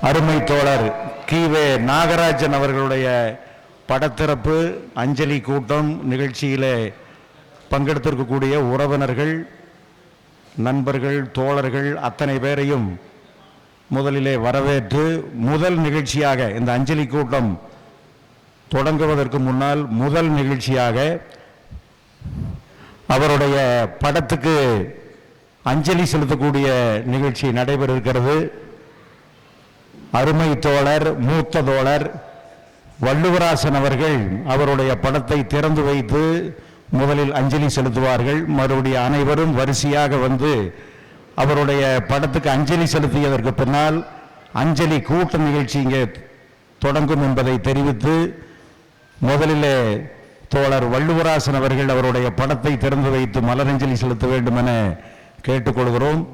அருமை தோழர் கி.வே. நாகராஜன் அவர்களுடைய படத்திறப்பு அஞ்சலி கூட்டம் நிகழ்ச்சியிலே பங்கெடுத்திருக்கக்கூடிய உறவினர்கள், நண்பர்கள், தோழர்கள் அத்தனை பேரையும் முதலிலே வரவேற்று முதல் நிகழ்ச்சியாக இந்த அஞ்சலி கூட்டம் தொடங்குவதற்கு முன்னால் முதல் நிகழ்ச்சியாக அவருடைய படத்துக்கு அஞ்சலி செலுத்தக்கூடிய நிகழ்ச்சி நடைபெற இருக்கிறது. அருமை தோழர், மூத்த தோழர் வள்ளுவராசன் அவர்கள் அவருடைய படத்தை திறந்து வைத்து முதலில் அஞ்சலி செலுத்துவார்கள். மறுபடியும் அனைவரும் வரிசையாக வந்து அவருடைய படத்துக்கு அஞ்சலி செலுத்தியதற்கு பின்னால் அஞ்சலி கூட்ட நிகழ்ச்சி இங்கே தொடங்கும் என்பதை தெரிவித்து முதலிலே தோழர் வள்ளுவராசன் அவர்கள் அவருடைய படத்தை திறந்து வைத்து மலரஞ்சலி செலுத்த வேண்டும் என கேட்டுக்கொள்கிறோம்.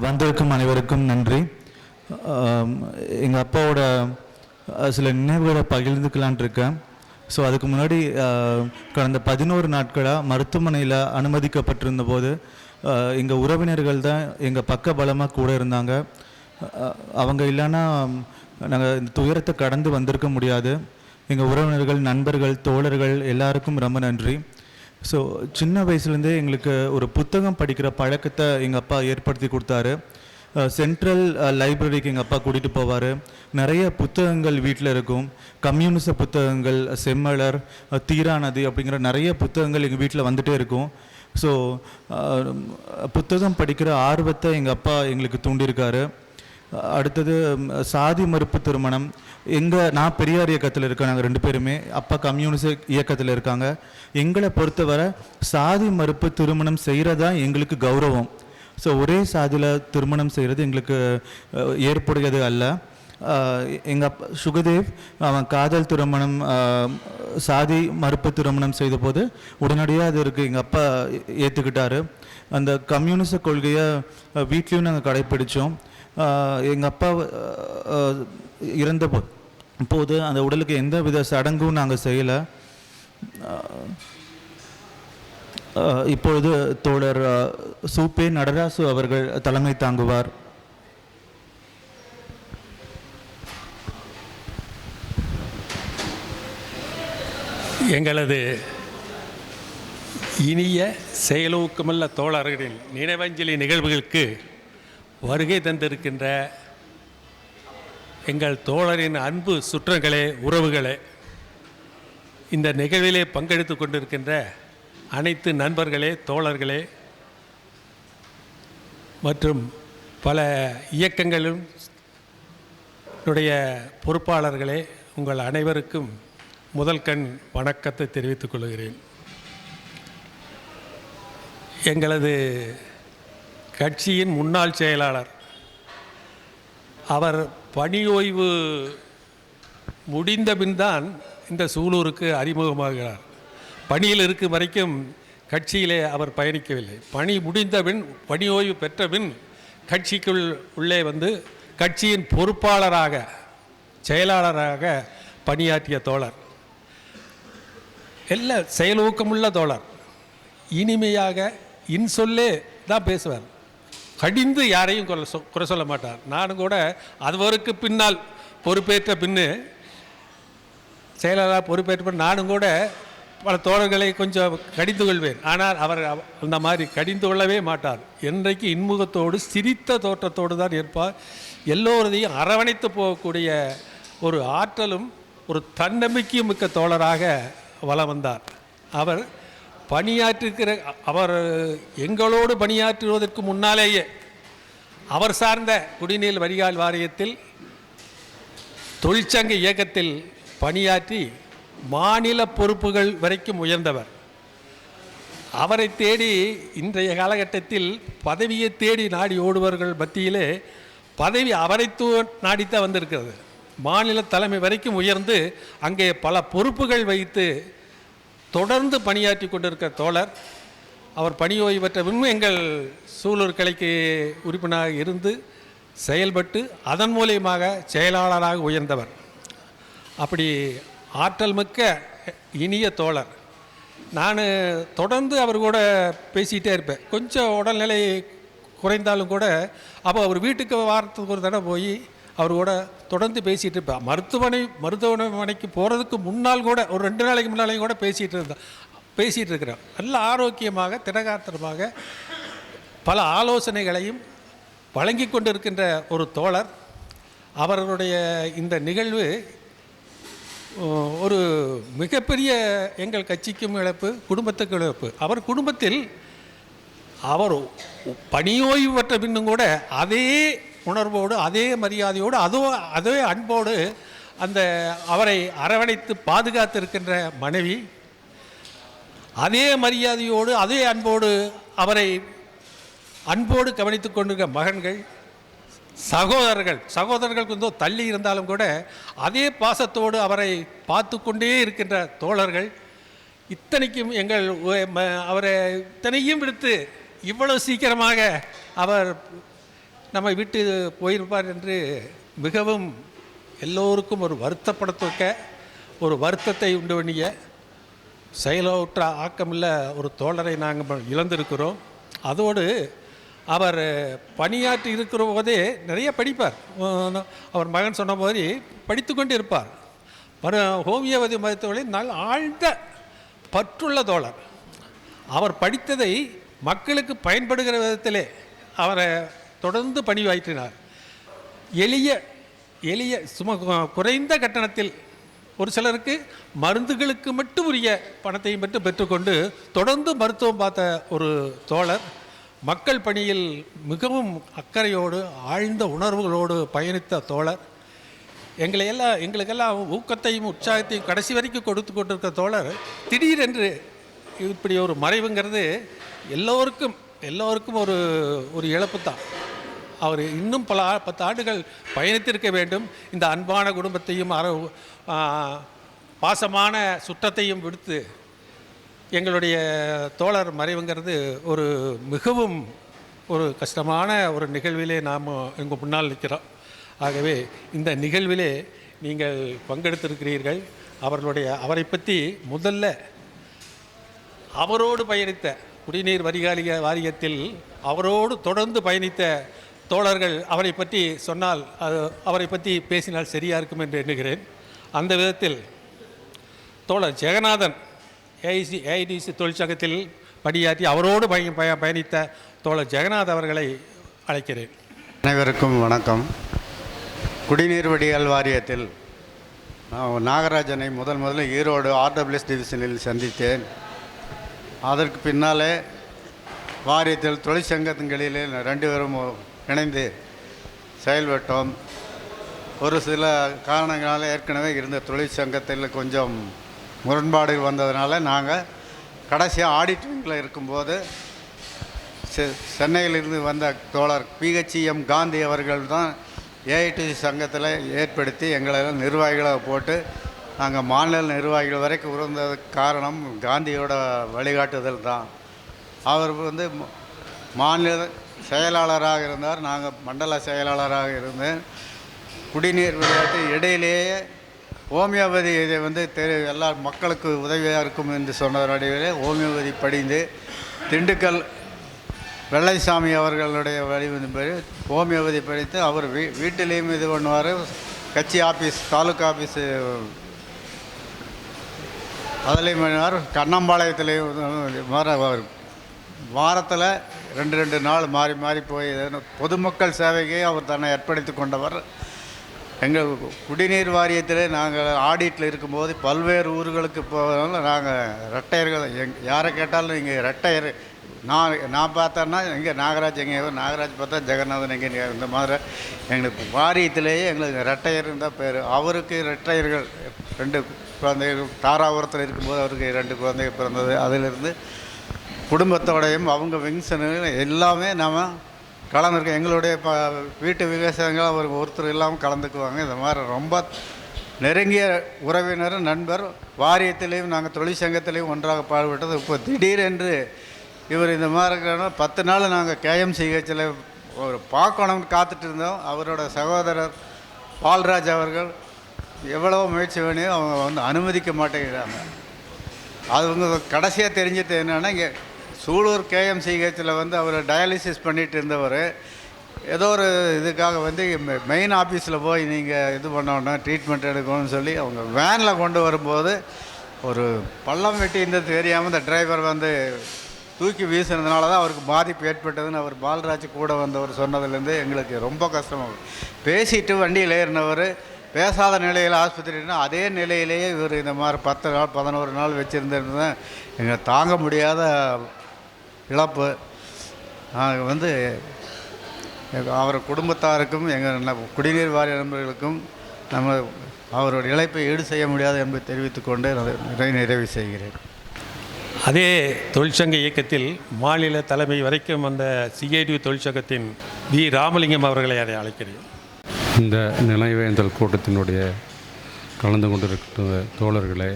வந்திருக்கும் அனைவருக்கும் நன்றி. எங்கள் அப்பாவோட சில நினைவுகளை பகிர்ந்துக்கலான் இருக்கேன். ஸோ அதுக்கு முன்னாடி கடந்த 11 நாட்களாக மருத்துவமனையில் அனுமதிக்கப்பட்டிருந்த போது எங்கள் உறவினர்கள் தான் எங்கள் பக்க பலமாக கூட இருந்தாங்க. அவங்க இல்லைன்னா நாங்கள் இந்த துயரத்தை கடந்து வந்திருக்க முடியாது. எங்கள் உறவினர்கள், நண்பர்கள், தோழர்கள் எல்லாருக்கும் ரொம்ப நன்றி. ஸோ சின்ன வயசுலேருந்தே எங்களுக்கு ஒரு புத்தகம் படிக்கிற பழக்கத்தை எங்கள் அப்பா ஏற்படுத்தி கொடுத்தாரு. சென்ட்ரல் லைப்ரரிக்கு எங்கள் அப்பா கூட்டிகிட்டு போவார். நிறைய புத்தகங்கள் வீட்டில் இருக்கும். கம்யூனிச புத்தகங்கள், செம்மலர், தீராநதி அப்படிங்கிற நிறைய புத்தகங்கள் எங்கள் வீட்டில் வந்துகிட்டே இருக்கும். ஸோ புத்தகம் படிக்கிற ஆர்வத்தை எங்கள் அப்பா எங்களுக்கு தூண்டியிருக்காரு. அடுத்தது சாதி மறுப்பு திருமணம். நான் பெரியார் இயக்கத்தில் இருக்கேன். நாங்கள் 2 பேருமே. அப்பா கம்யூனிஸ்ட் இயக்கத்தில் இருக்காங்க. எங்களை பொறுத்தவரை சாதி மறுப்பு திருமணம் செய்கிறதா எங்களுக்கு கௌரவம். ஸோ ஒரே சாதியில் திருமணம் செய்கிறது எங்களுக்கு ஏற்புடையது அல்ல. எங்கள் அப்பா சுகதேவ் அவன் காதல் திருமணம், சாதி மறுப்பு திருமணம் செய்த போது உடனடியாக அது இருக்குது எங்கள் அப்பா ஏற்றுக்கிட்டாரு. அந்த கம்யூனிச கொள்கையை வீட்லேயும் நாங்கள் கடைப்பிடித்தோம். எங்கள் அப்பா இறந்த போது அந்த உடலுக்கு எந்த வித சடங்கும் நாங்கள் செய்யலை. இப்பொழுது தோழர் சூப்பே நடராசு அவர்கள் தலைமை தாங்குவார். எங்களது இனிய செயலூக்கமுள்ள தோழர்களின் நினைவஞ்சலி நிகழ்வுகளுக்கு வருகை தந்திருக்கின்ற எங்கள் தோழரின் அன்பு சுற்றங்களே, உறவுகளே, இந்த நிகழ்விலே பங்கெடுத்து கொண்டிருக்கின்ற அனைத்து நண்பர்களே, தோழர்களே மற்றும் பல இயக்கங்களும் பொறுப்பாளர்களே, உங்கள் அனைவருக்கும் முதல் கண் வணக்கத்தை தெரிவித்துக் கொள்கிறேன். எங்களது கட்சியின் முன்னாள் செயலாளர். அவர் பணி ஓய்வு முடிந்தபின் தான் இந்த சூலூருக்கு அறிமுகமாகிறார். பணியில் இருக்கும் வரைக்கும் கட்சியிலே அவர் பயணிக்கவில்லை. பணி முடிந்தபின், பணி ஓய்வு பெற்றபின் கட்சிக்குள் உள்ளே வந்து கட்சியின் பொறுப்பாளராக, செயலாளராக பணியாற்றிய தோழர். எல்லா செயலூக்கமுள்ள தோழர். இனிமையாக இன்சொல்லே தான் பேசுவார். கடிந்து யாரையும் குறை சொல்ல மாட்டார். நானும் கூட அதுவருக்கு பின்னால் பொறுப்பேற்ற பின்னு, செயலாளர் பொறுப்பேற்ற பின் நானும் கூட பல தோழர்களை கொஞ்சம் கடிந்து கொள்வேன். ஆனால் அவர் அந்த மாதிரி கடிந்து கொள்ளவே மாட்டார். என்றைக்கு இன்முகத்தோடு சிரித்த தோற்றத்தோடு தான் இருப்பார். எல்லோரையும் அரவணைத்து போகக்கூடிய ஒரு ஆற்றலும் ஒரு தன்னம்பிக்கையும் மிக்க தோழராக வலம் வந்தார். அவர் அவர் எங்களோடு பணியாற்றுவதற்கு முன்னாலேயே அவர் சார்ந்த குடிநீர் வடிகால் வாரியத்தில் தொழிற்சங்க இயக்கத்தில் பணியாற்றி மாநில பொறுப்புகள் வரைக்கும் உயர்ந்தவர். அவரை தேடி இன்றைய காலகட்டத்தில் பதவியை தேடி நாடி ஓடுவர்கள் மத்தியிலே பதவி அவரை நாடித்தான் வந்திருக்கிறது. மாநில தலைமை வரைக்கும் உயர்ந்து அங்கே பல பொறுப்புகள் வைத்து தொடர்ந்து பணியாற்றி கொண்டிருக்கிற தோழர். அவர் பணி ஓய்வு பெற்ற பின்பு எங்கள் சூலூர் கிளைக்கு உறுப்பினராக இருந்து செயல்பட்டு அதன் மூலியமாக செயலாளராக உயர்ந்தவர். அப்படி ஆற்றல் மிக்க இனிய தோழர். நான் தொடர்ந்து அவர் கூட பேசிகிட்டே இருப்பேன். கொஞ்சம் உடல்நிலை குறைந்தாலும் கூட அப்போ அவர் வீட்டுக்கு வாரத்துக்கு ஒரு தடவை போய் அவர் கூட தொடர்ந்து பேசிகிட்டு இருப்பேன். மருத்துவமனைக்கு போகிறதுக்கு முன்னால் கூட ஒரு 2 நாளைக்கு முன்னாலேயும் கூட பேசிகிட்டு இருக்கிறேன். நல்ல ஆரோக்கியமாக திடகாத்திரமாக பல ஆலோசனைகளையும் வழங்கி கொண்டிருக்கின்ற ஒரு தோழர். அவர்களுடைய இந்த நிகழ்வு ஒரு மிகப்பெரிய எங்கள் கட்சிக்கும் இழப்பு, குடும்பத்துக்கு இழப்பு. அவர் குடும்பத்தில் அவர் பணி ஓய்வு பெற்ற பின்னும் கூட அதே உணர்வோடு, அதே மரியாதையோடு, அதே அன்போடு அந்த அவரை அரவணைத்து பாதுகாத்திருக்கின்ற மனைவி, அதே மரியாதையோடு அதே அன்போடு அவரை அன்போடு கவனித்து கொண்டிருக்கிற மகன்கள், சகோதரர்கள் கொஞ்சம் தள்ளி இருந்தாலும் கூட அதே பாசத்தோடு அவரை பார்த்து கொண்டே இருக்கின்ற தோழர்கள். இத்தனைக்கும் அவரை இத்தனையும் விடுத்து இவ்வளவு சீக்கிரமாக அவர் நம்மை விட்டு போயிருப்பார் என்று மிகவும் எல்லோருக்கும் ஒரு வருத்தப்படத்தக்க ஒரு வருத்தத்தை உண்டு பண்ணிய செயலற்ற ஆக்கமுள்ள ஒரு தோழரை நாங்கள் இழந்திருக்கிறோம். அதோடு அவர் பணியாற்றி இருக்கிற போதே நிறைய படிப்பார். அவர் மகன் சொன்ன மாதிரி படித்து கொண்டு இருப்பார். ஹோமியோபதி மருத்துவர்களின் நல்ல ஆழ்ந்த பற்றுள்ள தோழர். அவர் படித்ததை மக்களுக்கு பயன்படுகிற விதத்திலே அவரை தொடர்ந்து பணியாற்றினார். எளிய குறைந்த கட்டணத்தில் ஒரு சிலருக்கு மருந்துகளுக்கு மட்டும் உரிய பணத்தையும் மட்டும் பெற்றுக்கொண்டு தொடர்ந்து மருத்துவம் பார்த்த ஒரு தோழர். மக்கள் பணியில் மிகவும் அக்கறையோடு ஆழ்ந்த உணர்வுகளோடு பயணித்த தோழர். எங்களுக்கெல்லாம் ஊக்கத்தையும் உற்சாகத்தையும் கடைசி வரைக்கும் கொடுத்து கொண்டிருக்கிற தோழர் திடீரென்று இப்படி ஒரு மறைவுங்கிறது எல்லோருக்கும் ஒரு இழப்பு தான். அவர் இன்னும் 10 ஆண்டுகள் பயணித்திருக்க வேண்டும். இந்த அன்பான குடும்பத்தையும் பாசமான சுற்றத்தையும் விடுத்து எங்களுடைய தோழர் மறைவுங்கிறது மிகவும் ஒரு கஷ்டமான ஒரு நிகழ்விலே நாம் எங்கள் முன்னால் நிற்கிறோம். ஆகவே இந்த நிகழ்விலே நீங்கள் பங்கெடுத்திருக்கிறீர்கள். அவரை பற்றி முதல்ல அவரோடு பயணித்த குடிநீர் வாரியத்தில் அவரோடு தொடர்ந்து பயணித்த தோழர்கள் அவரை பற்றி சொன்னால் அவரை பற்றி பேசினால் சரியாக இருக்கும் என்று எண்ணுகிறேன். அந்த விதத்தில் தோழர் ஜெகநாதன் ஏஐடிசி தொழிற்சங்கத்தில் பணியாற்றி அவரோடு பயணித்த தோழர் ஜெகநாத் அவர்களை அழைக்கிறேன். அனைவருக்கும் வணக்கம். குடிநீர் வடிகால் வாரியத்தில் நாகராஜனை முதல்ல ஈரோடு RWS டிவிஷனில் சந்தித்தேன். அதற்கு பின்னாலே வாரியத்தில் தொழிற்சங்கங்களில் 2 பேரும் இணைந்து செயல்பட்டோம். ஒரு சில காரணங்களால் ஏற்கனவே இருந்த தொழிற்சங்கத்தில் கொஞ்சம் முரண்பாடுகள் வந்ததுனால நாங்கள் கடைசியாக ஆடிட்டிங்கில் இருக்கும்போது சென்னையிலிருந்து வந்த தோழர் பிஹெச்எம் காந்தி அவர்கள் தான் ஏஐடிசி சங்கத்தில் ஏற்படுத்தி எங்களெல்லாம் நிர்வாகிகளாக போட்டு நாங்கள் மாநில நிர்வாகிகள் வரைக்கும் உயர்ந்ததுக்கு காரணம் காந்தியோட வழிகாட்டுதல் தான். அவர் வந்து மாநில செயலாளராக இருந்தார், நாங்கள் மண்டல செயலாளராக இருந்தேன். குடிநீர் விளையாட்டு இடையிலேயே ஹோமியோபதி இதை வந்து எல்லா மக்களுக்கு உதவியாக இருக்கும் என்று சொன்னதனுடைய ஹோமியோபதி படிந்து திண்டுக்கல் வெள்ளைசாமி அவர்களுடைய வழிபடி ஹோமியோபதி படித்து அவர் வீட்டிலேயும் இது பண்ணுவார். கட்சி ஆஃபீஸ், தாலுக்கா ஆஃபீஸு அதுலேயும் பண்ணுவார். கண்ணம்பாளையத்துலேயும் அவர் வாரத்தில் 2 நாள் மாறி மாறி போய் பொதுமக்கள் சேவைக்கு அவர் தன்னை அர்ப்பணித்து கொண்டவர். எங்கள் குடிநீர் வாரியத்தில் நாங்கள் ஆடிட்டில் இருக்கும்போது பல்வேறு ஊர்களுக்கு போவதால் நாங்கள் ரெட்டையர்கள் யாரை கேட்டாலும் இங்கே ரெட்டையர் நான் பார்த்தேன்னா இங்கே நாகராஜ் நாகராஜ் பார்த்தா ஜெகநாதன் எங்கே இந்த மாதிரி எங்களுக்கு வாரியத்திலேயே எங்களுக்கு ரெட்டையர் இருந்தால் பேர். அவருக்கு ரெட்டையர்கள் 2 குழந்தைகள் தாராபுரத்தில் இருக்கும்போது அவருக்கு 2 குழந்தைகள் பிறந்தது. அதிலிருந்து குடும்பத்தோடையும் அவங்க விங்ஸனு எல்லாமே நாம் கலந்துருக்கோம். எங்களுடைய வீட்டு விவசாயங்கள் அவர் ஒருத்தர் இல்லாமல் கலந்துக்குவாங்க. இந்த மாதிரி ரொம்ப நெருங்கிய உறவினர் நண்பர். வாரியத்திலையும் நாங்கள் தொழிற்சங்கத்திலையும் ஒன்றாக பாடுபட்டது. இப்போ திடீரென்று இவர் இந்த மாதிரி இருக்கிற 10 நாள் நாங்கள் கேஎம்சிஹெச்சில் ஒரு பார்க்கணும்னு காத்துட்டு இருந்தோம். அவரோட சகோதரர் பால்ராஜ் அவர்கள் எவ்வளோ முயற்சி பண்ணி அவங்க வந்து அனுமதிக்க மாட்டேங்கிறாங்க. அவங்க கடைசியாக தெரிஞ்சது என்னென்னா, இங்கே சூலூர் கேஎம்சிஹெச்சில் வந்து அவர் டயாலிசிஸ் பண்ணிகிட்டு இருந்தவர் ஏதோ ஒரு இதுக்காக வந்து மெயின் ஆஃபீஸில் போய் நீங்கள் இது பண்ணணும், ட்ரீட்மெண்ட் எடுக்கணும்னு சொல்லி அவங்க வேனில் கொண்டு வரும்போது ஒரு பள்ளம் வெட்டி இருந்தது தெரியாமல் இந்த டிரைவர் வந்து தூக்கி வீசினதுனால தான் அவருக்கு பாதிப்பு ஏற்பட்டதுன்னு அவர் பால்ராஜ் கூட வந்தவர் சொன்னதுலேருந்து எங்களுக்கு ரொம்ப கஷ்டமாகும். பேசிட்டு வண்டியில் ஏறினவர் பேசாத நிலையில் ஆஸ்பத்திரினா அதே நிலையிலேயே இவர் இந்த மாதிரி 10 நாள் 11 நாள் வச்சுருந்தது எங்கள் தாங்க முடியாத இழப்பு. நாங்கள் வந்து அவர் குடும்பத்தாருக்கும் எங்கள் குடிநீர் வாரிய நண்பர்களுக்கும் நம்ம அவருடைய இழப்பை ஈடு செய்ய முடியாது என்பதை தெரிவித்துக்கொண்டு நிறைவு செய்கிறேன். அதே தொழிற்சங்க இயக்கத்தில் மாநில தலைமை வரைக்கும் வந்த சிஐடி தொழிற்சங்கத்தின் வி ராமலிங்கம் அவர்களை அதை அழைக்கிறேன். இந்த நினைவேந்தல் கூட்டத்தினுடைய கலந்து கொண்டிருக்கிற தோழர்களே,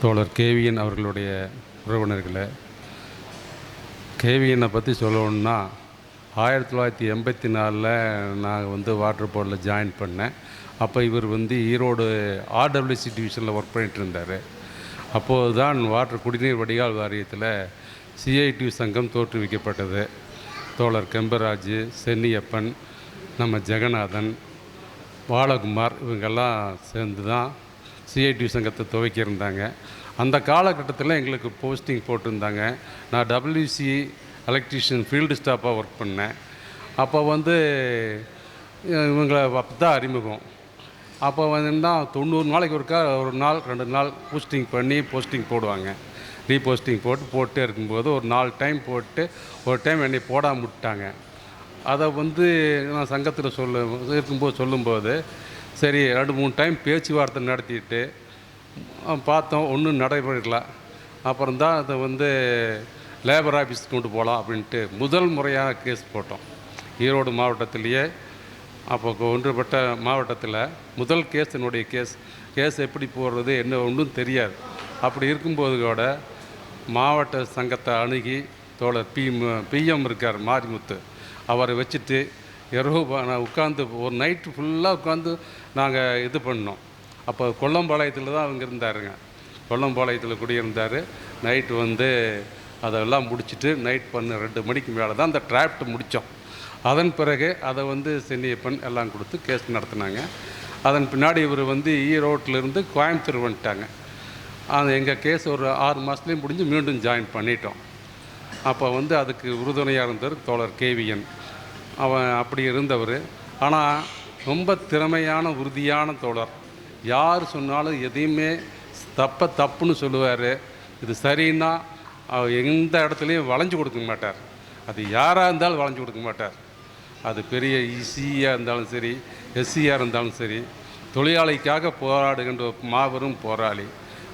தோழர் கேவிஎன் அவர்களுடைய உறவினர்களே, கேவிஎன்னை பற்றி சொல்லணுன்னா 1984 நான் வந்து வாட்டர் போர்டில் ஜாயின் பண்ணேன். அப்போ இவர் வந்து ஈரோடு ஆர்டபிள்யூசி டிவிஷனில் ஒர்க் பண்ணிகிட்டு இருந்தார். அப்போது தான் குடிநீர் வடிகால் வாரியத்தில் சிஐடி சங்கம் தோற்றுவிக்கப்பட்டது. தோழர் கெம்பராஜ், சென்னியப்பன், நம்ம ஜெகநாதன், பாலகுமார் இவங்கெல்லாம் சேர்ந்து தான் சிஐடி சங்கத்தை துவக்கியிருந்தாங்க. அந்த காலகட்டத்தில் எங்களுக்கு போஸ்டிங் போட்டிருந்தாங்க. நான் டபிள்யூசி எலக்ட்ரிஷியன் ஃபீல்டு ஸ்டாஃபாக ஒர்க் பண்ணேன். அப்போ வந்து இவங்களை அப்போ தான் அறிமுகம். அப்போ வந்துன்னா 90 நாளைக்கு ஒருக்கா ஒரு நாள் 2 நாள் போஸ்டிங் போடுவாங்க. ரீபோஸ்டிங் போட்டே இருக்கும்போது ஒரு 4 டைம் போட்டு ஒரு டைம் என்னை போடாமல் விட்டாங்க. அதை வந்து நான் சங்கத்தில் சொல்லும்போது சரி 2-3 டைம் பேச்சுவார்த்தை நடத்திட்டு பார்த்தோம், ஒன்றும் நடைபெறல. அப்புறம்தான் அதை வந்து லேபர் ஆஃபீஸ் கொண்டு போகலாம் அப்படின்ட்டு முதல் முறையாக கேஸ் போட்டோம். ஈரோடு மாவட்டத்திலேயே அப்போ ஒன்றுபட்ட மாவட்டத்தில் முதல் என்னுடைய கேஸ் எப்படி போடுறது என்ன ஒன்றும் தெரியாது. அப்படி இருக்கும்போது கூட மாவட்ட சங்கத்தை அணுகி தோழர் பிஎம் இருக்கார் மாரிமுத்து, அவரை வச்சுட்டு நான் உட்காந்து ஒரு நைட்டு ஃபுல்லாக உட்காந்து நாங்கள் இது பண்ணோம். அப்போ கொல்லம்பாளையத்தில் தான் அவங்க இருந்தாருங்க. கொல்லம்பாளையத்தில் குடியிருந்தார். நைட்டு வந்து அதெல்லாம் முடிச்சுட்டு நைட் 2 மணிக்கு மேலே தான் அந்த டிராஃப்ட் முடித்தோம். அதன் பிறகு அதை வந்து சென்னியப்பன் எல்லாம் கொடுத்து கேஸ் நடத்தினாங்க. அதன் பின்னாடி இவர் வந்து ஈரோட்டிலேருந்து கோயம்புத்தூர் வந்துட்டாங்க. எங்கள் கேஸ் ஒரு 6 மாதத்துலேயும் முடிஞ்சு மீண்டும் ஜாயின் பண்ணிட்டோம். அப்போ வந்து அதுக்கு உறுதுணையாக இருந்தவர் தோழர் கேவிஎன். அவன் அப்படி இருந்தவர். ஆனால் ரொம்ப திறமையான உறுதியான தோழர். யார் சொன்னாலும் எதையுமே தப்புன்னு சொல்லுவார். இது சரின்னா எந்த இடத்துலையும் வளைஞ்சு கொடுக்க மாட்டார். அது யாராக இருந்தாலும் வளைஞ்சு கொடுக்க மாட்டார். அது பெரிய இசியாக இருந்தாலும் சரி, எஸ்சியாக இருந்தாலும் சரி, தொழிலாளிக்காக போராடுகின்ற மாபெரும் போராளி.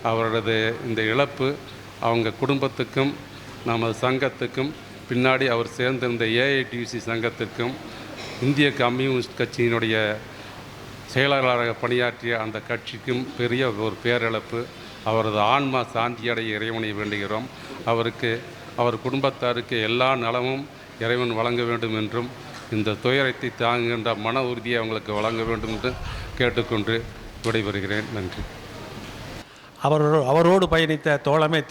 அவரது இந்த இழப்பு அவங்க குடும்பத்துக்கும் நமது சங்கத்துக்கும் பின்னாடி அவர் சேர்ந்திருந்த ஏஐடியூசி சங்கத்திற்கும் இந்திய கம்யூனிஸ்ட் கட்சியினுடைய செயலாளராக பணியாற்றிய அந்த கட்சிக்கும் பெரிய ஒரு பேரிழப்பு. அவரது ஆன்மா சாந்தியடைய இறைவனை வேண்டுகிறோம். அவர் குடும்பத்தாருக்கு எல்லா நலமும் இறைவன் வழங்க வேண்டும் என்றும் இந்த துயரத்தை தாங்குகின்ற மன உறுதியை அவங்களுக்கு வழங்க வேண்டும் என்று கேட்டுக்கொண்டு விடைபெறுகிறேன். நன்றி. அவரோடு பயணித்த தோழமை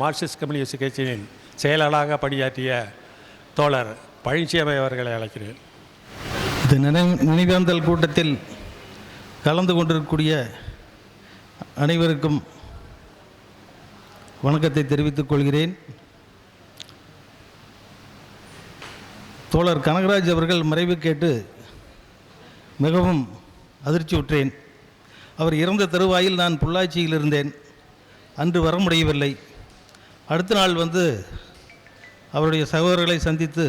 மார்க்சிஸ்ட் கம்யூனிஸ்ட் கட்சியின் செயலாளராக பணியாற்றிய தோழர் பழனிசாமி அவர்களை அழைக்கிறேன். இந்த நினைவேந்தல் கூட்டத்தில் கலந்து கொண்டிருக்கக்கூடிய அனைவருக்கும் வணக்கத்தை தெரிவித்துக் கொள்கிறேன். தோழர் கனகராஜ் அவர்கள் மறைவு கேட்டு மிகவும் அதிர்ச்சியுற்றேன். அவர் இறந்த தருவாயில் நான் பொள்ளாச்சியில் இருந்தேன். அன்று வர முடியவில்லை. அடுத்த நாள் வந்து அவருடைய சகோதரர்களை சந்தித்து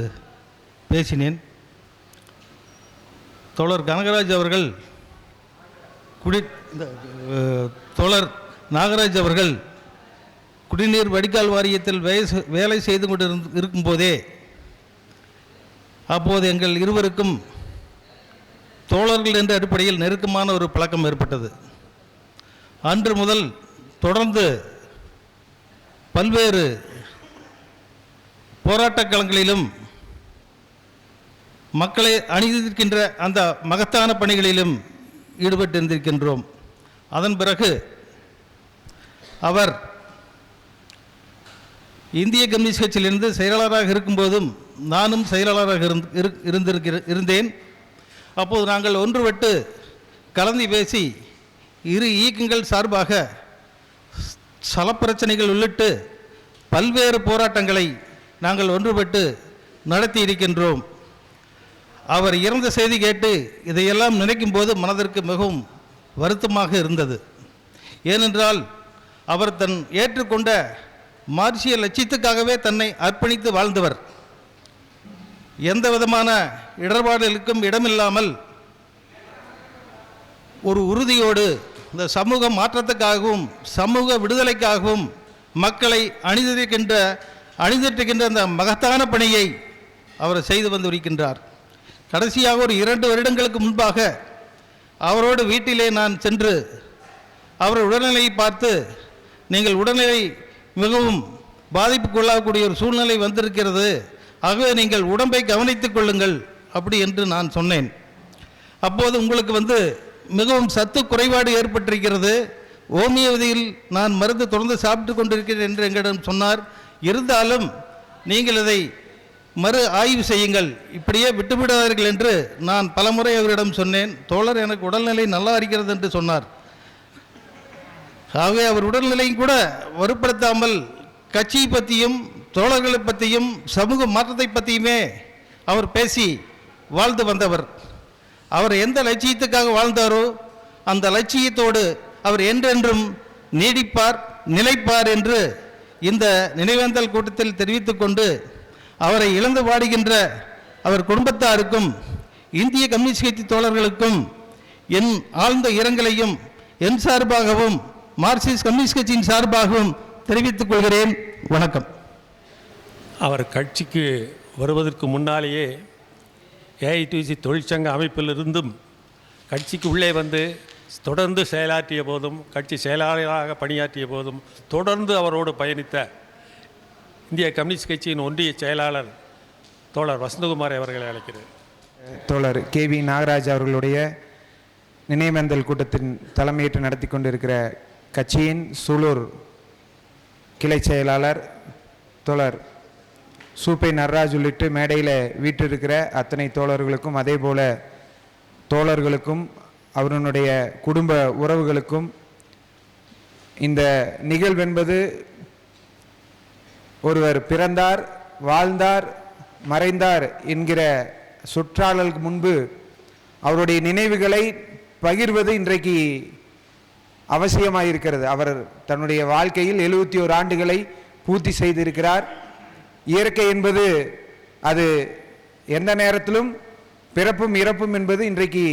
பேசினேன். தோழர் கனகராஜ் அவர்கள் தோழர் நாகராஜ் அவர்கள் குடிநீர் வடிகால் வாரியத்தில் வேலை செய்து கொண்டு இருக்கும்போதே அப்போது எங்கள் இருவருக்கும் தோழர்கள் என்ற அடிப்படையில் நெருக்கமான ஒரு பழக்கம் ஏற்பட்டது. அன்று முதல் தொடர்ந்து பல்வேறு போராட்டக் களங்களிலும் மக்களை அணிந்திருக்கின்ற அந்த மகத்தான பணிகளிலும் ஈடுபட்டிருந்திருக்கின்றோம். அதன் பிறகு அவர் இந்திய கம்யூனிஸ்ட் கட்சியிலிருந்து செயலாளராக இருக்கும்போதும் நானும் செயலாளராக இருந்தேன். அப்போது நாங்கள் ஒன்றுபட்டு கலந்து பேசி இரு இயக்கங்கள் சார்பாக சலப்பிரச்சனைகள் உள்ளிட்டு பல்வேறு போராட்டங்களை நாங்கள் ஒன்றுபட்டு நடத்தி இருக்கின்றோம். அவர் இறந்த செய்தி கேட்டு இதையெல்லாம் நினைக்கும் போது மனதிற்கு மிகவும் வருத்தமாக இருந்தது. ஏனென்றால் அவர் தன் ஏற்றுக்கொண்ட மார்க்சிய லட்சியத்துக்காகவே தன்னை அர்ப்பணித்து வாழ்ந்தவர். எந்த விதமான இடர்பாடுகளுக்கும் இடமில்லாமல் ஒரு உறுதியோடு இந்த சமூக மாற்றத்துக்காகவும் சமூக விடுதலைக்காகவும் மக்களை அணிந்திருக்கின்ற அந்த மகத்தான பணியை அவர் செய்து வந்திருக்கின்றார். கடைசியாக ஒரு 2 வருடங்களுக்கு முன்பாக அவரோடு வீட்டிலே நான் சென்று அவர் உடல்நிலையை பார்த்து, நீங்கள் உடல்நிலை மிகவும் பாதிப்புக்குள்ளாகக்கூடிய ஒரு சூழ்நிலை வந்திருக்கிறது, ஆகவே நீங்கள் உடம்பை கவனித்துக் கொள்ளுங்கள் அப்படி என்று நான் சொன்னேன். அப்போது உங்களுக்கு மிகவும் சத்து குறைபாடு ஏற்பட்டிருக்கிறது, ஹோமியோபதியில் நான் மருந்து தொடர்ந்து சாப்பிட்டு கொண்டிருக்கிறேன் என்று எங்களிடம் சொன்னார். இருந்தாலும் நீங்கள் இதை மறு ஆய்வு செய்யுங்கள், இப்படியே விட்டுவிடாதீர்கள் என்று நான் பலமுறை அவரிடம் சொன்னேன். தோழர் எனக்கு உடல்நிலை நல்லா இருக்கிறது என்று சொன்னார். ஆகவே அவர் உடல்நிலையும் கூட வலுப்படுத்தாமல் கட்சியை பற்றியும் தோழர்களை பற்றியும் சமூக மாற்றத்தை பற்றியுமே அவர் பேசி வாழ்ந்து வந்தவர். அவர் எந்த லட்சியத்துக்காக வாழ்ந்தாரோ அந்த லட்சியத்தோடு அவர் என்றென்றும் நீடிப்பார், நிலைப்பார் என்று இந்த நினைவேந்தல் கூட்டத்தில் தெரிவித்துக் கொண்டு அவரை இழந்து வாடுகின்ற அவர் குடும்பத்தாருக்கும் இந்திய கம்யூனிஸ்ட் கட்சி தோழர்களுக்கும் என் ஆழ்ந்த இரங்கலையும் என் சார்பாகவும் மார்க்சிஸ்ட் கம்யூனிஸ்ட் கட்சியின் சார்பாகவும் தெரிவித்துக் கொள்கிறேன். வணக்கம். அவர் கட்சிக்கு வருவதற்கு முன்னாலேயே ஏஐடியூசி தொழிற்சங்க அமைப்பிலிருந்தும் கட்சிக்கு உள்ளே வந்து தொடர்ந்து செயலாற்றிய போதும் கட்சி செயலாளராக பணியாற்றிய போதும் தொடர்ந்து அவரோடு பயணித்த இந்திய கம்யூனிஸ்ட் கட்சியின் ஒன்றிய செயலாளர் தோழர் வசந்தகுமார் அவர்களை அழைக்கிறேன். தோழர் KV நாகராஜ் அவர்களுடைய நினைவேந்தல் கூட்டத்தின் தலைமையேற்று நடத்தி கொண்டிருக்கிற கட்சியின் சூலூர் கிளை செயலாளர் தோழர் சூப்பை நடராஜ் உள்ளிட்டு மேடையில் வீற்றிருக்கிற அத்தனை தோழர்களுக்கும் அதே போல தோழர்களுக்கும் அவருடைய குடும்ப உறவுகளுக்கும் இந்த நிகழ்வென்பது ஒருவர் பிறந்தார், வாழ்ந்தார், மறைந்தார் என்கிற சொற்றாளருக்கு முன்பு அவருடைய நினைவுகளை பகிர்வது இன்றைக்கு அவசியமாயிருக்கிறது. அவர் தன்னுடைய வாழ்க்கையில் 71 ஆண்டுகளை பூர்த்தி செய்திருக்கிறார். இயற்கை என்பது அது எந்த நேரத்திலும் பிறப்பும் இறப்பும் என்பது இன்றைக்கு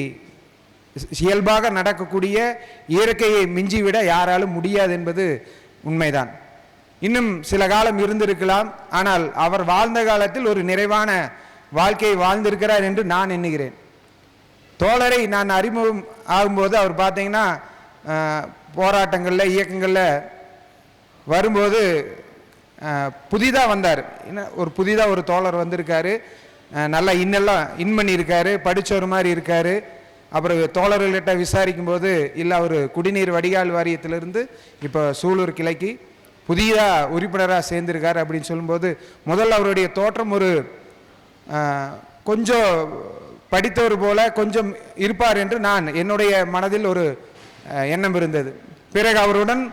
இயல்பாக நடக்கக்கூடிய இயற்கையை மிஞ்சிவிட யாராலும் முடியாது என்பது உண்மைதான். இன்னும் சில காலம் இருந்திருக்கலாம். ஆனால் அவர் வாழ்ந்த காலத்தில் ஒரு நிறைவான வாழ்க்கையை வாழ்ந்திருக்கிறார் என்று நான் எண்ணுகிறேன். தோழரை நான் அறிமுகம் ஆகும்போது அவர் பார்த்தீங்கன்னா போராட்டங்களில் இயக்கங்களில் வரும்போது புதிதாக வந்தார். ஒரு புதிதாக ஒரு தோழர் வந்திருக்காரு, நல்லா இன் பண்ணியிருக்காரு, படித்தவர் மாதிரி இருக்கார். அப்புறம் தோழர்கள்கிட்ட விசாரிக்கும் போது இல்லை அவர் குடிநீர் வடிகால் வாரியத்திலிருந்து இப்போ சூலூர் கிளைக்கு புதிதாக உறுப்பினராக சேர்ந்திருக்கார் அப்படின்னு சொல்லும்போது முதல்ல அவருடைய தோற்றம் ஒரு கொஞ்சம் படித்தவர் போல கொஞ்சம் இருப்பார் என்று என்னுடைய மனதில் ஒரு எண்ணம் இருந்தது. பிறகு அவருடன்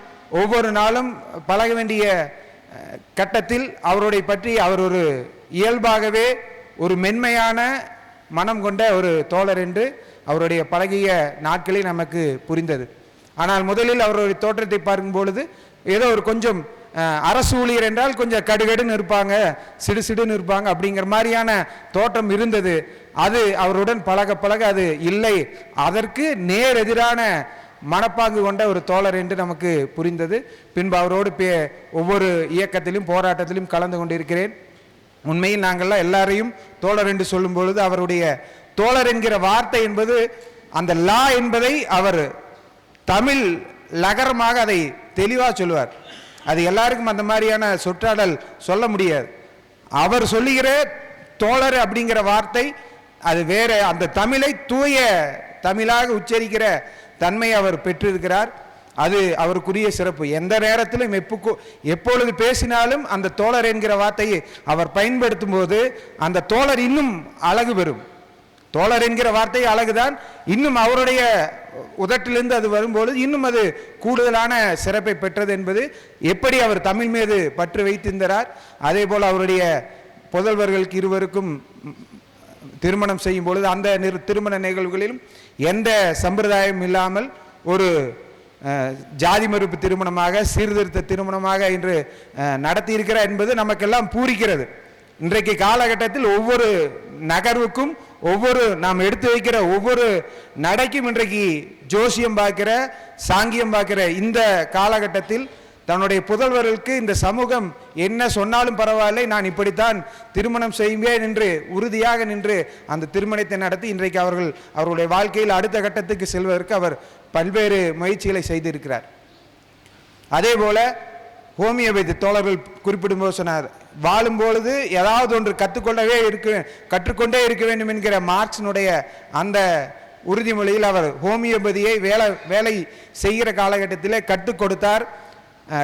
ஒவ்வொரு நாளும் பழக வேண்டிய கட்டத்தில் அவருடைய பற்றி அவர் ஒரு இயல்பாகவே ஒரு மென்மையான மனம் கொண்ட ஒரு தோழர் என்று அவருடைய பழகிய நாட்களில் நமக்கு புரிந்தது. ஆனால் முதலில் அவருடைய தோற்றத்தை பார்க்கும் பொழுது ஏதோ ஒரு கொஞ்சம் அரசு ஊழியர் என்றால் கொஞ்சம் கடுகடுன்னு இருப்பாங்க, சிடுசிடுன்னு இருப்பாங்க அப்படிங்கிற மாதிரியான தோற்றம் இருந்தது. அது அவருடன் பழக பழக அது இல்லை, அதற்கு நேர் எதிரான மனப்பாங்கு கொண்ட ஒரு தோழர் என்று நமக்கு புரிந்தது. பின்பு அவரோடு ஒவ்வொரு இயக்கத்திலும் போராட்டத்திலும் கலந்து கொண்டிருக்கிறேன். உண்மையில் நாங்கள்லாம் எல்லாரையும் தோழர் என்று சொல்லும் பொழுது அவருடைய தோழர் என்கிற வார்த்தை என்பது அந்த லா என்பதை அவர் தமிழ் லகரமாக அதை தெளிவாக சொல்லுவார். அது எல்லாருக்கும் அந்த மாதிரியான சொற்றாடல் சொல்ல முடியாது. அவர் சொல்லுகிற தோழர் அப்படிங்கிற வார்த்தை அது வேற, அந்த தமிழை தூய தமிழாக உச்சரிக்கிற தன்மை அவர் பெற்றிருக்கிறார். அது அவருக்குரிய சிறப்பு. எந்த நேரத்திலும் எப்பொழுது பேசினாலும் அந்த தோழர் என்கிற வார்த்தையை அவர் பயன்படுத்தும் போது அந்த தோழர் இன்னும் அழகு பெறும். தோழர் என்கிற வார்த்தை அழகுதான், இன்னும் அவருடைய உதட்டிலிருந்து அது வரும்பொழுது இன்னும் அது கூடுதலான சிறப்பை பெற்றது என்பது எப்படி அவர் தமிழ் மீது பற்று வைத்திருந்தார். அதே போல் அவருடைய புதல்வர்களுக்கு இருவருக்கும் திருமணம் செய்யும் பொழுது அந்த திருமண நிகழ்வுகளிலும் எந்த சம்பிரதாயம் இல்லாமல் ஒரு ஜாதி மறுப்பு திருமணமாக சீர்திருத்த திருமணமாக இன்று நடத்தியிருக்கிறார் என்பது நமக்கெல்லாம் பூரிக்கிறது. இன்றைக்கு காலகட்டத்தில் ஒவ்வொரு நகர்வுக்கும் நாம் எடுத்து வைக்கிற ஒவ்வொரு நடைக்கும் இன்றைக்கு ஜோசியம் பார்க்கிற சாங்கியம் பார்க்கிற இந்த காலகட்டத்தில் தன்னுடைய புதல்வர்களுக்கு இந்த சமூகம் என்ன சொன்னாலும் பரவாயில்லை, நான் இப்படித்தான் திருமணம் செய்வேன் என்று உறுதியாக நின்று அந்த திருமணத்தை நடத்தி இன்றைக்கு அவர்களுடைய வாழ்க்கையில் அடுத்த கட்டத்துக்கு செல்வதற்கு அவர் பல்வேறு முயற்சிகளை செய்திருக்கிறார். அதே போல ஹோமியோபதி தோழர்கள் குறிப்பிடும்போது சொன்னார், வாழும்பொழுது ஏதாவது ஒன்று கற்றுக்கொண்டே இருக்க வேண்டும் என்கிற மார்க்சினுடைய அந்த உறுதிமொழியில் அவர் ஹோமியோபதியை வேலை செய்கிற காலகட்டத்திலே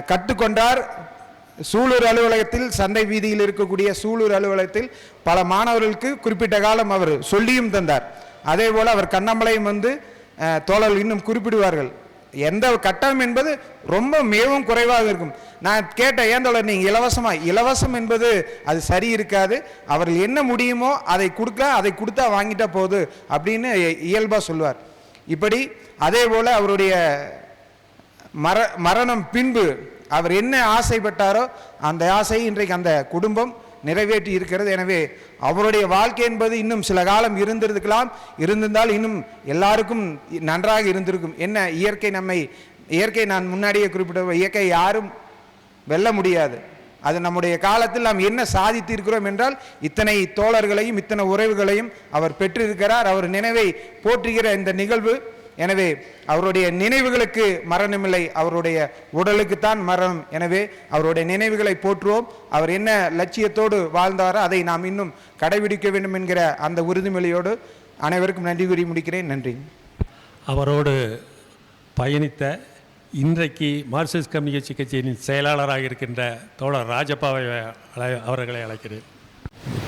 கற்றுக்கொண்டார். சூலூர் அலுவலகத்தில், சந்தை வீதியில் இருக்கக்கூடிய சூலூர் அலுவலகத்தில் பல மாணவர்களுக்கு குறிப்பிட்ட காலம் அவர் சொல்லியும் தந்தார். அதே போல் அவர் கண்ணம்பளையும் தோழர்கள் இன்னும் குறிப்பிடுவார்கள். எந்த கட்டணம் என்பது ரொம்ப மிகவும் குறைவாக இருக்கும். நான் கேட்ட ஏன் தோழர் நீங்கள் இலவசம் என்பது அது சரி இருக்காது, அவர்கள் என்ன முடியுமோ அதை கொடுத்தா வாங்கிட்டா போகுது அப்படின்னு இயல்பாக சொல்லுவார். இப்படி அதே போல் அவருடைய மரணம் பின்பு அவர் என்ன ஆசைப்பட்டாரோ அந்த ஆசையை இன்றைக்கு அந்த குடும்பம் நிறைவேற்றி இருக்கிறது. எனவே அவருடைய வாழ்க்கை என்பது இன்னும் சில காலம் இருந்திருந்தால் இன்னும் எல்லாருக்கும் நன்றாக இருந்திருக்கும். என்ன இயற்கை நான் முன்னாடியே குறிப்பிட்ட இயற்கை யாரும் வெல்ல முடியாது. அது நம்முடைய காலத்தில் நாம் என்ன சாதித்திருக்கிறோம் என்றால் இத்தனை தோழர்களையும் இத்தனை உறவுகளையும் அவர் பெற்றிருக்கிறார். அவர் நினைவை போற்றுகிற இந்த நிகழ்வு. எனவே அவருடைய நினைவுகளுக்கு மரணமில்லை, அவருடைய உடலுக்குத்தான் மரணம். எனவே அவருடைய நினைவுகளை போற்றுவோம். அவர் என்ன லட்சியத்தோடு வாழ்ந்தாரோ அதை நாம் இன்னும் கடைபிடிக்க வேண்டும் என்கிற அந்த உறுதிமொழியோடு அனைவருக்கும் நன்றி கூறி முடிக்கிறேன். நன்றி. அவரோடு பயணித்த இன்றைக்கு மார்க்சிஸ்ட் கம்யூனிஸ்ட் கட்சியின் செயலாளராக இருக்கின்ற தோழர் ராஜப்பாவை அவர்களை அழைக்கிறேன்.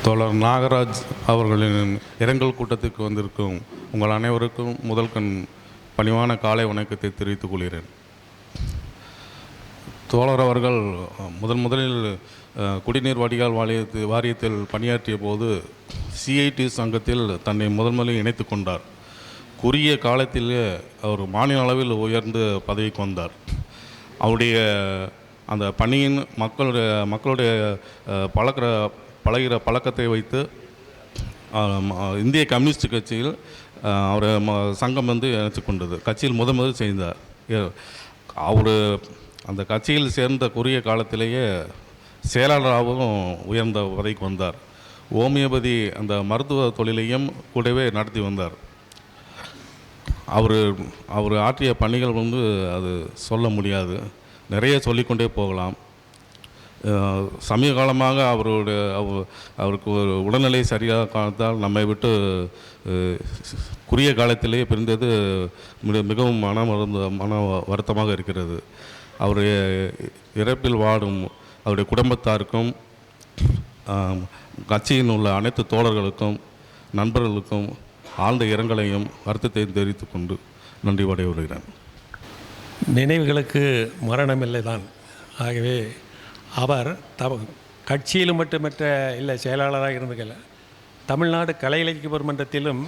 தோழர் நாகராஜ் அவர்களின் இரங்கல் கூட்டத்துக்கு வந்திருக்கும் உங்கள் அனைவருக்கும் முதல்கண் பணிவான காலை வணக்கத்தை தெரிவித்துக் கொள்கிறேன். தோழர் அவர்கள் முதலில் குடிநீர் வடிகால் வாரியத்தில் பணியாற்றிய போது சிஐடி சங்கத்தில் தன்னை முதலில் இணைத்து கொண்டார். குறுகிய காலத்திலே அவர் மாநில அளவில் உயர்ந்து பதவிக்கு வந்தார். அவருடைய அந்த பணியின் மக்களுடைய பழகிற பழக்கத்தை வைத்து இந்திய கம்யூனிஸ்ட் கட்சியில் அவர் சங்கம் இணைத்து கொண்டது. கட்சியில் முதல் செய்தார். அவர் அந்த கட்சியில் சேர்ந்த குறுகிய காலத்திலேயே செயலாளராகவும் உயர்ந்த பதவிக்கு வந்தார். ஹோமியோபதி அந்த மருத்துவ தொழிலையும் கூடவே நடத்தி வந்தார். அவர் ஆற்றிய பணிகள் அது சொல்ல முடியாது, நிறைய சொல்லிக்கொண்டே போகலாம். சமீப காலமாக அவருக்கு ஒரு உடல்நிலை சரியாக காலத்தால் நம்மை விட்டு குறுகிய காலத்திலேயே பிரிந்தது மிகவும் மன வருத்தமாக இருக்கிறது. அவருடைய இறப்பில் வாடும் அவருடைய குடும்பத்தாருக்கும் கட்சியில் உள்ள அனைத்து தோழர்களுக்கும் நண்பர்களுக்கும் ஆழ்ந்த இரங்கலையும் வருத்தத்தையும் தெரிவித்துக் கொண்டு நன்றி விடைபெறுகிறேன். நினைவுகளுக்கு மரணமில்லை தான். ஆகவே அவர் கட்சியிலும் மட்டுமற்ற இல்லை செயலாளராக இருந்துக்கல, தமிழ்நாடு கலை இலக்கிய பெருமன்றத்திலும்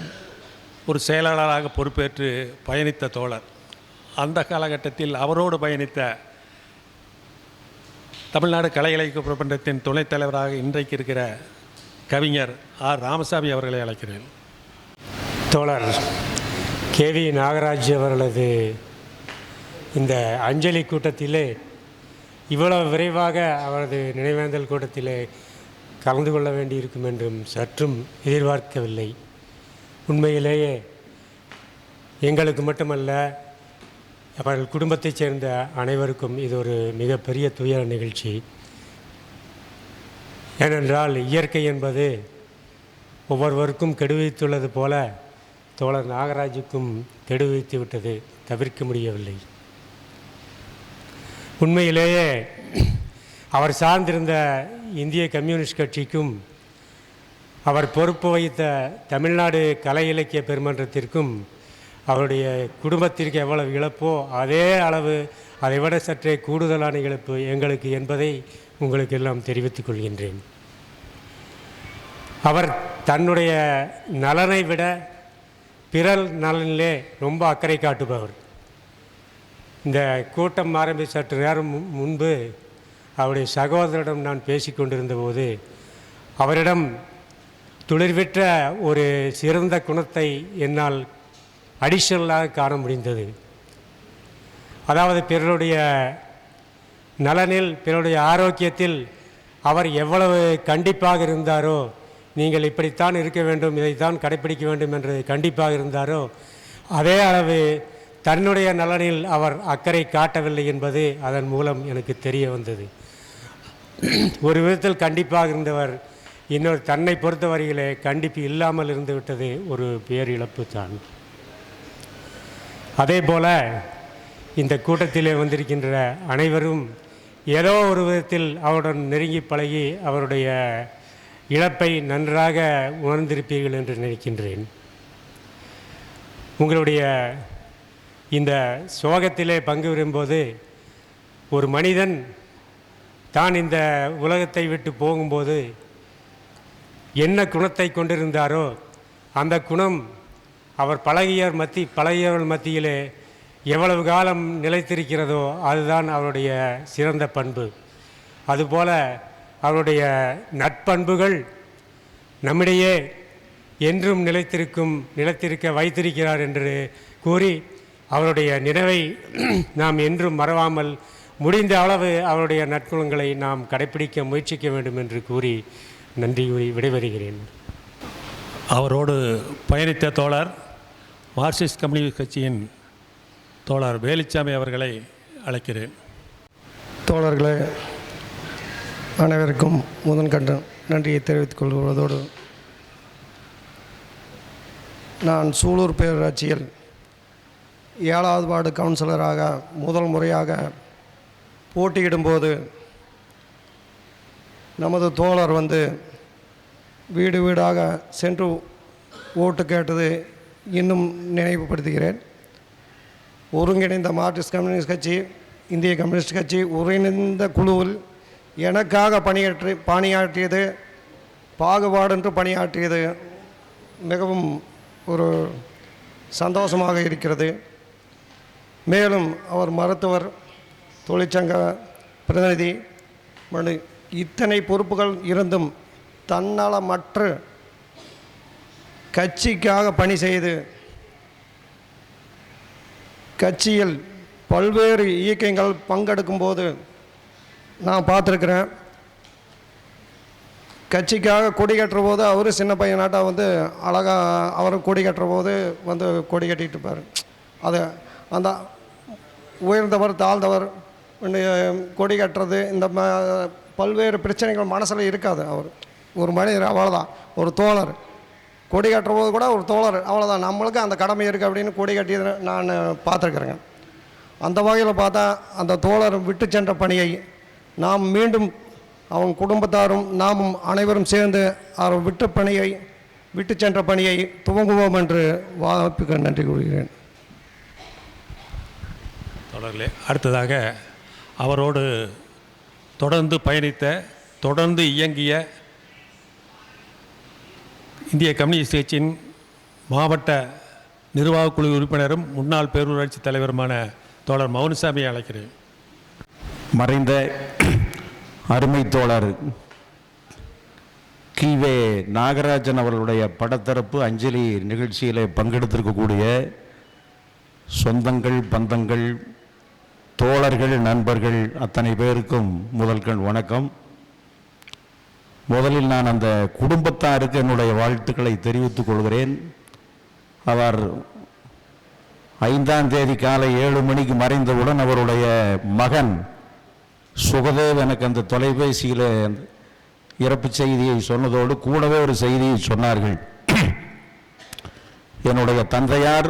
ஒரு செயலாளராக பொறுப்பேற்று பயணித்த தோழர். அந்த காலகட்டத்தில் அவரோடு பயணித்த தமிழ்நாடு கலை இலக்கிய பெருமன்றத்தின் துணைத் தலைவராக இன்றைக்கு இருக்கிற கவிஞர் ஆர் ராமசாமி அவர்களை அழைக்கிறேன். தோழர் KV நாகராஜ் அவர்களது இந்த அஞ்சலி கூட்டத்திலே இவ்வளவு விரைவாக அவரது நினைவேந்தல் கூட்டத்திலே கலந்து கொள்ள வேண்டியிருக்கும் என்றும் சற்றும் எதிர்பார்க்கவில்லை. உண்மையிலேயே எங்களுக்கு மட்டுமல்ல, அவர்கள் குடும்பத்தைச் சேர்ந்த அனைவருக்கும் இது ஒரு மிகப்பெரிய துயர நிகழ்ச்சி. ஏனென்றால் இயற்கை என்பது ஒவ்வொருவருக்கும் கெடுவித்துள்ளது போல தோழர் நாகராஜுக்கும் கெடுவித்து விட்டது, தவிர்க்க முடியவில்லை. உண்மையிலேயே அவர் சார்ந்திருந்த இந்திய கம்யூனிஸ்ட் கட்சிக்கும் அவர் பொறுப்பு வைத்த தமிழ்நாடு கலை இலக்கிய பெருமன்றத்திற்கும் அவருடைய குடும்பத்திற்கு எவ்வளவு இழப்போ அதே அளவு அதைவிட சற்றே கூடுதலான இழப்பு எங்களுக்கு என்பதை உங்களுக்கு எல்லாம் தெரிவித்துக் கொள்கின்றேன். அவர் தன்னுடைய நலனை விட பிறர் நலனிலே ரொம்ப அக்கறை காட்டுபவர். இந்த கூட்டம் ஆரம்பி சற்று நேரம் முன்பு அவருடைய சகோதரிடம் நான் பேசிக்கொண்டிருந்த போது அவரிடம் துளிர்விற்ற ஒரு சிறந்த குணத்தை என்னால் அடிஷனலாக காண முடிந்தது. அதாவது பிறருடைய நலனில், பிறருடைய ஆரோக்கியத்தில் அவர் எவ்வளவு கண்டிப்பாக இருந்தாரோ, நீங்கள் இப்படித்தான் இருக்க வேண்டும், இதைத்தான் கடைப்பிடிக்க வேண்டும் என்று கண்டிப்பாக இருந்தாரோ, அதே அளவு தன்னுடைய நலனில் அவர் அக்கறை காட்டவில்லை என்பது அதன் மூலம் எனக்கு தெரிய வந்தது. ஒரு விதத்தில் கண்டிப்பாக இருந்தவர், இன்னொரு தன்னை பொறுத்தவரையிலே கண்டிப்பு இல்லாமல் இருந்துவிட்டது ஒரு பேரிழப்பு தான். அதே போல் இந்த கூட்டத்திலே வந்திருக்கின்ற அனைவரும் ஏதோ ஒரு விதத்தில் அவருடன் நெருங்கி பழகி அவருடைய இழப்பை நன்றாக உணர்ந்திருப்பீர்கள் என்று நினைக்கின்றேன். உங்களுடைய இந்த சோகத்திலே பங்கு பெறும்போது ஒரு மனிதன் தான் இந்த உலகத்தை விட்டு போகும்போது என்ன குணத்தை கொண்டிருந்தாரோ அந்த குணம் அவர் பழகியவர்கள் மத்தியிலே எவ்வளவு காலம் நிலைத்திருக்கிறதோ அதுதான் அவருடைய சிறந்த பண்பு. அதுபோல அவருடைய நற்பண்புகள் நம்மிடையே என்றும் நிலைத்திருக்க வைத்திருக்கிறார் என்று கூறி அவருடைய நினைவை நாம் என்றும் மறவாமல் முடிந்த அளவு அவருடைய நற்குணங்களை நாம் கடைப்பிடிக்க முயற்சிக்க வேண்டும் என்று கூறி நன்றி கூறி விடைபெறுகிறேன். அவரோடு பயணித்த தோழர் மார்க்சிஸ்ட் கம்யூனிஸ்ட் கட்சியின் தோழர் வேலுச்சாமி அவர்களை அழைக்கிறேன். தோழர்களே, அனைவருக்கும் முதன்கண்ட நன்றியை தெரிவித்துக் கொள்வதோடு, நான் சூலூர் பேரூராட்சியில் 7வது வார்டு கவுன்சிலராக முதல் முறையாக போட்டியிடும்போது நமது தோழர் வீடு வீடாக சென்று ஓட்டு கேட்டது இன்னும் நினைவுபடுத்துகிறேன். ஒருங்கிணைந்த மார்க்சிஸ்ட் கம்யூனிஸ்ட் கட்சி, இந்திய கம்யூனிஸ்ட் கட்சி ஒருங்கிணைந்த குழுவில் எனக்காக பணியாற்றியது, பாகுபாடின்றி பணியாற்றியது மிகவும் ஒரு சந்தோஷமாக இருக்கிறது. மேலும் அவர் மருத்துவர், தொழிற்சங்க பிரதிநிதி, இத்தனை பொறுப்புகள் இருந்தும் தன்னலமற்ற கட்சிக்காக பணி செய்து கட்சியில் பல்வேறு இயக்கங்கள் பங்கெடுக்கும்போது நான் பார்த்துருக்குறேன். கட்சிக்காக கொடி கட்டுற போது அவர் சின்ன பையனாட்டா வந்து அழகாக அவர் கொடி கட்டுற போது வந்து கொடி கட்டிகிட்டு இருப்பார். அதை அந்த உயர்ந்தவர் தாழ்ந்தவர் கொடி கட்டுறது இந்த பல்வேறு பிரச்சனைகள் மனசில் இருக்காது. அவர் ஒரு மனிதர், அவ்வளோதான், ஒரு தோழர். கொடி கட்டுற போது கூட ஒரு தோழர், அவ்வளோதான், நம்மளுக்கு அந்த கடமை இருக்குது அப்படின்னு கொடி கட்டியது நான் பார்த்துருக்குறேங்க. அந்த வகையில் பார்த்தா அந்த தோழர் விட்டு சென்ற பணியை நாம் மீண்டும் அவங்க குடும்பத்தாரும் நாமும் அனைவரும் சேர்ந்து அவர் விட்டு சென்ற பணியை துவங்குவோம் என்று வாய்ப்புக்கு நன்றி கூறுகிறேன். தொடர்களே, அடுத்ததாக அவரோடு தொடர்ந்து பயணித்த, தொடர்ந்து இயங்கிய இந்திய கம்யூனிஸ்ட் கட்சியின் மாவட்ட நிர்வாகக்குழு உறுப்பினரும் முன்னாள் பேரூராட்சி தலைவருமான தோழர் மௌனசாமியை அழைக்கிறேன். மறைந்த அருமை தோழர் கீவே நாகராஜன் அவர்களுடைய படத்தரப்பு அஞ்சலி நிகழ்ச்சியில் பங்கெடுத்திருக்கக்கூடிய சொந்தங்கள், பந்தங்கள், தோழர்கள், நண்பர்கள் அத்தனை பேருக்கும் முதல்கண் வணக்கம். முதலில் நான் அந்த குடும்பத்தாருக்கு என்னுடைய வாழ்த்துக்களை தெரிவித்துக் கொள்கிறேன். அவர் 5ஆம் தேதி காலை 7 மணிக்கு மறைந்தவுடன் அவருடைய மகன் சுகதேவ் எனக்கு அந்த தொலைபேசியில் இறப்பு செய்தியை சொன்னதோடு கூடவே ஒரு செய்தியை சொன்னார்கள். என்னுடைய தந்தையார்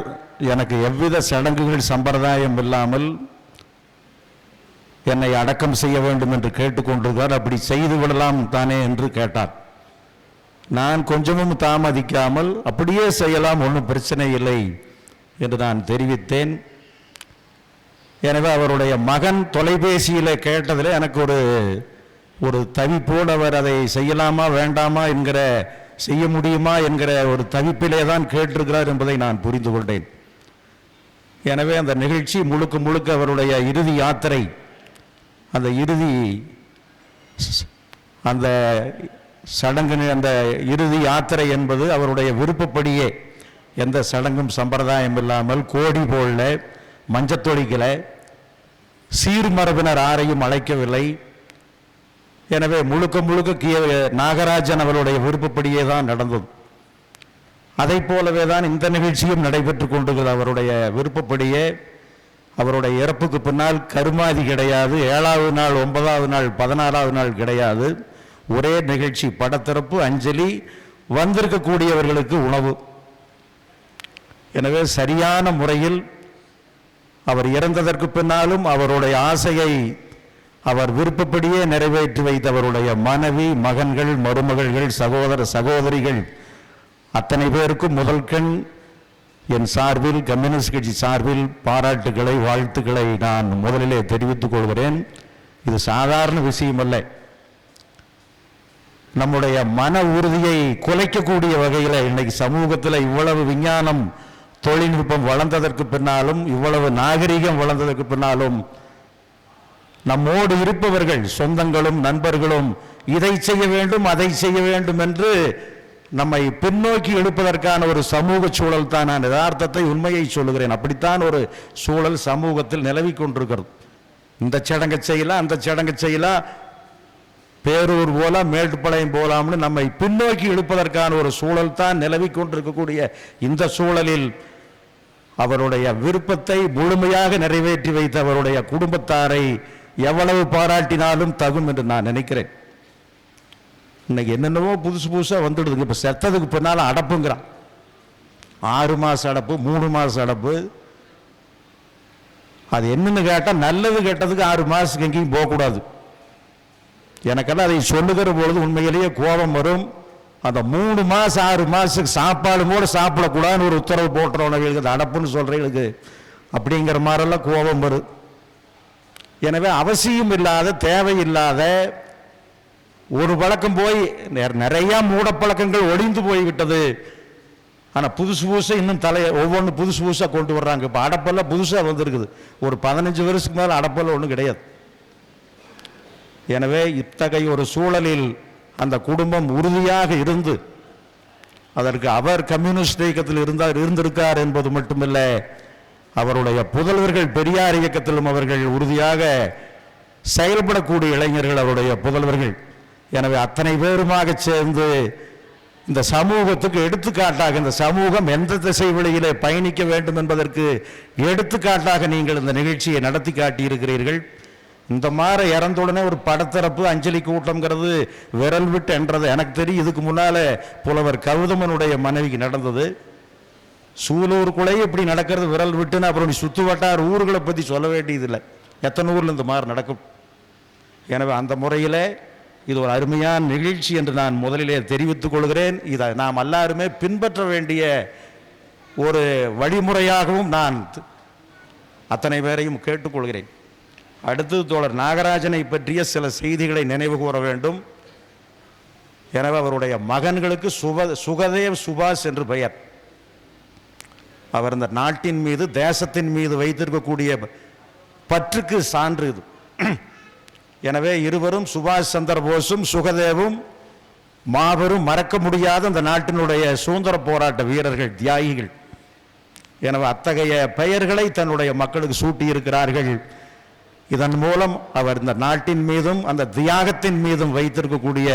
எனக்கு எவ்வித சடங்குகள் சம்பிரதாயம் இல்லாமல் என்னை அடக்கம் செய்ய வேண்டும் என்று கேட்டுக்கொண்டிருக்கிறார். அப்படி செய்து விடலாம் தானே என்று கேட்டார். நான் கொஞ்சமும் தாமதிக்காமல் அப்படியே செய்யலாம், ஒன்றும் பிரச்சனை இல்லை என்று நான் தெரிவித்தேன். எனவே அவருடைய மகன் தொலைபேசியில் கேட்டதில் எனக்கு ஒரு தவிப்போடு அவர் அதை செய்யலாமா வேண்டாமா என்கிற, செய்ய முடியுமா என்கிற ஒரு தவிப்பிலே தான் கேட்டிருக்கிறார் என்பதை நான் புரிந்து கொண்டேன். எனவே அந்த நிகழ்ச்சி முழுக்க முழுக்க அவருடைய இறுதி யாத்திரை, அந்த சடங்கு, அந்த இறுதி யாத்திரை என்பது அவருடைய விருப்பப்படியே, எந்த சடங்கும் சம்பிரதாயம் இல்லாமல், கோடி போடல, மஞ்சத்தொழிக்கல, சீர்மரபினர் யாரையும் அழைக்கவில்லை. எனவே முழுக்க முழுக்க நாகராஜன் அவருடைய விருப்பப்படியே தான் நடந்தது. அதை போலவே தான் இந்த நிகழ்ச்சியும் நடைபெற்று கொண்டிருக்கிறது. அவருடைய விருப்பப்படியே. அவருடைய இறப்புக்கு பின்னால் கருமாதி கிடையாது, 7வது நாள், 9வது நாள், 16வது நாள் கிடையாது. ஒரே நிகழ்ச்சி, படத்திறப்பு, அஞ்சலி, வந்திருக்கக்கூடியவர்களுக்கு உணவு. எனவே சரியான முறையில் அவர் இறந்ததற்கு பின்னாலும் அவருடைய ஆசையை அவர் விருப்பப்படியே நிறைவேற்றி வைத்த அவருடைய மனைவி, மகன்கள், மருமகள்கள், சகோதரிகள் அத்தனை பேருக்கும் முதல்கண் என் சார்பில், கம்யூனிஸ்ட் கட்சி சார்பில் பாராட்டுக்களை, வாழ்த்துக்களை நான் முதலிலே தெரிவித்துக் கொள்கிறேன். இது சாதாரண விஷயம் அல்ல. நம்முடைய மன உறுதியை குலைக்கக்கூடிய வகையில் இன்னைக்கு சமூகத்தில் இவ்வளவு விஞ்ஞானம், தொழில்நுட்பம் வளர்ந்ததற்கு பின்னாலும், இவ்வளவு நாகரிகம் வளர்ந்ததற்கு பின்னாலும் நம்மோடு இருப்பவர்கள், சொந்தங்களும் நண்பர்களும் இதை செய்ய வேண்டும், அதை செய்ய வேண்டும் என்று நம்மை பின்னோக்கி எடுப்பதற்கான ஒரு சமூக சூழல் தான். நான் யதார்த்தத்தை, உண்மையை சொல்லுகிறேன். அப்படித்தான் ஒரு சூழல் சமூகத்தில் நிலவி கொண்டிருக்கிறது. இந்த சடங்கை செய்யலாம், அந்த சடங்கை செய்யலாம், பேரூர் போல, மேட்டுப்பாளையம் போலாம்னு நம்மை பின்னோக்கி எடுப்பதற்கான ஒரு சூழல் தான் நிலவி கொண்டிருக்கக்கூடிய இந்த சூழலில் அவருடைய விருப்பத்தை முழுமையாக நிறைவேற்றி வைத்த அவருடைய குடும்பத்தாரை எவ்வளவு பாராட்டினாலும் தகும் என்று நான் நினைக்கிறேன். இன்னைக்கு என்னென்னவோ புதுசு புதுசாக வந்துடுதுங்க. இப்போ செத்ததுக்கு பின்னால் அடப்புங்கிறான். 6 மாதம் அடப்பு, 3 மாதம் அடப்பு. அது என்னன்னு கேட்டால், நல்லது கேட்டதுக்கு 6 மாதத்துக்கு எங்கேயும் போகக்கூடாது. எனக்கெல்லாம் அதை சொல்லுகிற பொழுது உண்மையிலேயே கோபம் வரும். அந்த 3 மாதம் 6 மாதத்துக்கு சாப்பாடு கூட சாப்பிடக்கூடாதுன்னு ஒரு உத்தரவு போட்டுறவங்களுக்கு, அது அடப்புன்னு சொல்கிறவங்களுக்கு அப்படிங்கிற மாதிரிலாம் கோபம் வரும். எனவே அவசியம் இல்லாத, தேவையில்லாத ஒரு பழக்கம் போய் நிறைய மூடப்பழக்கங்கள் ஒளிந்து போய்விட்டது. ஆனால் புதுசு புதுசாக இன்னும் ஒவ்வொன்று புதுசு புதுசாக கொண்டு வர்றாங்க. இப்போ அடப்பெல்லாம் புதுசாக வந்திருக்குது. ஒரு 15 வருஷத்துக்கு மேலே அடப்பெல்லாம் ஒன்றும் கிடையாது. எனவே இத்தகைய ஒரு சூழலில் அந்த குடும்பம் உறுதியாக இருந்து, அதற்கு அவர் கம்யூனிஸ்ட் இயக்கத்தில் இருந்திருக்கார் என்பது மட்டுமில்லை, அவருடைய புதல்வர்கள் பெரியார் இயக்கத்திலும் அவர்கள் உறுதியாக செயல்படக்கூடிய இளைஞர்கள் அவருடைய புதல்வர்கள். எனவே அத்தனை பேருமாக சேர்ந்து இந்த சமூகத்துக்கு எடுத்துக்காட்டாக, இந்த சமூகம் எந்த திசை வழியிலே பயணிக்க வேண்டும் என்பதற்கு எடுத்துக்காட்டாக நீங்கள் இந்த நிகழ்ச்சியை நடத்தி காட்டியிருக்கிறீர்கள். இந்த மாதிரி இறந்துடனே ஒரு படத்திறப்பு அஞ்சலி கூட்டம்ங்கிறது விரல் விட்டு என்றது எனக்கு தெரியும். இதுக்கு முன்னால புலவர் கௌதமனுடைய மனைவிக்கு நடந்தது. சூலூருக்குள்ளே இப்படி நடக்கிறது விரல் விட்டுன்னு அப்புறம் சுற்று வட்டார் ஊர்களை பற்றி சொல்ல வேண்டியதில்லை. எத்தனை ஊரில் இந்த மாதிரி நடக்கும். எனவே அந்த முறையில் இது ஒரு அருமையான நிகழ்ச்சி என்று நான் முதலிலே தெரிவித்துக் கொள்கிறேன். இதை நாம் எல்லாருமே பின்பற்ற வேண்டிய ஒரு வழிமுறையாகவும் நான் அத்தனை பேரையும் கேட்டுக்கொள்கிறேன். அடுத்து தோழர் நாகராஜனை பற்றிய சில செய்திகளை நினைவு கூற வேண்டும். எனவே அவருடைய மகன்களுக்கு சுகதேவ் சுபாஷ் என்று பெயர். அவர் இந்த நாட்டின் மீது, தேசத்தின் மீது வைத்திருக்கக்கூடிய பற்றுக்கு சான்று இது. எனவே இருவரும் சுபாஷ் சந்திர போஸும் சுகதேவும் மாபெரும் மறக்க முடியாத இந்த நாட்டினுடைய சுதந்திர போராட்ட வீரர்கள், தியாகிகள். எனவே அத்தகைய பெயர்களை தன்னுடைய மக்களுக்கு சூட்டியிருக்கிறார்கள். இதன் மூலம் அவர் இந்த நாட்டின் மீதும் அந்த தியாகத்தின் மீதும் வைத்திருக்கக்கூடிய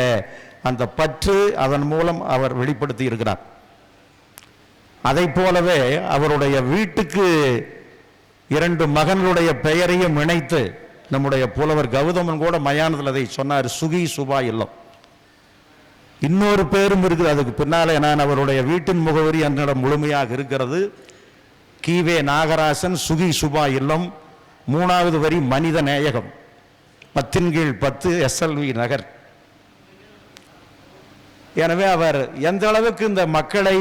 அந்த பற்று அதன் மூலம் அவர் வெளிப்படுத்தி இருக்கிறார். அதை போலவே அவருடைய வீட்டுக்கு 2 மகன்களுடைய பெயரையும் இணைத்து நம்முடைய புலவர் கௌதமன் கூட மயானத்தில் அதை சொன்னார், சுகி சுபா இல்லம். இன்னொரு பேரும் இருக்குது அதுக்கு பின்னாலே. நான் அவருடைய வீட்டின் முகவரி என்னிடம் முழுமையாக இருக்கிறது. கீவே நாகராசன், சுகி சுபா இல்லம், 3வது வரி மனித நேயகம், 10/10 SLV நகர். எனவே அவர் எந்த அளவுக்கு இந்த மக்களை,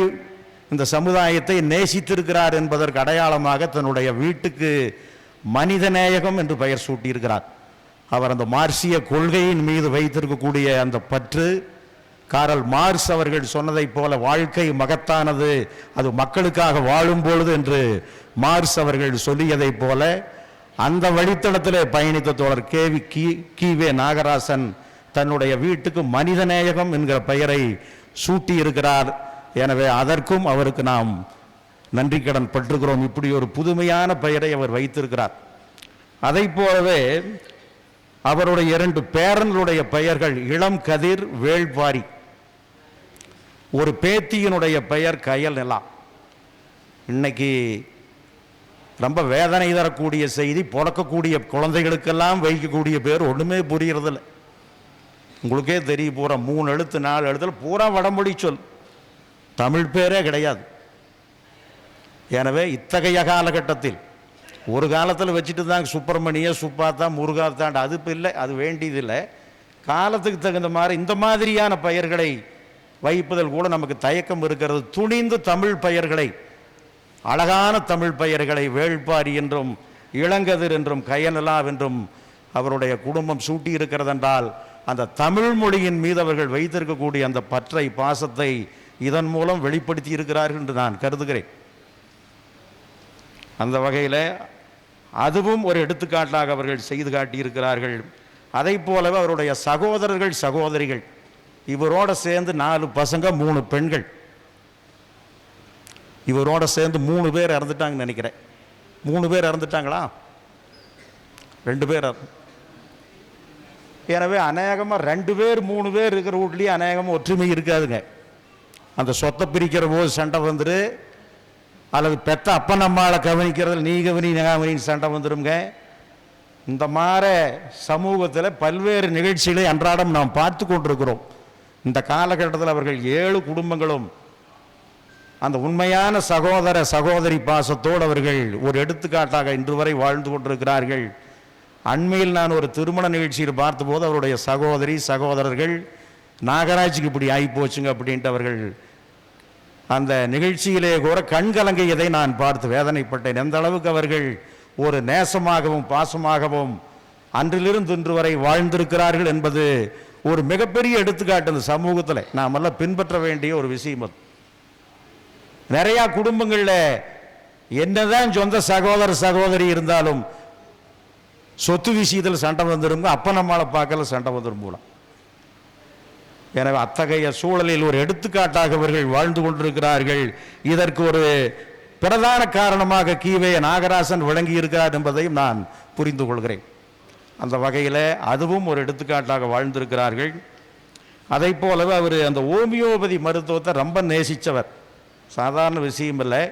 இந்த சமுதாயத்தை நேசித்திருக்கிறார் என்பதற்கு அடையாளமாக தன்னுடைய வீட்டுக்கு மனிதநேயகம் என்று பெயர் சூட்டியிருக்கிறார். அவர் அந்த மார்க்சிய கொள்கையின் மீது வைத்திருக்கக்கூடிய அந்த பற்று, காரல் மார்க்ஸ் அவர்கள் சொன்னதைப் போல வாழ்க்கை மகத்தானது அது மக்களுக்காக வாழும் பொழுது என்று மார்க்ஸ் அவர்கள் சொல்லியதைப் போல அந்த வழித்தடத்திலே பயணித்த தோழர் கீவே நாகராசன் தன்னுடைய வீட்டுக்கு மனிதநேயகம் என்கிற பெயரை சூட்டி இருக்கிறார். எனவே அதற்கும் அவருக்கு நாம் நன்றி கடன் பட்டிருக்கிறோம். இப்படி ஒரு புதுமையான பெயரை அவர் வைத்திருக்கிறார். அதை போலவே அவருடைய 2 பேரன்களுடைய பெயர்கள் இளம் கதிர், வேள்பாரி. ஒரு பேத்தியினுடைய பெயர் கயல் நிலா. இன்னைக்கு ரொம்ப வேதனை தரக்கூடிய செய்தி, பிறக்கக்கூடிய குழந்தைகளுக்கெல்லாம் வைக்கக்கூடிய பேர் ஒன்றுமே புரியறதில்லை. உங்களுக்கே தெரியும், பூரா 3 எழுத்து 4 எழுத்துல பூரா வடமொழி சொல், தமிழ் பேரே கிடையாது. எனவே இத்தகைய காலகட்டத்தில் ஒரு காலத்தில் வச்சுட்டு தான் சுப்பிரமணிய, சுப்பாத்தா, முருகாத்தாண்டு, அது இப்போ இல்லை, அது வேண்டியதில்லை. காலத்துக்கு தகுந்த மாதிரி இந்த மாதிரியான பெயர்களை வைப்பதில் கூட நமக்கு தயக்கம் இருக்கிறது. துணிந்து தமிழ் பெயர்களை, அழகான தமிழ் பெயர்களை வேள்பாரி என்றும் இளங்கதிர் என்றும் கயநிலா என்றும் அவருடைய குடும்பம் சூட்டி இருக்கிறது என்றால் அந்த தமிழ் மொழியின் மீது அவர்கள் வைத்திருக்கக்கூடிய அந்த பற்றை, பாசத்தை இதன் மூலம் வெளிப்படுத்தி இருக்கிறார்கள் என்று நான் கருதுகிறேன். அந்த வகையில் அதுவும் ஒரு எடுத்துக்காட்டாக அவர்கள் செய்து காட்டியிருக்கிறார்கள். அதை போலவே அவருடைய சகோதரர்கள், சகோதரிகள், இவரோட சேர்ந்து 4 பசங்க 3 பெண்கள். இவரோட சேர்ந்து 3 பேர் இறந்துட்டாங்கன்னு நினைக்கிறேன். 3 பேர் இறந்துட்டாங்களா? 2 பேர். எனவே அநேகமாக 2 பேர் 3 பேர் இருக்கிற வீட்லேயும் அநேகமாக ஒற்றுமை இருக்காதுங்க. அந்த சொத்தை பிரிக்கிற போது சண்டை வந்துரு, அல்லது பெத்த அப்பன் அம்மாவை கவனிக்கிறதில் நீ கவனி கவனின்னு சண்டை வந்துடுங்க. இந்த மாதிரி சமூகத்தில் பல்வேறு நிகழ்ச்சிகளை அன்றாடம் நாம் பார்த்து கொண்டிருக்கிறோம். இந்த காலகட்டத்தில் அவர்கள் 7 குடும்பங்களும் அந்த உண்மையான சகோதர சகோதரி பாசத்தோடு அவர்கள் ஒரு எடுத்துக்காட்டாக இன்று வரை வாழ்ந்து கொண்டிருக்கிறார்கள். அண்மையில் நான் ஒரு திருமண நிகழ்ச்சியில் பார்த்தபோது அவருடைய சகோதரி சகோதரர்கள் நாகராஜுக்கு இப்படி ஆகி போச்சுங்க அப்படின்ட்டு அவர்கள் அந்த நிகழ்ச்சியிலே கூட கண் கலங்கியதை நான் பார்த்து வேதனைப்பட்டேன். எந்த அளவுக்கு அவர்கள் ஒரு நேசமாகவும் பாசமாகவும் அன்றிலிருந்து இன்று வரை வாழ்ந்திருக்கிறார்கள் என்பது ஒரு மிகப்பெரிய எடுத்துக்காட்டு. இந்த சமூகத்தில் நாமெல்லாம் பின்பற்ற வேண்டிய ஒரு விஷயம் அது. நிறையா குடும்பங்களில் என்னதான் சொந்த சகோதர சகோதரி இருந்தாலும் சொத்து விஷயத்தில் சண்டை வந்துடுங்க, அப்ப நம்மளை பார்க்கல சண்டை வந்துடும் போல. எனவே அத்தகைய சூழலில் ஒரு எடுத்துக்காட்டாக அவர்கள் வாழ்ந்து கொண்டிருக்கிறார்கள். இதற்கு ஒரு பிரதான காரணமாக கீவே நாகராசன் விளங்கி இருக்கிறார் என்பதையும் நான் புரிந்து கொள்கிறேன். அந்த வகையில் அதுவும் ஒரு எடுத்துக்காட்டாக வாழ்ந்திருக்கிறார்கள். அதை போலவே அவர் அந்த ஹோமியோபதி மருத்துவத்தை ரொம்ப நேசித்தவர். சாதாரண விஷயம் இல்லை.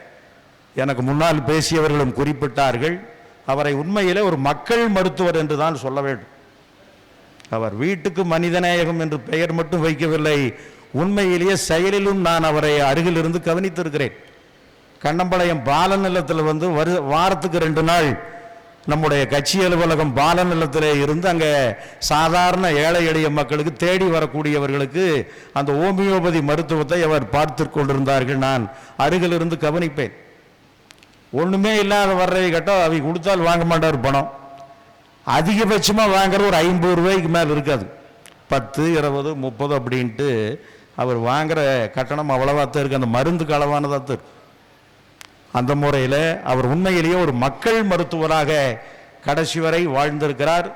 எனக்கு முன்னால் பேசியவர்களும் குறிப்பிட்டார்கள், அவரை உண்மையிலே ஒரு மக்கள் மருத்துவர் என்று தான் சொல்ல வேண்டும். அவர் வீட்டுக்கு மனிதநேயகம் என்று பெயர் மட்டும் வைக்கவில்லை, உண்மையிலேயே செயலிலும் நான் அவரை அருகிலிருந்து கவனித்திருக்கிறேன். கண்ணம்பாளையம் பாலன் இல்லத்தில் வந்து வாரத்துக்கு 2 நாள் நம்முடைய கட்சி அலுவலகம் பாலன் இல்லத்திலே இருந்து அங்கே சாதாரண ஏழை எளிய மக்களுக்கு தேடி வரக்கூடியவர்களுக்கு அந்த ஹோமியோபதி மருத்துவத்தை அவர் பார்த்து கொண்டிருந்தார்கள். நான் அருகிலிருந்து கவனிப்பேன். ஒன்றுமே இல்லாத வர்றதை கேட்டால் அவை கொடுத்தால் வாங்க மாட்டார் பணம். அதிகபட்சமாக வாங்குறது ஒரு 50 ரூபாய்க்கு மேலே இருக்காது. 10, 20, 30 அப்படின்ட்டு அவர் வாங்குகிற கட்டணம் அவ்வளவாத்தான் இருக்குது. அந்த மருந்துக்கு அளவானதாக இருக்கு. அந்த முறையில் அவர் உண்மையிலேயே ஒரு மக்கள் மருத்துவராக கடைசி வரை வாழ்ந்திருக்கிறார்.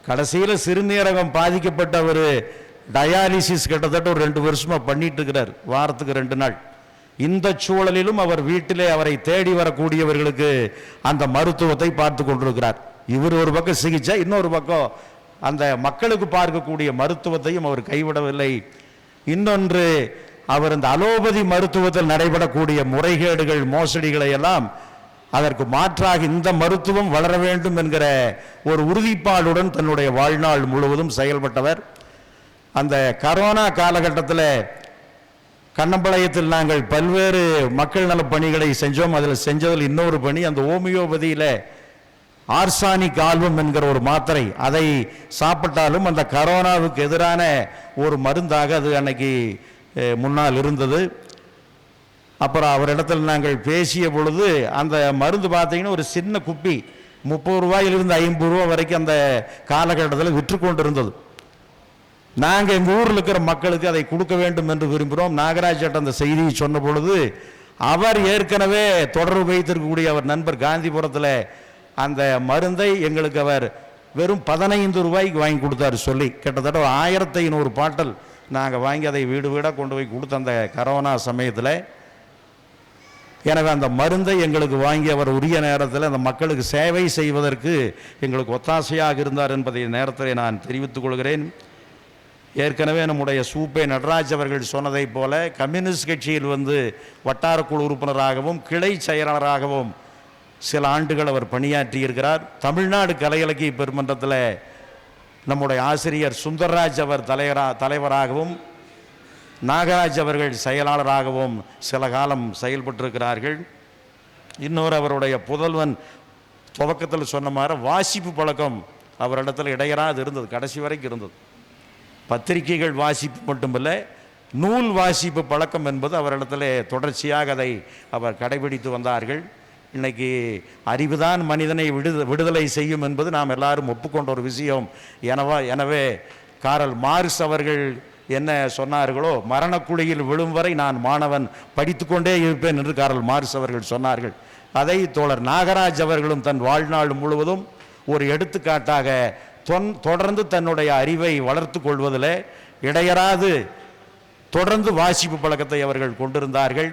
கடைசியில் சிறுநீரகம் பாதிக்கப்பட்ட ஒரு டயாலிசிஸ் கிட்டத்தட்ட ஒரு 2 வருஷமாக பண்ணிட்டு இருக்கிறார், வாரத்துக்கு 2 நாள். இந்த சூழலிலும் அவர் வீட்டிலே அவரை தேடி வரக்கூடியவர்களுக்கு அந்த மருத்துவத்தை பார்த்து கொண்டிருக்கிறார். இவர் ஒரு பக்கம் சிகிச்சை, இன்னொரு பக்கம் அந்த மக்களுக்கு பார்க்கக்கூடிய மருத்துவத்தையும் அவர் கைவிடவில்லை. இன்னொன்று, அவர் இந்த அலோபதி மருத்துவத்தில் நடைபெறக்கூடிய முறைகேடுகள், மோசடிகளை எல்லாம் அதற்கு மாற்றாக இந்த மருத்துவம் வளர வேண்டும் என்கிற ஒரு உறுதிப்பாடுடன் தன்னுடைய வாழ்நாள் முழுவதும் செயல்பட்டவர். அந்த கரோனா காலகட்டத்தில் கண்ணம்பாளையத்தில் நாங்கள் பல்வேறு மக்கள் நல பணிகளை செஞ்சோம். அதில் செஞ்சதில் இன்னொரு பணி, அந்த ஹோமியோபதியில் ஆர்சானிக் ஆல்பம் என்கிற ஒரு மாத்திரை, அதை சாப்பிட்டாலும் அந்த கரோனாவுக்கு எதிரான ஒரு மருந்தாக அது அன்னைக்கு முன்னால் இருந்தது. அப்புறம் அவரிடத்தில் நாங்கள் பேசிய பொழுது அந்த மருந்து பார்த்தீங்கன்னா ஒரு சின்ன குப்பி 30 ரூபாயிலிருந்து 50 ரூபா வரைக்கும் அந்த காலகட்டத்தில் விற்று கொண்டிருந்தது. நாங்கள் எங்கள் ஊரில் இருக்கிற மக்களுக்கு அதை கொடுக்க வேண்டும் என்று விரும்புகிறோம். நாகராஜ் அந்த செய்தியை சொன்ன பொழுது அவர் ஏற்கனவே தொடர்பு வைத்திருக்கக்கூடிய அவர் நண்பர் காந்திபுரத்தில் அந்த மருந்தை எங்களுக்கு அவர் வெறும் 15 ரூபாய்க்கு வாங்கி கொடுத்தாரு. சொல்லி கிட்டத்தட்ட 1500 பாட்டில் நாங்கள் வாங்கி அதை வீடு வீடாக கொண்டு போய் கொடுத்த அந்த கரோனா சமயத்தில். எனவே அந்த மருந்தை எங்களுக்கு வாங்கி அவர் உரிய நேரத்தில் அந்த மக்களுக்கு சேவை செய்வதற்கு எங்களுக்கு ஒத்தாசையாக இருந்தார் என்பதை நேரத்தில் நான் தெரிவித்துக் கொள்கிறேன். ஏற்கனவே நம்முடைய சூப்பை நடராஜ் அவர்கள் சொன்னதை போல கம்யூனிஸ்ட் கட்சியில் வந்து வட்டாரக்குழு உறுப்பினராகவும் கிளை செயலாளராகவும் சில ஆண்டுகள் அவர் பணியாற்றியிருக்கிறார். தமிழ்நாடு கலை இலக்கிய பெருமன்றத்தில் நம்முடைய ஆசிரியர் சுந்தர்ராஜ் அவர் தலைவராகவும் நாகராஜ் அவர்கள் செயலாளராகவும் சில காலம் செயல்பட்டிருக்கிறார்கள். இன்னொரு அவருடைய புதல்வன் துவக்கத்தில் சொன்ன மாதிரி வாசிப்பு பழக்கம் அவரிடத்தில் இடையராது இருந்தது, கடைசி வரைக்கும் இருந்தது. பத்திரிகைகள் வாசிப்பு மட்டுமில்லை, நூல் வாசிப்பு பழக்கம் என்பது அவரிடத்தில் தொடர்ச்சியாக அதை அவர் கடைபிடித்து வந்தார்கள். இன்னைக்கு அறிவுதான் மனிதனை விடுதலை செய்யும் என்பது நாம் எல்லாரும் ஒப்புக்கொண்ட ஒரு விஷயம். எனவே காரல் மார்க்ஸ் அவர்கள் என்ன சொன்னார்களோ, மரணக்குழியில் விழும் வரை நான் மாணவன் படித்துக்கொண்டே இருப்பேன் என்று காரல் மார்க்ஸ் அவர்கள் சொன்னார்கள். அதை தோழர் நாகராஜ் அவர்களும் தன் வாழ்நாள் முழுவதும் ஒரு எடுத்துக்காட்டாக தொடர்ந்து தன்னுடைய அறிவை வளர்த்து கொள்வதில் இடையராது தொடர்ந்து வாசிப்பு பழக்கத்தை அவர்கள் கொண்டிருந்தார்கள்.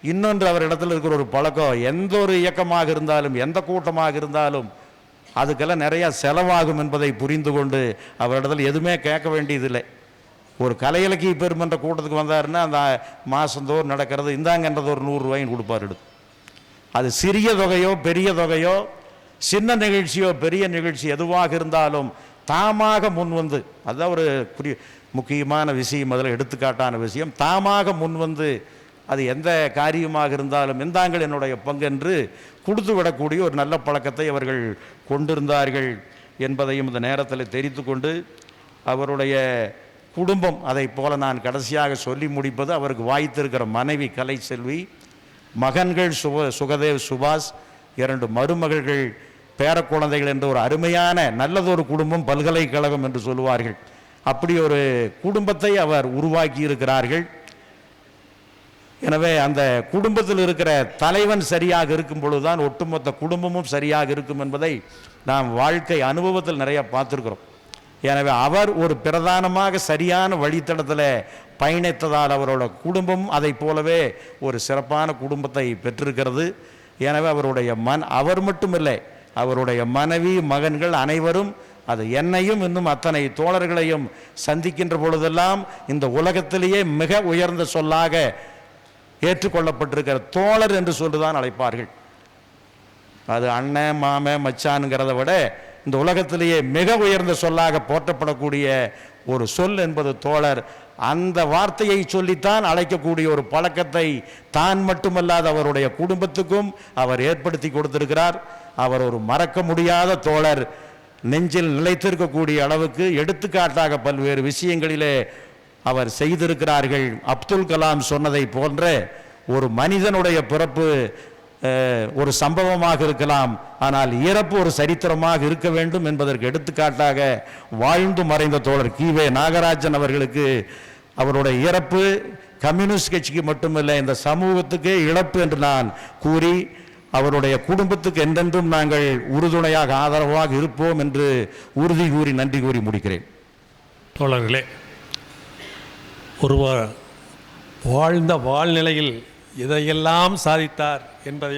இன்னொன்று, அவரிடத்தில் இருக்கிற ஒரு பழக்கம், எந்த ஒரு இயக்கமாக இருந்தாலும் எந்த கூட்டமாக இருந்தாலும் அதுக்கெல்லாம் நிறைய செலவாகும் என்பதை புரிந்து கொண்டு அவரிடத்தில் எதுவுமே கேட்க வேண்டியதில்லை. ஒரு கலை இலக்கிய பெருமன்ற கூட்டத்துக்கு வந்தாருன்னா அந்த மாதந்தோறும் நடக்கிறது இந்தாங்கன்றது ஒரு 100 ரூபாயும் கொடுப்பார். அது சிறிய தொகையோ பெரிய தொகையோ, சின்ன நிகழ்ச்சியோ பெரிய நிகழ்ச்சி எதுவாக இருந்தாலும் தாமாக முன்வந்து, அதுதான் ஒரு முக்கியமான விஷயம், அதில் எடுத்துக்காட்டான விஷயம், தாமாக முன்வந்து அது எந்த காரியமாக இருந்தாலும் இந்தாங்கள் என்னுடைய பங்கென்று கொடுத்து விடக்கூடிய ஒரு நல்ல பழக்கத்தை அவர்கள் கொண்டிருந்தார்கள் என்பதையும் இந்த நேரத்தில் தெரிந்து கொண்டு, அவருடைய குடும்பம் அதை போல நான் கடைசியாக சொல்லி முடிப்பது, அவருக்கு வாய்த்திருக்கிற மனைவி கலைச்செல்வி, மகன்கள் சுகதேவ், சுபாஷ், 2 மருமகள்கள், பேரக்குழந்தைகள் என்ற ஒரு அருமையான நல்லதொரு குடும்பம், பல்கலைக்கழகம் என்று சொல்லுவார்கள். அப்படி ஒரு குடும்பத்தை அவர் உருவாக்கி இருக்கிறார்கள். எனவே அந்த குடும்பத்தில் இருக்கிற தலைவன் சரியாக இருக்கும் பொழுதுதான் ஒட்டுமொத்த குடும்பமும் சரியாக இருக்கும் என்பதை நாம் வாழ்க்கை அனுபவத்தில் நிறைய பார்த்துருக்கிறோம். எனவே அவர் ஒரு பிரதானமாக சரியான வழித்தடத்தில் பயணித்ததால் அவரோட குடும்பம் அதை போலவே ஒரு சிறப்பான குடும்பத்தை பெற்றிருக்கிறது. எனவே அவருடைய அவர் மட்டுமில்லை, அவருடைய மனைவி மகன்கள் அனைவரும் அது என்னையும் இன்னும் அத்தனை தோழர்களையும் சந்திக்கின்ற பொழுதெல்லாம் இந்த உலகத்திலேயே மிக உயர்ந்த சொல்லாக ஏற்றுக்கொள்ளப்பட்டிருக்கிற தோழர் என்று சொல்லிதான் அழைப்பார்கள். அது அண்ணன் மாம மச்சானுங்கிறத விட இந்த உலகத்திலேயே மிக உயர்ந்த சொல்லாக போற்றப்படக்கூடிய ஒரு சொல் என்பது தோழர். அந்த வார்த்தையை சொல்லித்தான் அழைக்கக்கூடிய ஒரு பழக்கத்தை தான் மட்டுமல்லாத அவருடைய குடும்பத்துக்கும் அவர் ஏற்படுத்தி கொடுத்திருக்கிறார். அவர் ஒரு மறக்க முடியாத தோழர், நெஞ்சில் நிலைத்திருக்கக்கூடிய அளவுக்கு எடுத்துக்காட்டாக பல்வேறு விஷயங்களிலே அவர் செய்திருக்கிறார்கள். அப்துல் கலாம் சொன்னதை போன்ற ஒரு மனிதனுடைய பிறப்பு ஒரு சம்பவமாக இருக்கலாம், ஆனால் இறப்பு ஒரு சரித்திரமாக இருக்க வேண்டும் என்பதற்கு எடுத்துக்காட்டாக வாழ்ந்து மறைந்த தோழர் கி.வே. நாகராஜன் அவர்களுக்கு அவருடைய இறப்பு கம்யூனிஸ்ட் கட்சிக்கு மட்டுமில்லை, இந்த சமூகத்துக்கே இழப்பு என்று நான் கூறி அவருடைய குடும்பத்துக்கு என்றென்றும் நாங்கள் உறுதுணையாக ஆதரவாக இருப்போம் என்று உறுதி கூறி நன்றி கூறி முடிக்கிறேன். தோழர்களே, ஒருவர் வாழ்ந்த வாழ்நிலையில் இதையெல்லாம் சாதித்தார் என்பதை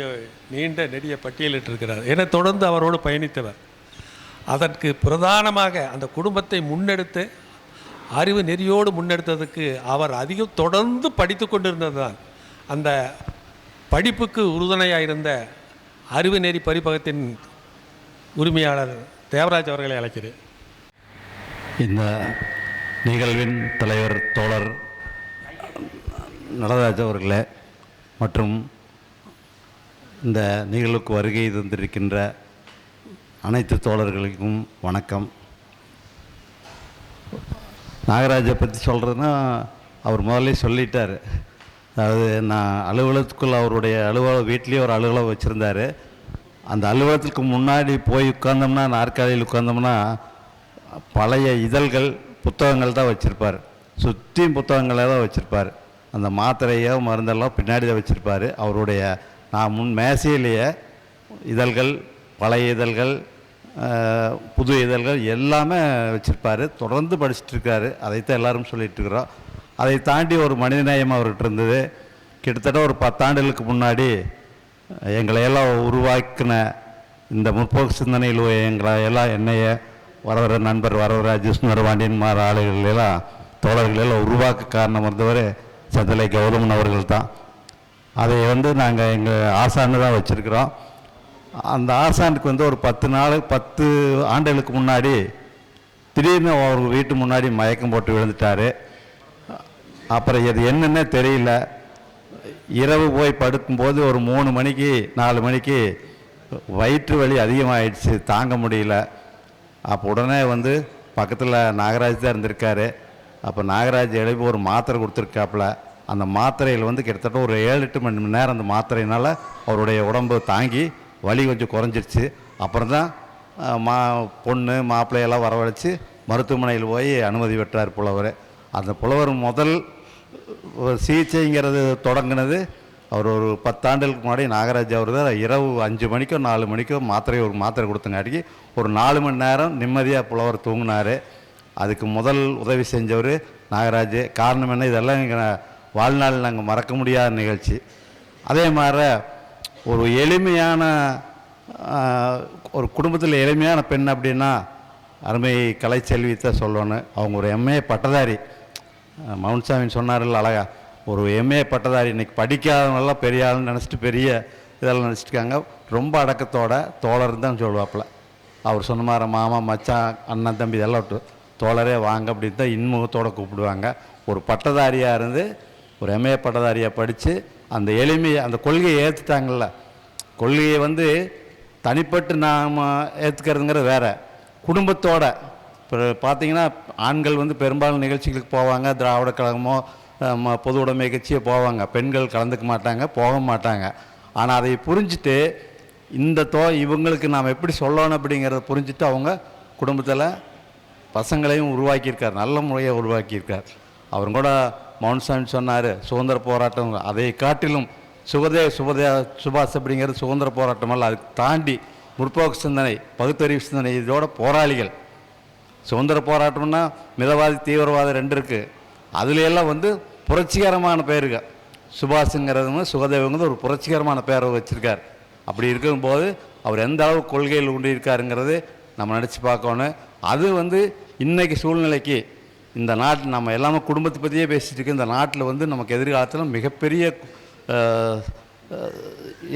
நீண்ட நெடிய பட்டியலிட்டிருக்கிறார். என தொடர்ந்து அவரோடு பயணித்தவர். அதற்கு பிரதானமாக அந்த குடும்பத்தை முன்னெடுத்து அறிவு நெறியோடு முன்னெடுத்ததுக்கு அவர் அதிகம் தொடர்ந்து படித்து கொண்டிருந்தது தான். அந்த படிப்புக்கு உறுதுணையாக இருந்த அறிவு நெறி பரிபகத்தின் உரிமையாளர் தேவராஜ் அவர்களை அழைக்கிறேன். இந்த நிகழ்வின் தலைவர் தோழர் நடராஜ் அவர்களே மற்றும் இந்த நிகழ்வுக்கு வருகை தந்திருக்கின்ற அனைத்து தோழர்களுக்கும் வணக்கம். நாகராஜை பற்றி சொல்கிறதுன்னா அவர் முதல்ல சொல்லிட்டார். அதாவது நான் அலுவலகத்துக்குள்ளே அவருடைய வீட்லேயே ஒரு அலுவலகம் வச்சுருந்தார். அந்த அலுவலகத்துக்கு முன்னாடி போய் உட்கார்ந்தோம்னா, நாற்காலியில் உட்கார்ந்தோம்னா பழைய இதழ்கள் புத்தகங்கள் தான் வச்சுருப்பார். சுற்றியும் புத்தகங்களை தான் வச்சுருப்பார். அந்த மாத்திரையோ மருந்தெல்லாம் பின்னாடி தான் வச்சுருப்பார். அவருடைய நான் மேசையிலேயே இதழ்கள், பழைய இதழ்கள், புது இதழ்கள் எல்லாமே வச்சுருப்பார். தொடர்ந்து படிச்சுட்ருக்காரு. அதைத்தான் எல்லோரும் சொல்லிகிட்ருக்குறோம். அதை தாண்டி ஒரு மனிதநேயம் அவர்கிட்ட இருந்தது. கிட்டத்தட்ட ஒரு 10 ஆண்டுகளுக்கு முன்னாடி எங்களையெல்லாம் உருவாக்கின இந்த முற்போக்கு சிந்தனையில் எங்களையெல்லாம் என்னைய வரவர நண்பர் வரவராஜ் சுந்தரபாண்டியன்மார் ஆளுகளெல்லாம் தோழர்களெல்லாம் உருவாக்க காரணம் இருந்தவர் சந்தலை கௌரவன் அவர்கள் தான். அதை நாங்கள் எங்கள் ஆசான்னு தான் வச்சுருக்கிறோம். அந்த ஆசானுக்கு ஒரு 10 ஆண்டுகளுக்கு முன்னாடி திடீர்னு அவர் வீட்டு முன்னாடி மயக்கம் போட்டு விழுந்துட்டார். அப்புறம் இது என்னன்னே தெரியல. இரவு போய் படுக்கும்போது ஒரு 3 மணிக்கு 4 மணிக்கு வயிற்று வலி அதிகமாகிடுச்சு, தாங்க முடியல. அப்போ உடனே பக்கத்தில் நாகராஜ் தான் இருந்திருக்காரு. அப்போ நாகராஜ் எழுப்பி ஒரு மாத்திரை கொடுத்துருக்காப்புல. அந்த மாத்திரையில் கிட்டத்தட்ட ஒரு 7-8 மணி நேரம் அந்த மாத்திரையினால் அவருடைய உடம்பு தாங்கி வலி கொஞ்சம் குறைஞ்சிருச்சு. அப்புறம் தான் பொண்ணு மாப்பிள்ளையெல்லாம் வரவழைச்சி மருத்துவமனையில் போய் அனுமதி பெற்றார் புலவர். அந்த புலவர் முதல் சிகிச்சைங்கிறது தொடங்கினது அவர் ஒரு 10 ஆண்டுகளுக்கு முன்னாடி நாகராஜ் அவர் தான் இரவு 5 மணிக்கோ 4 மணிக்கோ ஒரு மாத்திரை கொடுத்தங்காட்டிக்கு ஒரு 4 மணி நேரம் நிம்மதியாக புலவர் தூங்கினார். அதுக்கு முதல் உதவி செஞ்சவர் நாகராஜ். காரணம் என்ன, இதெல்லாம் எங்கள் வாழ்நாள் நாங்கள் மறக்க முடியாத நிகழ்ச்சி. அதே மாதிரி ஒரு எளிமையான ஒரு குடும்பத்தில் எளிமையான பெண் அப்படின்னா அருமை கலைச்செல்வித்தை சொல்லணும். அவங்க ஒரு எம்ஏ பட்டதாரி. மவுன்சாமின்னு சொன்னார்ல அழகா, ஒரு எம்ஏ பட்டதாரி. இன்றைக்கி படிக்காதவங்களாம் பெரிய ஆளுன்னு நினச்சிட்டு பெரிய இதெல்லாம் நினச்சிட்டுருக்காங்க. ரொம்ப அடக்கத்தோட தோழர் தான் சொல்லுவாப்பில். அவர் சொன்ன மாதிரி மாமா மச்சான் அண்ணன் தம்பி இதெல்லாம் விட்டு தோழரே வாங்க அப்படின்னு தான் இன்முகத்தோடு கூப்பிடுவாங்க. ஒரு பட்டதாரியாக இருந்து ஒரு எம்ஏ பட்டதாரியாக படித்து அந்த எளிமையை அந்த கொள்கையை ஏற்றுட்டாங்கள்ல. கொள்கையை தனிப்பட்டு நாம் ஏற்றுக்கிறதுங்கிற வேறு, குடும்பத்தோட. இப்போ பார்த்தீங்கன்னா ஆண்கள் பெரும்பாலும் நிகழ்ச்சிகளுக்கு போவாங்க, திராவிட கழகமோ பொது உடைமை கட்சியோ போவாங்க. பெண்கள் கலந்துக்க மாட்டாங்க, போக மாட்டாங்க. ஆனால் அதை புரிஞ்சுட்டு இந்த இவங்களுக்கு நாம் எப்படி சொல்லணும் அப்படிங்கிறத புரிஞ்சுட்டு அவங்க குடும்பத்தில் பசங்களையும் உருவாக்கியிருக்கார், நல்ல முறையை உருவாக்கியிருக்கார். அவரும் கூட மவுன்சாமி சொன்னார் சுதந்திர போராட்டம், அதை காட்டிலும் சுபாஷ் அப்படிங்கிறது சுதந்திர போராட்டம் அல்ல, அதுக்கு தாண்டி முற்போக்கு சிந்தனை, பகுத்தறிவு சிந்தனை, இதோட போராளிகள். சுதந்திர போராட்டம்னா மிதவாதி தீவிரவாதம் ரெண்டு இருக்குது. அதுலையெல்லாம் வந்து புரட்சிகரமான பேருங்க. சுபாஷுங்கிறதுங்க சுகதேவங்கிறது ஒரு புரட்சிகரமான பேரை வச்சுருக்கார். அப்படி இருக்கும்போது அவர் எந்த அளவு கொள்கையில் கொண்டிருக்காருங்கிறது நம்ம நினச்சி பார்க்கணும். அது வந்து இன்றைக்கி சூழ்நிலைக்கு இந்த நாட்டில் நம்ம எல்லாமே குடும்பத்தை பற்றியே பேசிகிட்டு இருக்கு. இந்த நாட்டில் வந்து நமக்கு எதிர்காலத்தில் மிகப்பெரிய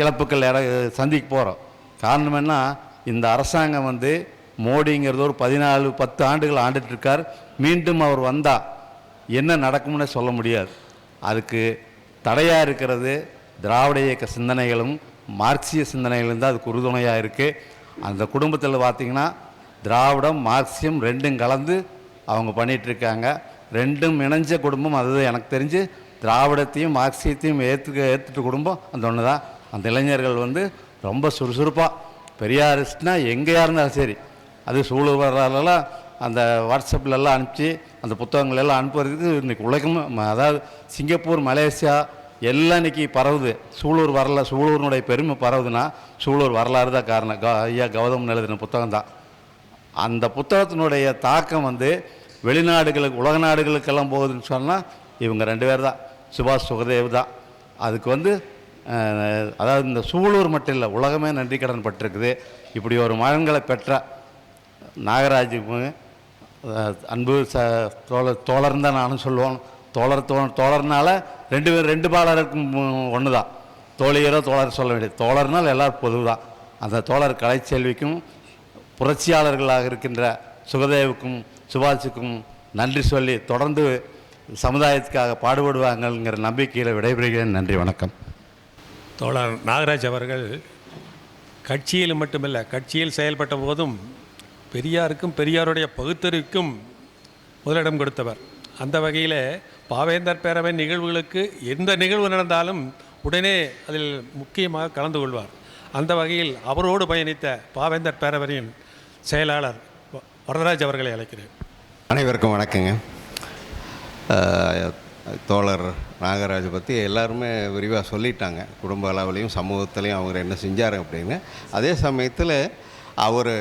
இழப்புக்கள் சந்திக்க போகிறோம். காரணம் என்ன, இந்த அரசாங்கம் வந்து மோடிங்கிறது ஒரு 10 ஆண்டுகள் ஆண்டுட்டுருக்கார். மீண்டும் அவர் வந்தால் என்ன நடக்கும்னு சொல்ல முடியாது. அதுக்கு தடையாக இருக்கிறது திராவிட இயக்க சிந்தனைகளும் மார்க்சிய சிந்தனைகளும் தான் அதுக்கு உறுதுணையாக இருக்குது. அந்த குடும்பத்தில் பார்த்திங்கன்னா திராவிடம் மார்க்சியம் ரெண்டும் கலந்து அவங்க பண்ணிகிட்ருக்காங்க. ரெண்டும் இணைஞ்ச குடும்பம் அதுதான். எனக்கு தெரிஞ்சு திராவிடத்தையும் மார்க்சியத்தையும் ஏற்றுட்டு குடும்பம் அந்த ஒன்று தான். அந்த இளைஞர்கள் வந்து ரொம்ப சுறுசுறுப்பாக பெரியாரிஸ்ட்னா எங்கேயா இருந்தாலும் சரி, அது சூழல் வரலாம் அந்த வாட்ஸ்அப்லெல்லாம் அனுப்பிச்சு அந்த புத்தகங்களெல்லாம் அனுப்புறதுக்கு இன்றைக்கி உலகம், அதாவது சிங்கப்பூர் மலேசியா எல்லாம் இன்றைக்கி பரவுது. சூலூரினுடைய பெருமை பரவுதுன்னா சூலூர் வரலாறு தான் காரணம். ஐயா கௌதம் எழுதின புத்தகம் தான். அந்த புத்தகத்தினுடைய தாக்கம் வந்து வெளிநாடுகளுக்கு உலக நாடுகளுக்கெல்லாம் போகுதுன்னு சொன்னால் இவங்க 2 பேர் தான், சுபாஷ் சுகதேவ் தான். அதுக்கு வந்து அதாவது இந்த சூலூர் மட்டும் இல்லை, உலகமே நன்றி கடன் பட்டிருக்குது. இப்படி ஒரு மகன்களை பெற்ற நாகராஜுக்கு அன்பு தோழர்னு தான் நானும் சொல்லுவோம். தோழர்னால 2 பாலருக்கும் ஒன்று தான். தோழியரோ தோழர் சொல்ல வேண்டியது. தோழர்னால் எல்லோரும் பொது தான். அந்த தோழர் கலைச்செல்விக்கும் புரட்சியாளர்களாக இருக்கின்ற சுகதேவுக்கும் சுபாஷுக்கும் நன்றி சொல்லி தொடர்ந்து சமுதாயத்துக்காக பாடுபடுவாங்கங்கிற நம்பிக்கையில் விடைபெறுகிறேன். நன்றி, வணக்கம். தோழர் நாகராஜ் அவர்கள் கட்சியில் மட்டுமல்ல, கட்சியில் செயல்பட்ட போதும் பெரியாருக்கும் பெரியாருடைய பகுத்தறிவுக்கும் முதலிடம் கொடுத்தவர். அந்த வகையில் பாவேந்தர் பேரவை நிகழ்வுகளுக்கு எந்த நிகழ்வு நடந்தாலும் உடனே அதில் முக்கியமாக கலந்து கொள்வார். அந்த வகையில் அவரோடு பயணித்த பாவேந்தர் பேரவையின் செயலாளர் வரதராஜ் அவர்களை அழைக்கிறேன். அனைவருக்கும் வணக்கங்க. தோழர் நாகராஜை பற்றி எல்லாருமே விரிவாக சொல்லிட்டாங்க. குடும்ப அளவுலையும் சமூகத்துலேயும் அவங்க என்ன செஞ்சார் அப்படின்னு. அதே சமயத்தில் அவர்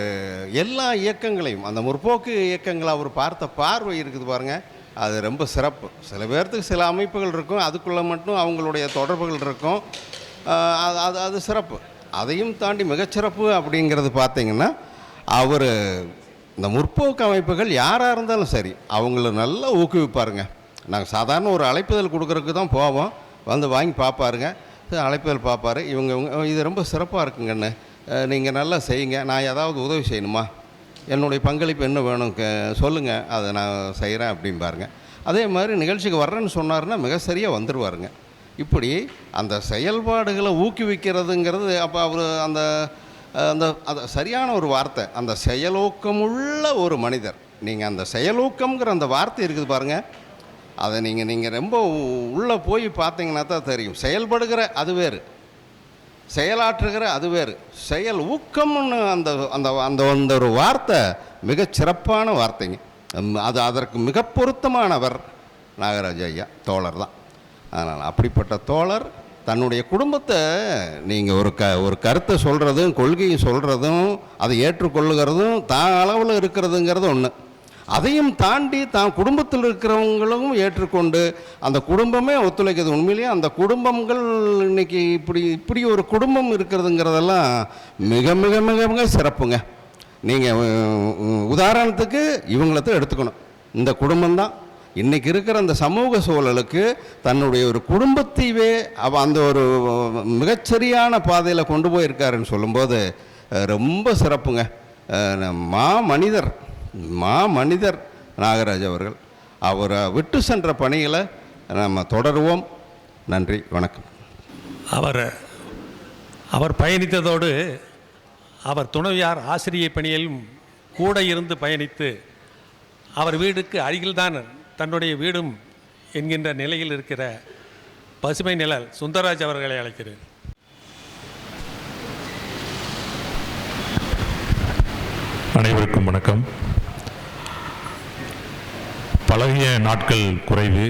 எல்லா இயக்கங்களையும், அந்த முற்போக்கு இயக்கங்களை அவர் பார்த்த பார்வை இருக்குது பாருங்கள், அது ரொம்ப சிறப்பு. சில பேர்த்துக்கு சில அமைப்புகள் இருக்கும், அதுக்குள்ளே மட்டும் அவங்களுடைய தொடர்புகள் இருக்கும், அது சிறப்பு. அதையும் தாண்டி மிகச்சிறப்பு அப்படிங்கிறது பார்த்திங்கன்னா, அவர் இந்த முற்போக்கு அமைப்புகள் யாராக இருந்தாலும் சரி அவங்கள நல்லா ஊக்குவிப்பாருங்க. நாங்கள் சாதாரண ஒரு அழைப்புதல் கொடுக்குறதுக்கு தான் போவோம், வந்து வாங்கி பார்ப்பாருங்க, அழைப்புதல் பார்ப்பார். இவங்க இது ரொம்ப சிறப்பாக இருக்குங்கண்ணு, நீங்கள் நல்லா செய்யுங்க, நான் ஏதாவது உதவி செய்யணுமா, என்னுடைய பங்களிப்பு என்ன வேணும் சொல்லுங்கள், அதை நான் செய்கிறேன் அப்படிம்பாருங்க. அதே மாதிரி நிகழ்ச்சிக்கு வர்றேன்னு சொன்னார்னா மிக சரியாக வந்துடுவாருங்க. இப்படி அந்த செயல்பாடுகளை ஊக்குவிக்கிறதுங்கிறது, அப்போ அவர் அந்த அது சரியான ஒரு வார்த்தை, அந்த செயலூக்கமுள்ள ஒரு மனிதர். நீங்கள் அந்த செயலூக்கம்ங்கிற அந்த வார்த்தை இருக்குது பாருங்கள், அதை நீங்கள் ரொம்ப உள்ளே போய் பார்த்தீங்கன்னா தான் தெரியும். செயல்படுகிற அது வேறு, செயலாற்றுகிற அது வேறு. செயல் ஊக்கம்னு அந்த அந்த அந்த அந்த ஒரு வார்த்தை மிகச்சிறப்பான வார்த்தைங்க. அது அதற்கு மிக பொருத்தமானவர் நாகராஜ ஐயா தோழர் தான். அதனால் அப்படிப்பட்ட தோழர் தன்னுடைய குடும்பத்தை நீங்கள் ஒரு கருத்தை சொல்கிறதும் கொள்கையை சொல்கிறதும் அதை ஏற்றுக்கொள்ளுகிறதும் தான் அளவில் இருக்கிறதுங்கிறது ஒன்று. அதையும் தாண்டி தான் குடும்பத்தில் இருக்கிறவங்களும் ஏற்றுக்கொண்டு அந்த குடும்பமே ஒத்துழைக்கிறது. உண்மையிலேயே அந்த குடும்பங்கள் இன்றைக்கி இப்படி ஒரு குடும்பம் இருக்கிறதுங்கிறதெல்லாம் மிக மிக மிக மிக சிறப்புங்க. நீங்கள் உதாரணத்துக்கு இவங்களத்தை எடுத்துக்கணும். இந்த குடும்பம்தான் இன்றைக்கி இருக்கிற அந்த சமூக சூழலுக்கு தன்னுடைய ஒரு குடும்பத்தையே அந்த ஒரு மிகச்சரியான பாதையில் கொண்டு போயிருக்காருன்னு சொல்லும்போது ரொம்ப சிறப்புங்க. மாமனிதர் நாகராஜ் அவர்கள். அவரை விட்டு சென்ற பணிகளை நம்ம தொடருவோம். நன்றி, வணக்கம். அவர் பயணித்ததோடு அவர் துணைவியார் ஆசிரியை பணியிலும் கூட இருந்து பயணித்து அவர் வீடுக்கு அருகில்தான் தன்னுடைய வீடும் என்கின்ற நிலையில் இருக்கிற பசுமை நிழல் சுந்தரராஜ் அவர்களை அழைக்கிறேன். அனைவருக்கும் வணக்கம். பழகிய நாட்கள் குறைவு,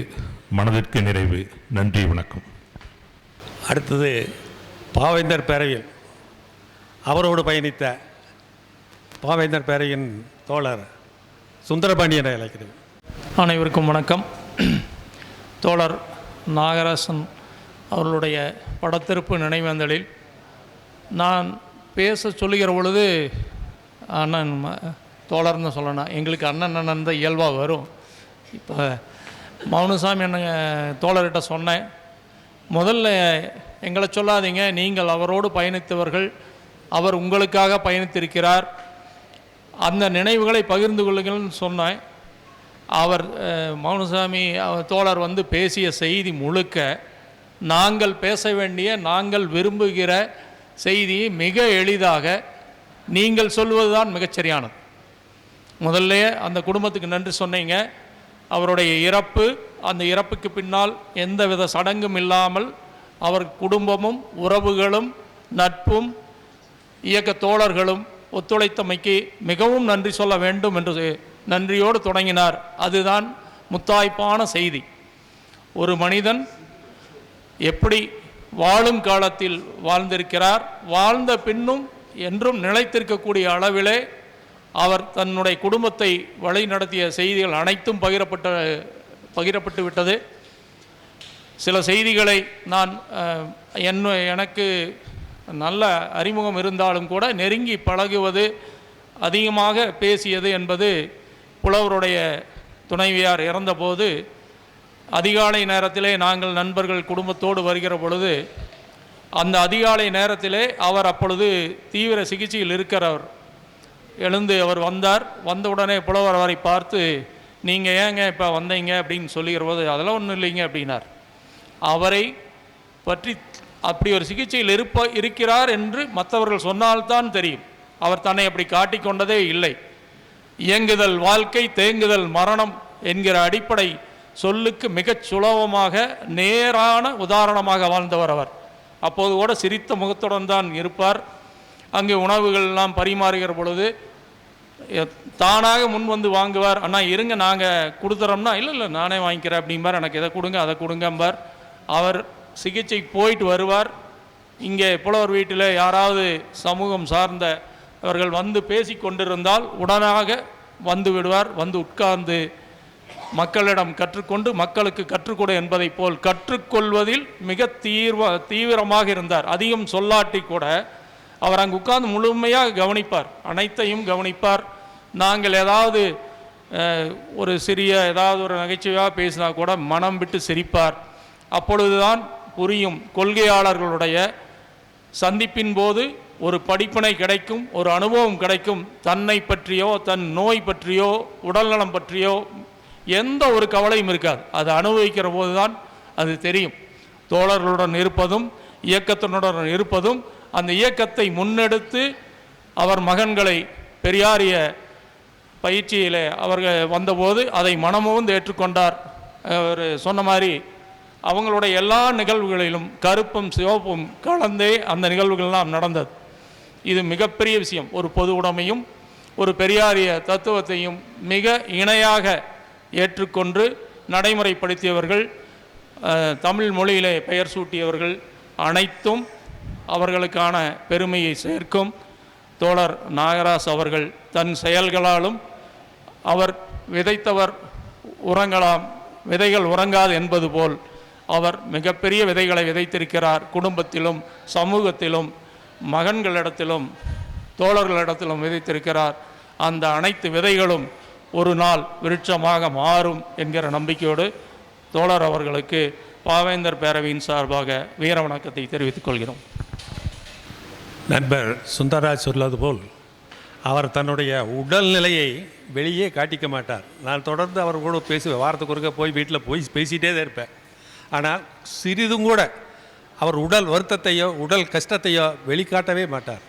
மனதிற்கு நிறைவு. நன்றி, வணக்கம். அடுத்தது பாவேந்தர் பேரவையில் அவரோடு பயணித்த பாவேந்தர் பேரவையின் தோழர் சுந்தரபாண்டியனை அழைக்கிறேன். அனைவருக்கும் வணக்கம். தோழர் நாகராசன் அவர்களுடைய படத்திருப்பு நினைவேந்தலில் நான் பேச சொல்லுகிற பொழுது அண்ணன் தோழர்னு சொல்லணும், எங்களுக்கு அண்ணன் தான் இயல்பாக வரும். இப்போ மௌனசாமி அண்ணன் தோழர்கிட்ட சொன்னேன், முதல்ல எங்களை சொல்லாதீங்க, நீங்கள் அவரோடு பயணித்தவர்கள், அவர் உங்களுக்காக பயணித்திருக்கிறார், அந்த நினைவுகளை பகிர்ந்து கொள்ளுங்கள்னு சொன்னேன். அவர் மௌனசாமி தோழர் வந்து பேசிய செய்தி முழுக்க நாங்கள் பேச வேண்டிய, நாங்கள் விரும்புகிற செய்தியை மிக எளிதாக நீங்கள் சொல்வது தான் மிகச்சரியானது. முதல்ல அந்த குடும்பத்துக்கு நன்றி சொன்னீங்க. அவருடைய இறப்பு, அந்த இறப்புக்கு பின்னால் எந்தவித சடங்கும் இல்லாமல் அவர் குடும்பமும் உறவுகளும் நட்பும் இயக்க தோழர்களும் ஒத்துழைத்தமைக்கு மிகவும் நன்றி சொல்ல வேண்டும் என்று நன்றியோடு தொடங்கினார். அதுதான் முத்தாய்ப்பான செய்தி. ஒரு மனிதன் எப்படி வாழும் காலத்தில் வாழ்ந்திருக்கிறார், வாழ்ந்த பின்னும் என்றும் நிலைத்திருக்கக்கூடிய அளவிலே அவர் தன்னுடைய குடும்பத்தை வழி நடத்திய செய்திகள் அனைத்தும் பகிரப்பட்டு விட்டது. சில செய்திகளை நான் எனக்கு நல்ல அறிமுகம் இருந்தாலும் கூட நெருங்கி பழகுவது, அதிகமாக பேசியது என்பது புலவருடைய துணைவியார் இறந்தபோது அதிகாலை நேரத்திலே நாங்கள் நண்பர்கள் குடும்பத்தோடு வருகிற பொழுது, அந்த அதிகாலை நேரத்திலே அவர் அப்பொழுது தீவிர சிகிச்சையில் இருக்கிறவர். எழுந்து அவர் வந்தார். வந்தவுடனே புலவர் அவரை பார்த்து, நீங்கள் ஏங்க இப்போ வந்தீங்க அப்படின்னு சொல்லுகிற போது, அதெல்லாம் ஒன்றும் இல்லைங்க அப்படின்னார். அவரை பற்றி அப்படி ஒரு சிகிச்சையில் இருக்கிறார் என்று மற்றவர்கள் சொன்னால்தான் தெரியும். அவர் தன்னை அப்படி காட்டிக்கொண்டதே இல்லை. இயங்குதல் வாழ்க்கை, தேங்குதல் மரணம் என்கிற அடிப்படை சொல்லுக்கு மிகச் சுலபமாக நேரான உதாரணமாக வாழ்ந்தவர் அவர். அப்போது கூட சிரித்த முகத்துடன் தான் இருப்பார். அங்கே உணவுகள் எல்லாம் பரிமாறுகிற பொழுது தானாக முன் வந்து வாங்குவார். அண்ணா இருங்க நாங்கள் கொடுத்துறோம்னா, இல்லை நானே வாங்கிக்கிறேன் அப்படிம்பார். எனக்கு இதை கொடுங்க அதை கொடுங்கம்பார். அவர் சிகிச்சை போயிட்டு வருவார். இங்கே புலவர் வீட்டில் யாராவது சமூகம் சார்ந்த அவர்கள் வந்து பேசி கொண்டிருந்தால் உடனாக வந்து விடுவார். வந்து உட்கார்ந்து மக்களிடம் கற்றுக்கொண்டு மக்களுக்கு கற்றுக்கொடு என்பதை போல் கற்றுக்கொள்வதில் மிக தீவிரமாக இருந்தார். அதிகம் சொல்லாட்டி கூட அவர் அங்கு உட்கார்ந்து முழுமையாக கவனிப்பார், அனைத்தையும் கவனிப்பார். நாங்கள் ஏதாவது ஒரு சிறிய ஏதாவது ஒரு நகைச்சுவையாக பேசினா கூட மனம் விட்டு சிரிப்பார். அப்பொழுதுதான் புரியும், கொள்கையாளர்களுடைய சந்திப்பின் போது ஒரு படிப்பினை கிடைக்கும், ஒரு அனுபவம் கிடைக்கும். தன்னை பற்றியோ தன் நோய் பற்றியோ உடல்நலம் பற்றியோ எந்த ஒரு கவலையும் இருக்காது. அது அனுபவிக்கிற போது தான் அது தெரியும். தோழர்களுடன் இருப்பதும் இயக்கத்தினுடன் இருப்பதும், அந்த இயக்கத்தை முன்னெடுத்து அவர் மகன்களை பெரியாரிய பயிற்சியில் அவர்கள் வந்தபோது அதை மனமும் ஏற்றுக்கொண்டார். அவர் சொன்ன மாதிரி அவங்களுடைய எல்லா நிகழ்வுகளிலும் கருப்பும் சிவப்பும் கலந்தே அந்த நிகழ்வுகள்லாம் நடந்தது. இது மிகப்பெரிய விஷயம். ஒரு பொது உடைமையும் ஒரு பெரியாரிய தத்துவத்தையும் மிக இணையாக ஏற்றுக்கொண்டு நடைமுறைப்படுத்தியவர்கள், தமிழ் மொழியிலே பெயர் சூட்டியவர்கள் அனைத்தும் அவர்களுக்கான பெருமையை சேர்க்கும். தோழர் நாகராஜ் அவர்கள் தன் செயல்களாலும், அவர் விதைத்தவர் உறங்கலாம், விதைகள் உறங்காது என்பது போல் அவர் மிகப்பெரிய விதைகளை விதைத்திருக்கிறார். குடும்பத்திலும் சமூகத்திலும் மகன்களிடத்திலும் தோழர்களிடத்திலும் விதைத்திருக்கிறார். அந்த அனைத்து விதைகளும் ஒரு நாள் விருட்சமாக மாறும் என்கிற நம்பிக்கையோடு தோழர் அவர்களுக்கு பாவேந்தர் பேரவையின் சார்பாக வீர வணக்கத்தை தெரிவித்துக் கொள்கிறோம். நண்பர் சுந்தரராஜ் சொல்வது போல் அவர் தன்னுடைய உடல்நிலையை வெளியே காட்டிக்க மாட்டார். நான் தொடர்ந்து அவர் கூட பேசுவேன், வாரத்துக்கு ஒருக்க போய் வீட்டில் போய் பேசிகிட்டே தான் இருப்பேன். ஆனால் சிறிதும் கூட அவர் உடல் வருத்தத்தையோ உடல் கஷ்டத்தையோ வெளிக்காட்டவே மாட்டார்.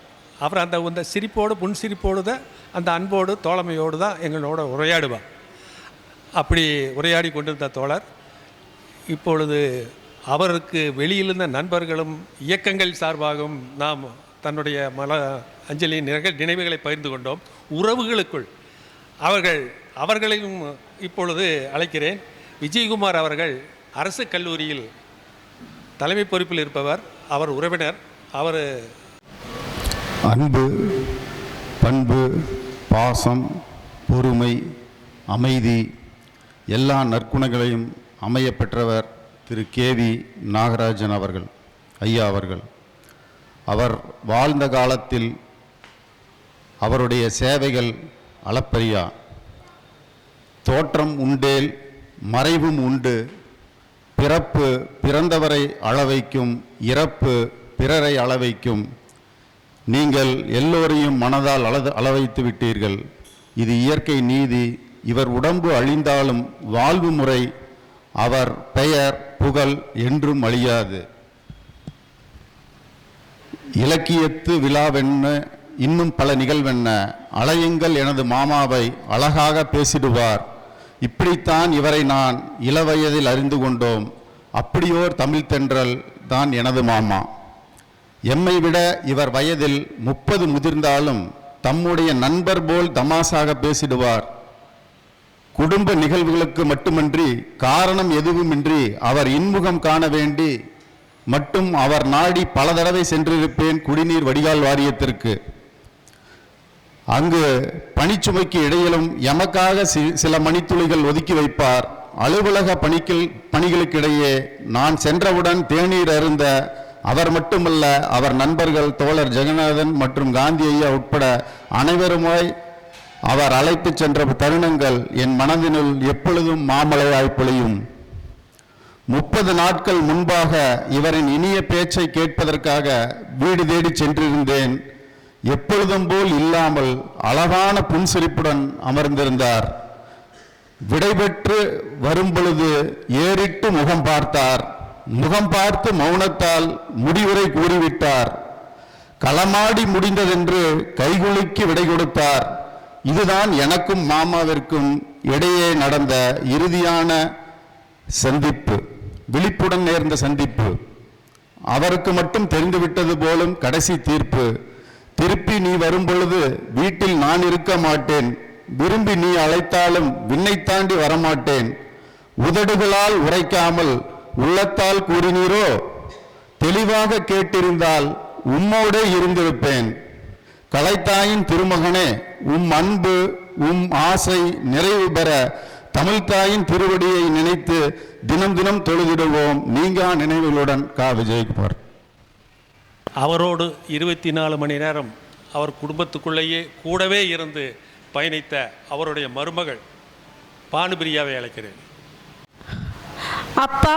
அவர் அந்த சிரிப்போடு புன்சிரிப்போடு தான், அந்த அன்போடு தோழமையோடு தான் எங்களோட உரையாடுவார். அப்படி உரையாடி கொண்டிருந்த தோழர் இப்பொழுது அவருக்கு வெளியிலிருந்த நண்பர்களும் இயக்கங்கள் சார்பாகவும் நாம் தன்னுடைய அஞ்சலி நினைவுகளை பகிர்ந்து கொண்டோம். உறவுகளுக்குள் அவர்களையும் இப்பொழுது அழைக்கிறேன். விஜயகுமார் அவர்கள் அரசு கல்லூரியில் தலைமை பொறுப்பில் இருப்பவர். அவர் உறவினர். அவர் அன்பு, பண்பு, பாசம், பொறுமை, அமைதி, எல்லா நற்குணங்களையும் அமைய பெற்றவர் திரு கேவி நாகராஜன் அவர்கள் ஐயா அவர்கள். அவர் வாழ்ந்த காலத்தில் அவருடைய சேவைகள் அளப்பரியா. தோற்றம் உண்டேல் மறைவும் உண்டு, பிறப்பு பிறந்தவரை அளவைக்கும், இறப்பு பிறரை அளவைக்கும். நீங்கள் எல்லோரையும் மனதால் அளவைத்து விட்டீர்கள். இது இயற்கை நீதி. இவர் உடம்பு அழிந்தாலும் வாழ்வு முறை, அவர் பெயர் புகழ் என்றும் அழியாது. இலக்கியத்து விழாவென்ன இன்னும் பல நிகழ்வென்ன, அலையுங்கள் எனது மாமாவை அழகாக பேசிடுவார். இப்படித்தான் இவரை நான் இளவயதில் அறிந்து கொண்டோம். அப்படியோர் தமிழ் தென்றல் தான் எனது மாமா. எம்மை விட இவர் வயதில் 30 முதிர்ந்தாலும் தம்முடைய நண்பர் போல் தமாசாக பேசிடுவார். குடும்ப நிகழ்வுகளுக்கு மட்டுமன்றி காரணம் எதுவுமின்றி அவர் இன்முகம் காண வேண்டி மட்டும் அவர் நாடி பல தடவை சென்றிருப்பேன் குடிநீர் வடிகால் வாரியத்திற்கு. அங்கு பணிச்சுமைக்கு இடையிலும் எமக்காக சில மணித்துளிகள் ஒதுக்கி வைப்பார். அலுவலக பணிகளுக்கிடையே நான் சென்றவுடன் தேநீர் அருந்த அவர் மட்டுமல்ல, அவர் நண்பர்கள் தோழர் ஜெகநாதன் மற்றும் காந்தி ஐயா உட்பட அனைவருமாய் அவர் அழைத்து சென்ற தருணங்கள் என் மனதினுள் எப்பொழுதும் மாமலையாய் பொழியும். 30 நாட்கள் முன்பாக இவரின் இனிய பேச்சை கேட்பதற்காக வீடு தேடி சென்றிருந்தேன். எப்பொழுதும் போல் இல்லாமல் அழகான புன்சிரிப்புடன் அமர்ந்திருந்தார். விடைபெற்று வரும்பொழுது ஏறிட்டு முகம் பார்த்தார். முகம் பார்த்து மௌனத்தால் முடிவுரை கூறிவிட்டார். களமாடி முடிந்ததென்று கைகுலுக்கி விடை கொடுத்தார். இதுதான் எனக்கும் மாமாவிற்கும் இடையே நடந்த இறுதியான சந்திப்பு, விழிப்புடன் நேர்ந்த சந்திப்பு. அவருக்கு மட்டும் தெரிந்துவிட்டது போலும் கடைசி தீர்ப்பு. திருப்பி நீ வரும்பொழுது வீட்டில் நான் இருக்க மாட்டேன். விரும்பி நீ அழைத்தாலும் விண்ணை தாண்டி வரமாட்டேன். உதடுகளால் உரைக்காமல் உள்ளத்தால் கூறினீரோ? தெளிவாக கேட்டிருந்தால் உம்மோடே இருந்திருப்பேன். கலைத்தாயின் திருமகனே, உம் அன்பு உம் ஆசை நிறைவு பெற தமிழ்தாயின் திருவடியை நினைத்து தினம் தினம் தொழுதிடுவோம். நீங்கா நினைவுகளுடன் கா. விஜயகுமார். அவரோடு 24 மணி நேரம் அவர் குடும்பத்துக்குள்ளேயே கூடவே இருந்து பயணித்த அவருடைய மருமகள் பானுபிரியாவை அழைக்கிறேன். அப்பா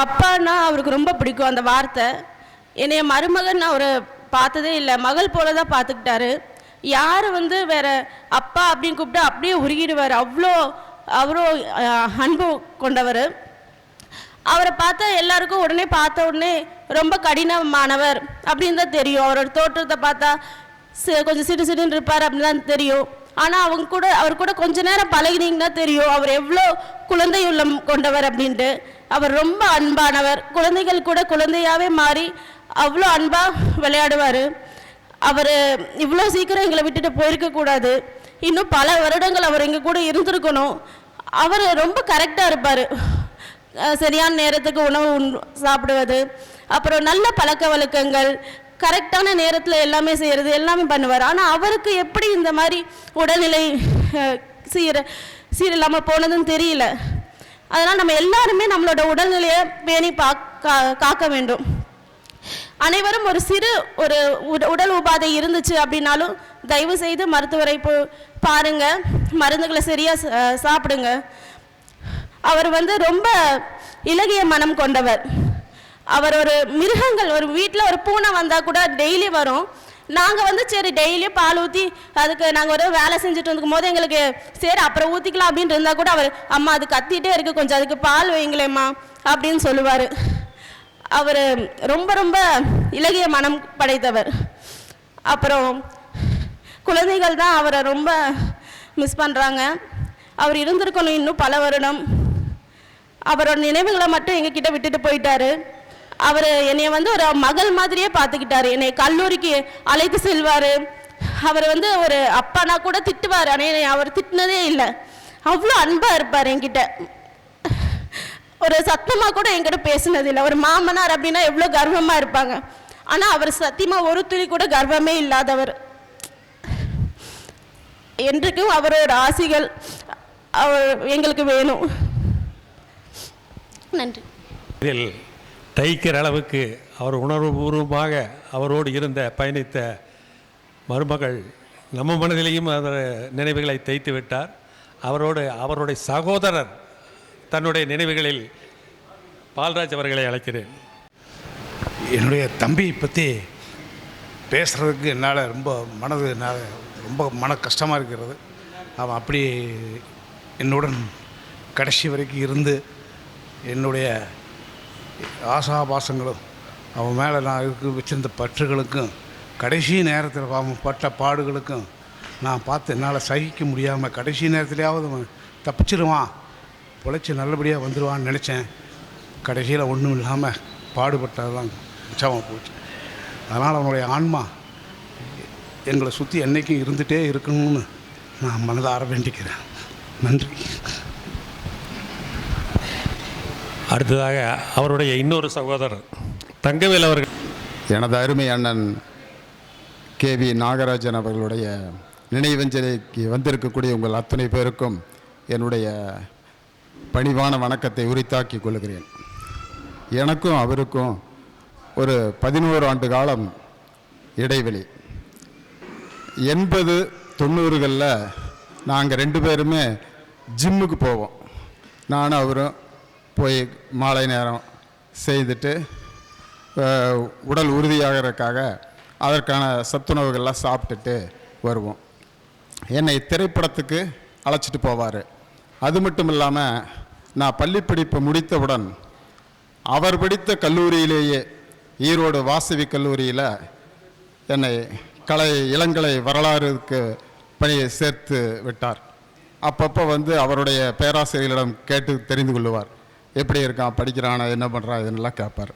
அப்பான்னா அவருக்கு ரொம்ப பிடிக்கும் அந்த வார்த்தை. என்னைய மருமகன் அவரை பார்த்ததே இல்லை, மகள் போல தான் பார்த்துக்கிட்டாரு. யார் வேற அப்பா அப்படின்னு கூப்பிட்டு அப்படியே உருகிடுவார். அவ்வளோ அன்பு கொண்டவர். அவரை பார்த்தா எல்லாருக்கும் உடனே பார்த்த உடனே ரொம்ப கடினமானவர் அப்படின்னு தான் தெரியும். அவரோட தோற்றத்தை பார்த்தா கொஞ்சம் சிடு சிடுன்னு இருப்பார் அப்படின்னு தான் தெரியும். ஆனால் அவர் கூட கொஞ்ச நேரம் பழகினீங்கன்னா தெரியும் அவர் எவ்வளோ குழந்தை உள்ளம் கொண்டவர் அப்படின்ட்டு. அவர் ரொம்ப அன்பானவர். குழந்தைகள் கூட குழந்தையாகவே மாறி அவ்வளோ அன்பாக விளையாடுவார். அவர் இவ்வளோ சீக்கிரம் எங்களை விட்டுட்டு போயிருக்கக்கூடாது. இன்னும் பல வருடங்கள் அவர் எங்கள் கூட இருந்திருக்கணும். அவர் ரொம்ப கரெக்டாக இருப்பார். சரியான நேரத்துக்கு உணவு சாப்பிடுவது, அப்புறம் நல்ல பழக்க வழக்கங்கள், கரெக்டான நேரத்தில் எல்லாமே செய்கிறது, எல்லாமே பண்ணுவார். ஆனால் அவருக்கு எப்படி இந்த மாதிரி உடல்நிலை சீரில்லாமல் போனதுன்னு தெரியல. அதனால் நம்ம எல்லாருமே நம்மளோட உடல்நிலையை பேணி காக்க வேண்டும். அனைவரும் ஒரு உடல் உபாதை இருந்துச்சு அப்படின்னாலும் தயவு செய்து மருத்துவரை பாருங்க, மருந்துகளை சரியாக சாப்பிடுங்க. அவர் ரொம்ப இலகிய மனம் கொண்டவர். அவர் ஒரு மிருகங்கள், ஒரு வீட்டில் ஒரு பூனை வந்தால் கூட டெய்லி வரும். நாங்கள் சரி டெய்லியும் பால் ஊற்றி அதுக்கு நாங்கள் ஒரு வேலை செஞ்சுட்டு இருக்கும் போது எங்களுக்கு சரி அப்புறம் ஊற்றிக்கலாம் அப்படின்னு இருந்தால் கூட அவர் அம்மா அது கத்திகிட்டே இருக்குது, கொஞ்சம் அதுக்கு பால் வைங்களேம்மா அப்படின்னு சொல்லுவார். அவர் ரொம்ப ரொம்ப இலகிய மனம் படைத்தவர். அப்புறம் குழந்தைகள் தான் அவரை ரொம்ப மிஸ் பண்ணுறாங்க. அவர் இருந்திருக்கணும் இன்னும் பல வருடம். அவரோட நினைவுகளை மட்டும் எங்ககிட்ட விட்டுட்டு போயிட்டாரு. அவர் என்னைய ஒரு மகள் மாதிரியே பார்த்துக்கிட்டாரு. என்னை கல்லூரிக்கு அழைத்து செல்வார். அவர் ஒரு அப்பானா கூட திட்டுவார். ஆனால் அவர் திட்டினதே இல்லை. அவ்வளோ அன்பாக இருப்பார் என்கிட்ட. ஒரு சத்தமாக கூட என்கிட்ட பேசினதில்லை. ஒரு மாமனார் அப்படின்னா எவ்வளோ கர்வமாக இருப்பாங்க. ஆனால் அவர் சத்தியமாக ஒரு துளி கூட கர்வமே இல்லாதவர். என்றைக்கும் அவரோட ஆசிகள் எங்களுக்கு வேணும். நன்றி. இதில் தைக்கிற அளவுக்கு அவர் உணர்வுபூர்வமாக அவரோடு பயணித்த மருமகள் நம்ம மனதிலேயும் அந்த நினைவுகளை தைத்து விட்டார். அவருடைய சகோதரர் தன்னுடைய நினைவுகளில் பால்ராஜ் அவர்களை அழைக்கிறேன். என்னுடைய தம்பியை பற்றி பேசுகிறதுக்கு என்னால் ரொம்ப மன கஷ்டமாக இருக்கிறது. அவன் அப்படி என்னுடன் கடைசி வரைக்கும் இருந்து என்னுடைய ஆசாபாசங்களும் அவன் மேலே நான் வச்சிருந்த பற்றுகளுக்கும் கடைசி நேரத்தில் அவன் பட்ட பாடுகளுக்கும் நான் பார்த்து என்னால் சகிக்க முடியாமல் கடைசி நேரத்துலையாவது அவன் தப்பிச்சிருவான், பொழைச்சி நல்லபடியாக வந்துடுவான்னு நினச்சேன். கடைசியில் ஒன்றும் இல்லாமல் பாடுபட்டதெல்லாம் மிச்சமாக போச்சு. அதனால் அவனுடைய ஆன்மா எங்களை சுற்றி என்றைக்கும் இருந்துகிட்டே இருக்கணும்னு நான் மனதார வேண்டிக்கிறேன். நன்றி. அடுத்ததாக அவருடைய இன்னொரு சகோதரர் தங்கவேல் அவர்கள். எனது அருமை அண்ணன் KV நாகராஜன் அவர்களுடைய நினைவஞ்சலிக்கு வந்திருக்கக்கூடிய உங்கள் அத்தனை பேருக்கும் என்னுடைய பணிவான வணக்கத்தை உரித்தாக்கிக் கொள்கிறேன். எனக்கும் அவருக்கும் ஒரு 11 ஆண்டு காலம் இடைவெளி. 80, 90களில் நாங்கள் 2 பேருமே ஜிம்முக்கு போவோம். நானும் அவரும் போய் மாலை நேரம் செய்துட்டு உடல் உறுதியாகிறதுக்காக அதற்கான சத்துணவுகள்லாம் சாப்பிட்டுட்டு வருவோம். என்னை திரைப்படத்துக்கு அழைச்சிட்டு போவார். அது மட்டும் இல்லாமல் நான் பள்ளிப்படிப்பு முடித்தவுடன் அவர் படித்த கல்லூரியிலேயே ஈரோடு வாசவி கல்லூரியில் என்னை இளங்கலை வரலாறுக்கு பணியை சேர்த்து விட்டார். அப்பப்போ அவருடைய பேராசிரியர்களிடம் கேட்டு தெரிந்து கொள்ளுவார், எப்படி இருக்கான், படிக்கிறானா, என்ன பண்ணுறான், இதெல்லாம் கேட்பார்.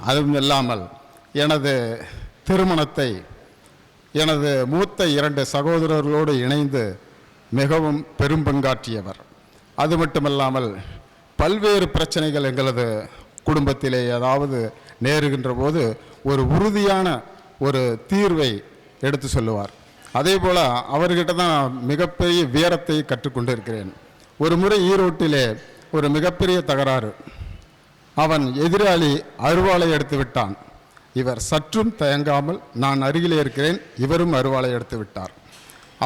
அதுவும் இல்லாமல் எனது திருமணத்தை எனது மூத்த 2 சகோதரர்களோடு இணைந்து மிகவும் பெரும் பங்காற்றியவர். அது மட்டுமல்லாமல் பல்வேறு பிரச்சனைகள் எங்களது குடும்பத்திலே ஏதாவது நேருகின்ற போது ஒரு உறுதியான ஒரு தீர்வை எடுத்து சொல்லுவார். அதே போல் அவர்கிட்ட தான் மிகப்பெரிய வீரத்தை கற்றுக்கொண்டு இருக்கிறேன். ஒரு முறை ஈரோட்டிலே ஒரு மிகப்பெரிய தகராறு. அவன் எதிராளி அருவாளை எடுத்து விட்டான். இவர் சற்றும் தயங்காமல் நான் அருகிலே இருக்கிறேன், இவரும் அருவாளை எடுத்து விட்டார்.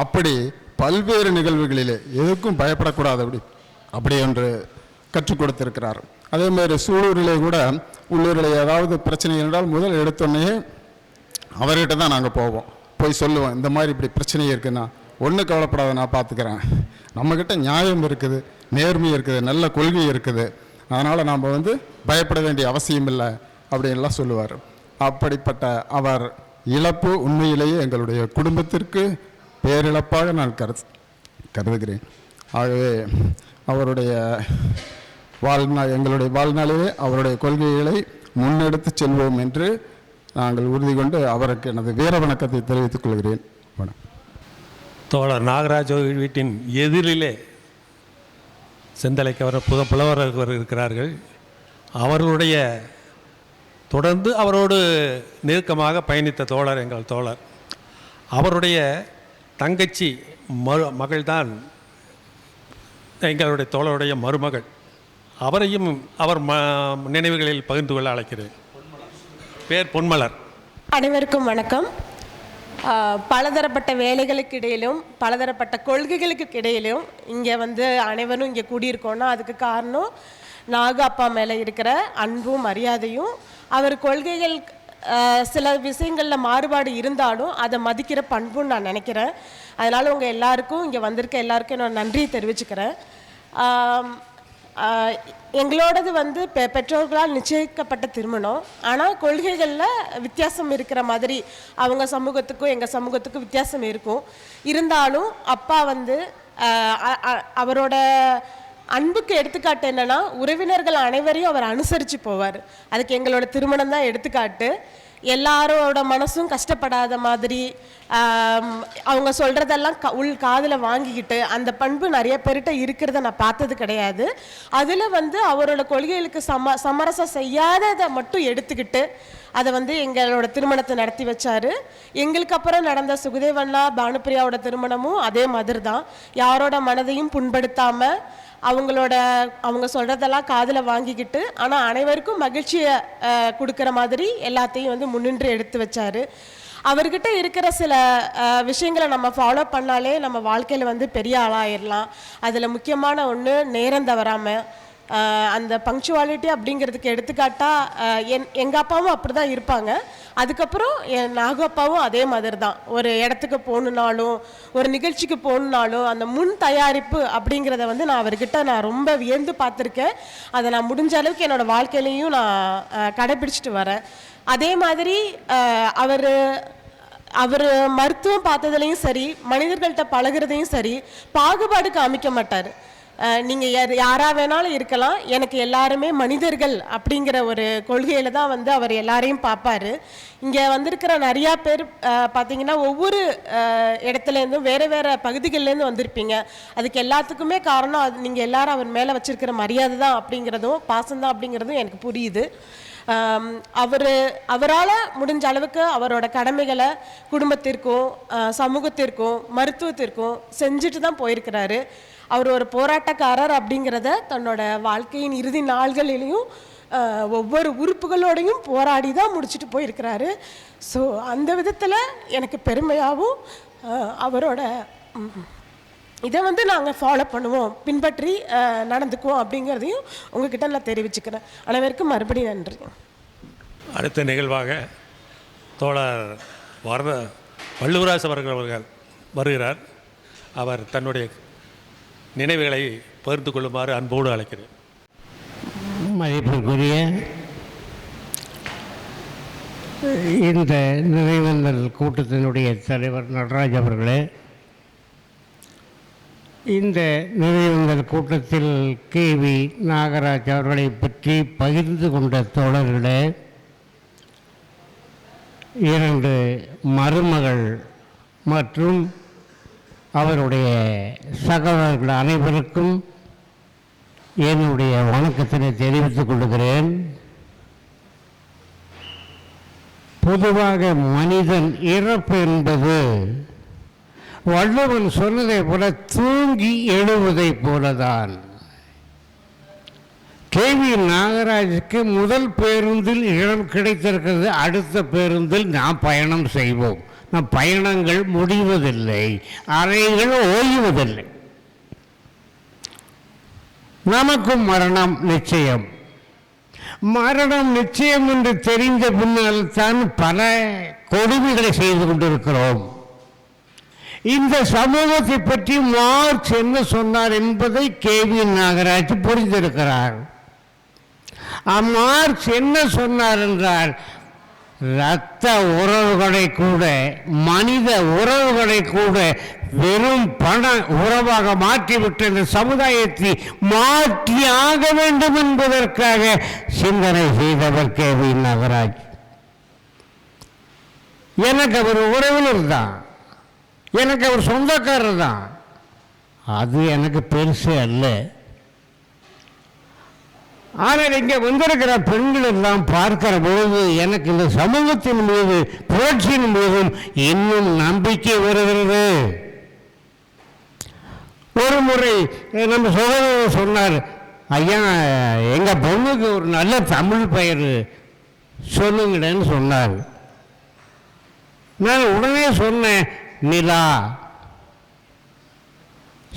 அப்படி பல்வேறு நிகழ்வுகளிலே எதுக்கும் பயப்படக்கூடாது அப்படி என்று கற்றுக் கொடுத்திருக்கிறார். அதேமாதிரி சூலூரிலே கூட உள்ளூரில் ஏதாவது பிரச்சனை என்றால் முதல் எடுத்தோடனே அவர்கிட்ட தான் நாங்கள் போவோம். போய் சொல்லுவோம், இந்த மாதிரி இப்படி பிரச்சனை இருக்குன்னா ஒன்றும் கவலைப்படாத, நான் பார்த்துக்கிறேன், நம்மக்கிட்ட நியாயம் இருக்குது, நேர்மை இருக்குது, நல்ல கொள்கை இருக்குது, அதனால் நாம் பயப்பட வேண்டிய அவசியம் இல்லை அப்படின்லாம் சொல்லுவார். அப்படிப்பட்ட அவர் இழப்பு உண்மையிலேயே எங்களுடைய குடும்பத்திற்கு பேரிழப்பாக நான் கருதுகிறேன். ஆகவே அவருடைய எங்களுடைய வாழ்நாளிலே அவருடைய கொள்கைகளை முன்னெடுத்து செல்வோம் என்று நாங்கள் உறுதி கொண்டு அவருக்கு எனது வீர வணக்கத்தை தெரிவித்துக் கொள்கிறேன். தோழர் நாகராஜ் வீட்டின் எதிரிலே செந்தலைக்கு புலவர்கள் இருக்கிறார்கள். அவர்களுடைய தொடர்ந்து அவரோடு நெருக்கமாக பயணித்த தோழர் எங்கள் தோழர். அவருடைய தங்கச்சி மகள்தான் எங்களுடைய தோழருடைய மருமகள். அவரையும் அவர் நினைவுகளில் பகிர்ந்து கொள்ள அழைக்கிறேன். பேர் பொன்மலர். அனைவருக்கும் வணக்கம். பலதரப்பட்ட வேலைகளுக்கு இடையிலும் பலதரப்பட்ட கொள்கைகளுக்கு இடையிலும் இங்கே அனைவரும் இங்கே கூடியிருக்கோன்னா அதுக்கு காரணம் நாகு அப்பா மேலே இருக்கிற அன்பும் மரியாதையும், அவர் கொள்கைகள் சில விஷயங்களில் மாறுபாடு இருந்தாலும் அதை மதிக்கிற பண்புன்னு நான் நினைக்கிறேன். அதனால் உங்கள் எல்லாருக்கும் இங்கே வந்திருக்க எல்லாருக்கும் நான் நன்றியை தெரிவிச்சுக்கிறேன். எங்களோடது பெற்றோர்களால் நிச்சயிக்கப்பட்ட திருமணம். ஆனால் கொள்கைகளில் வித்தியாசம் இருக்கிற மாதிரி அவங்க சமூகத்துக்கும் எங்கள் சமூகத்துக்கும் வித்தியாசம் இருக்கும். இருந்தாலும் அப்பா அவரோட அன்புக்கு எடுத்துக்காட்டு என்னென்னா, உறவினர்கள் அனைவரையும் அவர் அனுசரித்து போவார். அதுக்கு எங்களோட திருமணம் தான் எடுத்துக்காட்டு. எல்லாரோட மனசும் கஷ்டப்படாத மாதிரி அவங்க சொல்கிறதெல்லாம் உள் காதில் வாங்கிக்கிட்டு அந்த பண்பு நிறைய பேர்கிட்ட இருக்கிறத நான் பார்த்தது கிடையாது. அதில் வந்து அவரோட கொள்கைகளுக்கு சமரசம் செய்யாததை மட்டும் எடுத்துக்கிட்டு அதை வந்து எங்களோட திருமணத்தை நடத்தி வச்சார். எங்களுக்கு அப்புறம் நடந்த சுகுதேவண்ணா பானுப்பிரியாவோட திருமணமும் அதே மாதிரி தான். யாரோட மனதையும் புண்படுத்தாமல் அவங்க சொல்கிறதெல்லாம் காதில் வாங்கிக்கிட்டு ஆனால் அனைவருக்கும் மகிழ்ச்சியை கொடுக்குற மாதிரி எல்லாத்தையும் வந்து முன்னின்று எடுத்து வச்சார். அவர்கிட்ட இருக்கிற சில விஷயங்களை நம்ம ஃபாலோ பண்ணாலே நம்ம வாழ்க்கையில் வந்து பெரிய ஆளாயிடலாம். அதில் முக்கியமான ஒன்று நேரம் தவறாமல், அந்த பங்க்சுவாலிட்டி அப்படிங்கிறதுக்கு எடுத்துக்காட்டாக எங்கள் அப்பாவும் அப்படி தான் இருப்பாங்க. அதுக்கப்புறம் என் நாகு அப்பாவும் அதே மாதிரி தான். ஒரு இடத்துக்கு போகணுன்னாலும் ஒரு நிகழ்ச்சிக்கு போகணுன்னாலும் அந்த முன் தயாரிப்பு அப்படிங்கிறத வந்து நான் அவர்கிட்ட நான் ரொம்ப வியந்து பார்த்துருக்கேன். அதை நான் முடிஞ்ச அளவுக்கு என்னோடய வாழ்க்கையிலையும் நான் கடைப்பிடிச்சிட்டு வரேன். அதே மாதிரி அவர் மருத்துவம் பார்த்ததுலேயும் சரி, மனிதர்கள்ட்ட பழகிறதையும் சரி, பாகுபாடு காமிக்க மாட்டார். நீங்கள் யாராக வேணாலும் இருக்கலாம், எனக்கு எல்லாருமே மனிதர்கள் அப்படிங்கிற ஒரு கொள்கையில் தான் வந்து அவர் எல்லாரையும் பார்ப்பார். இங்கே வந்திருக்கிற நிறையா பேர் பார்த்திங்கன்னா ஒவ்வொரு இடத்துலேருந்தும் வேறு வேறு பகுதிகள்லேருந்து வந்திருப்பீங்க. அதுக்கு எல்லாத்துக்குமே காரணம் அது நீங்கள் எல்லாரும் அவர் மேலே வச்சுருக்கிற மரியாதை தான் அப்படிங்கிறதும் பாசம்தான் அப்படிங்கிறதும் எனக்கு புரியுது. அவரால் முடிஞ்ச அளவுக்கு அவரோட கடமைகளை குடும்பத்திற்கும் சமூகத்திற்கும் மருத்துவத்திற்கும் செஞ்சுட்டு தான் போயிருக்கிறாரு. அவர் ஒரு போராட்டக்காரர் அப்படிங்கிறத தன்னோட வாழ்க்கையின் இறுதி நாள்களிலையும் ஒவ்வொரு உறுப்புகளோடையும் போராடி தான் முடிச்சுட்டு போயிருக்கிறாரு. ஸோ அந்த விதத்தில் எனக்கு பெருமையாகவும் அவரோட இதை வந்து நாங்கள் ஃபாலோ பண்ணுவோம், பின்பற்றி நடந்துக்குவோம் அப்படிங்கிறதையும் உங்ககிட்ட நான் தெரிவிச்சுக்கிறேன். அனைவருக்கும் மறுபடியும் நன்றி. அடுத்த நிகழ்வாக தோழர் வள்ளுவராஜ் அவர்கள் வருகிறார். அவர் தன்னுடைய நினைவுகளை பகிர்ந்து கொள்ளுமாறு அன்போடு அழைக்கிறேன். மதிப்பிற்குரிய இந்த நினைவேந்தல் கூட்டத்தினுடைய தலைவர் நடராஜ் அவர்களே, இந்த நினைவேந்தல் கூட்டத்தில் கேவி நாகராஜ் அவர்களை பற்றி பகிர்ந்து கொண்ட தோழர்களே, 2 மருமகள் மற்றும் அவருடைய சகோதரர்கள் அனைவருக்கும் என்னுடைய வணக்கத்தினை தெரிவித்துக் கொள்கிறேன். பொதுவாக மனிதன் இறப்பு என்பது வள்ளுவன் சொன்னதை போல தூங்கி எழுவதை போலதான். கேவி நாகராஜுக்கு முதல் பேருந்தில் இடம் கிடைத்திருக்கிறது. அடுத்த பேருந்தில் நாம் பயணம் செய்வோம். நம் பயணங்கள் முடிவதில்லை, அறைகள் ஓய்வதில்லை. நமக்கும் மரணம் நிச்சயம். மரணம் நிச்சயம் என்று தெரிந்த பின்னால் தான் பல கொடுமைகளை செய்து கொண்டிருக்கிறோம். இந்த சமூகத்தை பற்றி மார்க்ஸ் என்ன சொன்னார் என்பதை கேவி நாகராஜ் புரிந்திருக்கிறார். மார்க்ஸ் என்ன சொன்னார் என்றால், இரத்த உறவுகளை கூட, மனித உறவுகளை கூட வெறும் பண உறவாக மாற்றிவிட்ட இந்த சமுதாயத்தை மாற்றியாக வேண்டும் என்பதற்காக சிந்தனை செய்தவர் கேவி நாகராஜ். எனக்கு அவர் உறவினர் தான், எனக்கு அவர் சொந்தக்காரர் தான். அது எனக்கு பெருசு அல்ல. ஆனால் இங்கே வந்திருக்கிற பெண்கள் எல்லாம் பார்க்கிற பொழுது எனக்கு இந்த சமூகத்தின் மீது, புரட்சியின் மீதும் இன்னும் நம்பிக்கை வருகிறது. ஒரு முறை நம்ம சகோதரர் சொன்னார், ஐயா எங்கள் பொண்ணுக்கு ஒரு நல்ல தமிழ் பெயர் சொல்லுங்களேன்னு சொன்னார். நான் உடனே சொன்னேன், நிலா.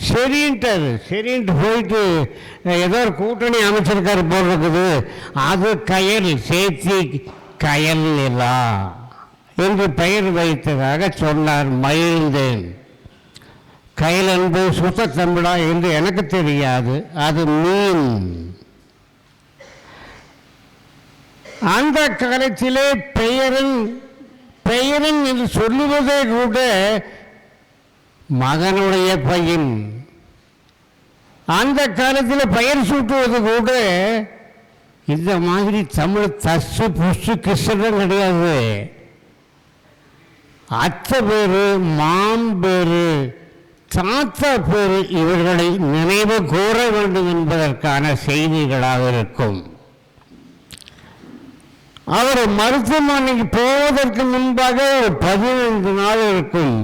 சரின்ட்டு போயிட்டு ஏதோ ஒரு கூட்டணி அமைச்சிருக்காரு போல் இருக்குது, அது கயல் சேர்த்தி கயல் நிலா என்று பெயர் வைத்ததாக சொன்னார். மகிழ்ந்தேன். கயல் என்பது சுத்த தமிழா என்று எனக்கு தெரியாது, அது மீன். அந்த காலத்திலே பெயரன் என்று சொல்லுவதே கூட மகனுடைய பையன். அந்த காலத்தில் பெயர் சூட்டுவது கூட இந்த மாதிரி தமிழ் தசு புஷு கிருஷ்ணன் கிடையாது. அத்தை பேரு, மாம்பேரு, தாத்தா பேரு இவர்களை நினைவு கூற வேண்டும் என்பதற்கான செய்திகளாக இருக்கும். அவர் மருத்துவமனைக்கு போவதற்கு முன்பாக ஒரு 15 நாள் இருக்கும்.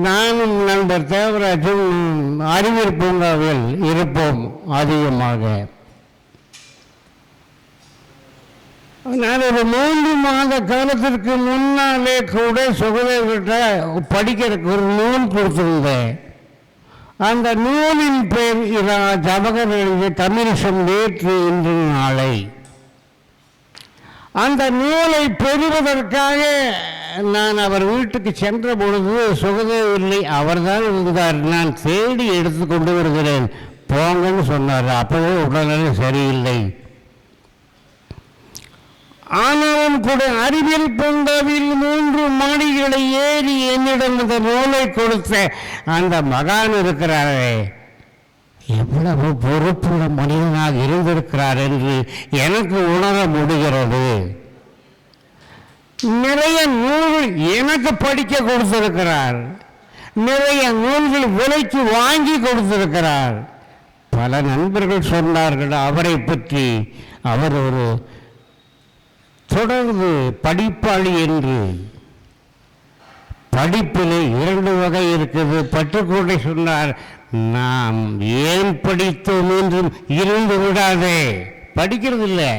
நானும் நண்பர் தேவராஜும் அறிவியல் பூங்காவில் இருப்போம் அதிகமாக. நான் ஒரு 3 மாத காலத்திற்கு முன்னாலே கூட சுகதேவர்கிட்ட படிக்கிறதுக்கு ஒரு நூல் கொடுத்திருந்தேன். அந்த நூலின் பேர் ஜவஹர் எழுதிய கம்யூனிசம் நேற்று இன்று நாளை. அந்த நூலை பெறுவதற்காக நான் அவர் வீட்டுக்கு சென்ற பொழுது சுகதேவ் இல்லை, அவர்தான் இருந்தார். நான் தேடி எடுத்து கொண்டு வருகிறேன், போங்கன்னு சொன்னார். அப்பவே உடல்நிலை சரியில்லை. ஆனாலும் கூட அறிவியல் பூங்காவில் 3 மாடிகளை ஏறி என்னிடம் அந்த நூலை கொடுத்த அந்த மகான் இருக்கிறாரே, எவ்வளவு பொறுப்புள்ள மனிதனாக இருந்திருக்கிறார் என்று எனக்கு உணர முடிகிறது. நிறைய நூல்கள் எனக்கு படிக்க கொடுத்திருக்கிறார், நிறைய நூல்கள் விலைக்கு வாங்கி கொடுத்திருக்கிறார். பல நண்பர்கள் சொன்னார்கள் அவரை பற்றி, அவர் ஒரு தொடர்ந்து படிப்பாளி என்று. படிப்பில் 2 வகை இருக்குது. பட்டுக்கோட்டை சொன்னார், நாம் ஏன் படித்தோம் என்றும் இருந்து விடாதே, படிக்கிறது இல்லை.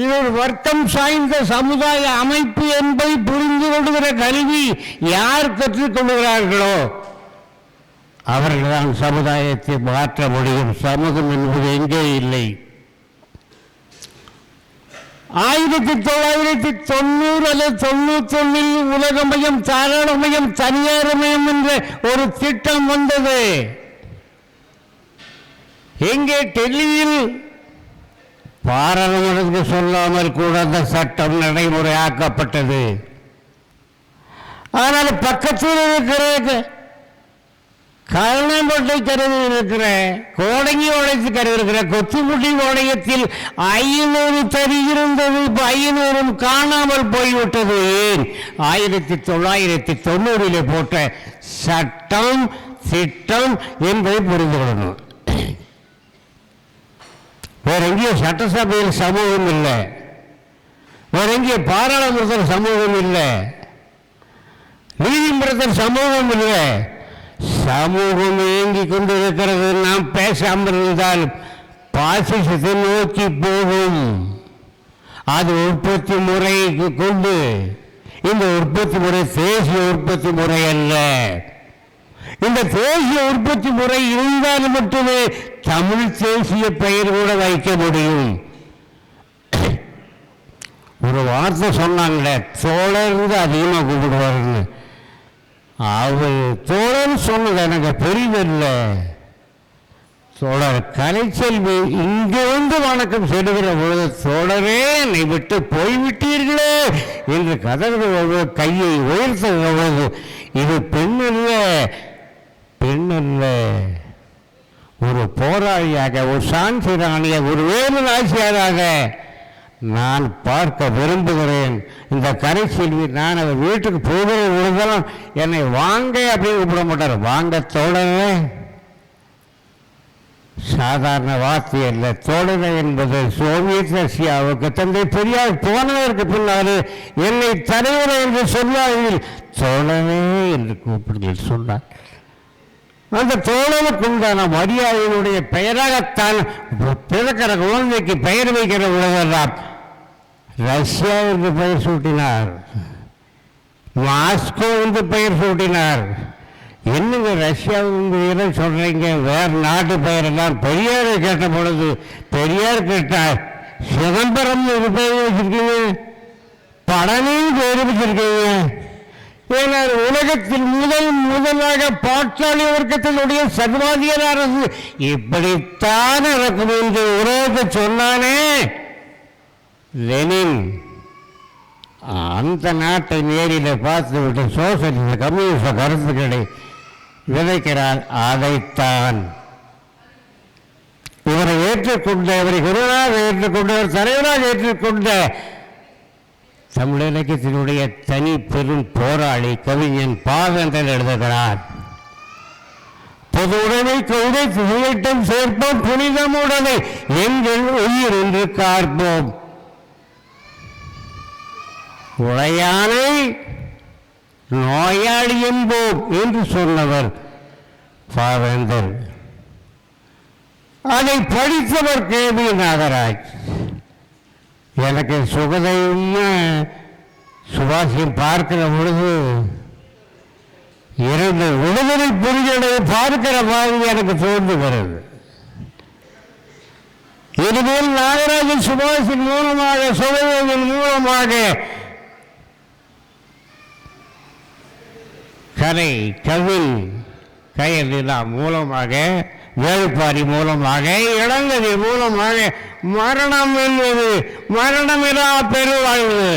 இது ஒரு வர்க்கம் சாய்ந்த சமுதாய அமைப்பு என்பதை புரிந்து கொள்கிற கல்வி யார் கற்றுக்கொள்கிறார்களோ அவர்கள்தான் சமுதாயத்தை மாற்ற முடியும். சமூகம் என்பது எங்கே இல்லை. 1990 அல்லது 91 உலகமயம், தாராளமயம், தனியார்மயம் என்ற ஒரு திட்டம் வந்தது. எங்கே? டெல்லியில். பாராளுமன்றத்துக்கு சொல்லாமல் கூட அந்த சட்டம் நடைமுறையாக்கப்பட்டது. ஆனால் பக்கத்தில் இருக்கிற கருணாம்பட்டை கருவில் இருக்கிற கோடங்கி ஓடைத்து கருவில் இருக்கிற கொத்துமுட்டி ஓடையத்தில் 500 தறி இருந்தது. இப்போ 500 காணாமல் போய்விட்டது. ஏன்? 1990 போட்ட சட்டம் திட்டம் என்பதை புரிந்து கொள்ளணும். வேற எங்கேயும் சட்டசபையில் சமூகம் இல்லை, வேற எங்கேயும் பாராளுமன்றத்தில் சமூகம் இல்லை, நீதிமன்றத்தில் சமூகம் இல்லை. சமூகம் இயங்கிக் கொண்டிருக்கிறது. நாம் பேசாமல் இருந்தால் பாசிசத்தை நோக்கி போகும். அது உற்பத்தி முறைக்கு கொண்டு, இந்த உற்பத்தி முறை தேசிய உற்பத்தி முறை அல்ல. இந்த தேசிய உற்பத்தி முறை இருந்தால் மட்டுமே தமிழ் தேசிய பெயர் கூட வைக்க முடியும். ஒரு வார்த்தை சொன்னாங்களே, தோழர்ந்து அதிகமாக கூப்பிடுவாருன்னு. அவர் தோழர் சொன்னது எனக்கு பெரியதில்லை. தோழர் கலைச்செல்வி இங்கே வந்து வணக்கம் செல்கிற பொழுது, தோழரே என்னை விட்டு போய்விட்டீர்களே என்று கதறுகிற கையை உயர்த்துகிற பொழுது, இது பெண் அல்ல, பெண் அல்ல, ஒரு போராளியாக, ஒரு சாந்தி ராணியாக, ஒரு வேறு ஆட்சியாளராக நான் பார்க்க விரும்புகிறேன். இந்த கரைச்செல்வி, நான் அவர் வீட்டுக்கு போகிற பொழுதெல்லாம் என்னை வாங்க அப்படின்னு கூப்பிட மாட்டார். வாங்க தோழரே, சாதாரண வார்த்தை அல்ல. தோழரை என்பது சோவியத் ரஷ்யாவுக்கு தந்தை பெரியார் போனதற்கு பின்னால் என்னை தலைவரை என்று சொல்லாமல் தோழரே என்று கூப்பிடுங்கள் சொன்னார். அந்த தோழனுக்கு உண்டான மரியாதையினுடைய பெயராகத்தான் பிறக்கிற குழந்தைக்கு பெயர் வைக்கிற உலகெல்லாம் ரஷ்யா என்று பெயர் சூட்டினார், மாஸ்கோ என்று பெயர் சூட்டினார். என்னங்க ரஷ்யாவுக்கு சொல்றீங்க? வேறு நாட்டு பெயரெல்லாம் பெரியாரை கேட்ட பொழுது பெரியார் கேட்டார், சிதம்பரம் ஒரு பெயர் வச்சிருக்கீங்க, பழனியும் பெயர் வச்சிருக்கீங்க. ஏன்னா உலகத்தில் முதலாக பாட்டாளி வர்க்கத்தினுடைய சர்வாதிகார அரசு இப்படித்தான் இருக்கும் என்று உலகத்தை சொன்னானே லெனின். அந்த நாட்டை நேரில் பார்த்து விட்டு சோசலிச கம்யூனிஸ்ட கருத்துக்களை விதைக்கிறார். அதைத்தான் இவரை ஏற்றுக்கொண்ட, இவரை குருவாக ஏற்றுக்கொண்ட, இவர் தலைவராக ஏற்றுக்கொண்ட தமிழ் இலக்கியத்தினுடைய தனி பெரும் போராளி கவிஞன் பாவேந்தன் எழுதுகிறார். பொது உடைமைக்கு உடைத்து உயிரிட்டம் சேர்ப்போம், புனிதம் உடலை எங்கள் உயிர் என்று காப்போம். உடையானை நோயாளி என்போம் என்று சொன்னவர் பாவேந்தர். அதை படித்தவர் கேபி நாகராஜ். எனக்கு சுகதையும் சுபாஷையும் பார்க்கிற பொழுது இரண்டு விடுதலை புலிகளை பார்க்கிற மாதிரி எனக்கு தோன்றுகிறது. இனிமேல் நாகராஜன் சுபாஷின் மூலமாக, சுகதையின் மூலமாக, கலை கவில் கயலிலா மூலமாக, வேள்பாரி மூலமாக, இளங்கதி மூலமாக மரணம் என்பது மரணமில்லா பெருவாழ்வு.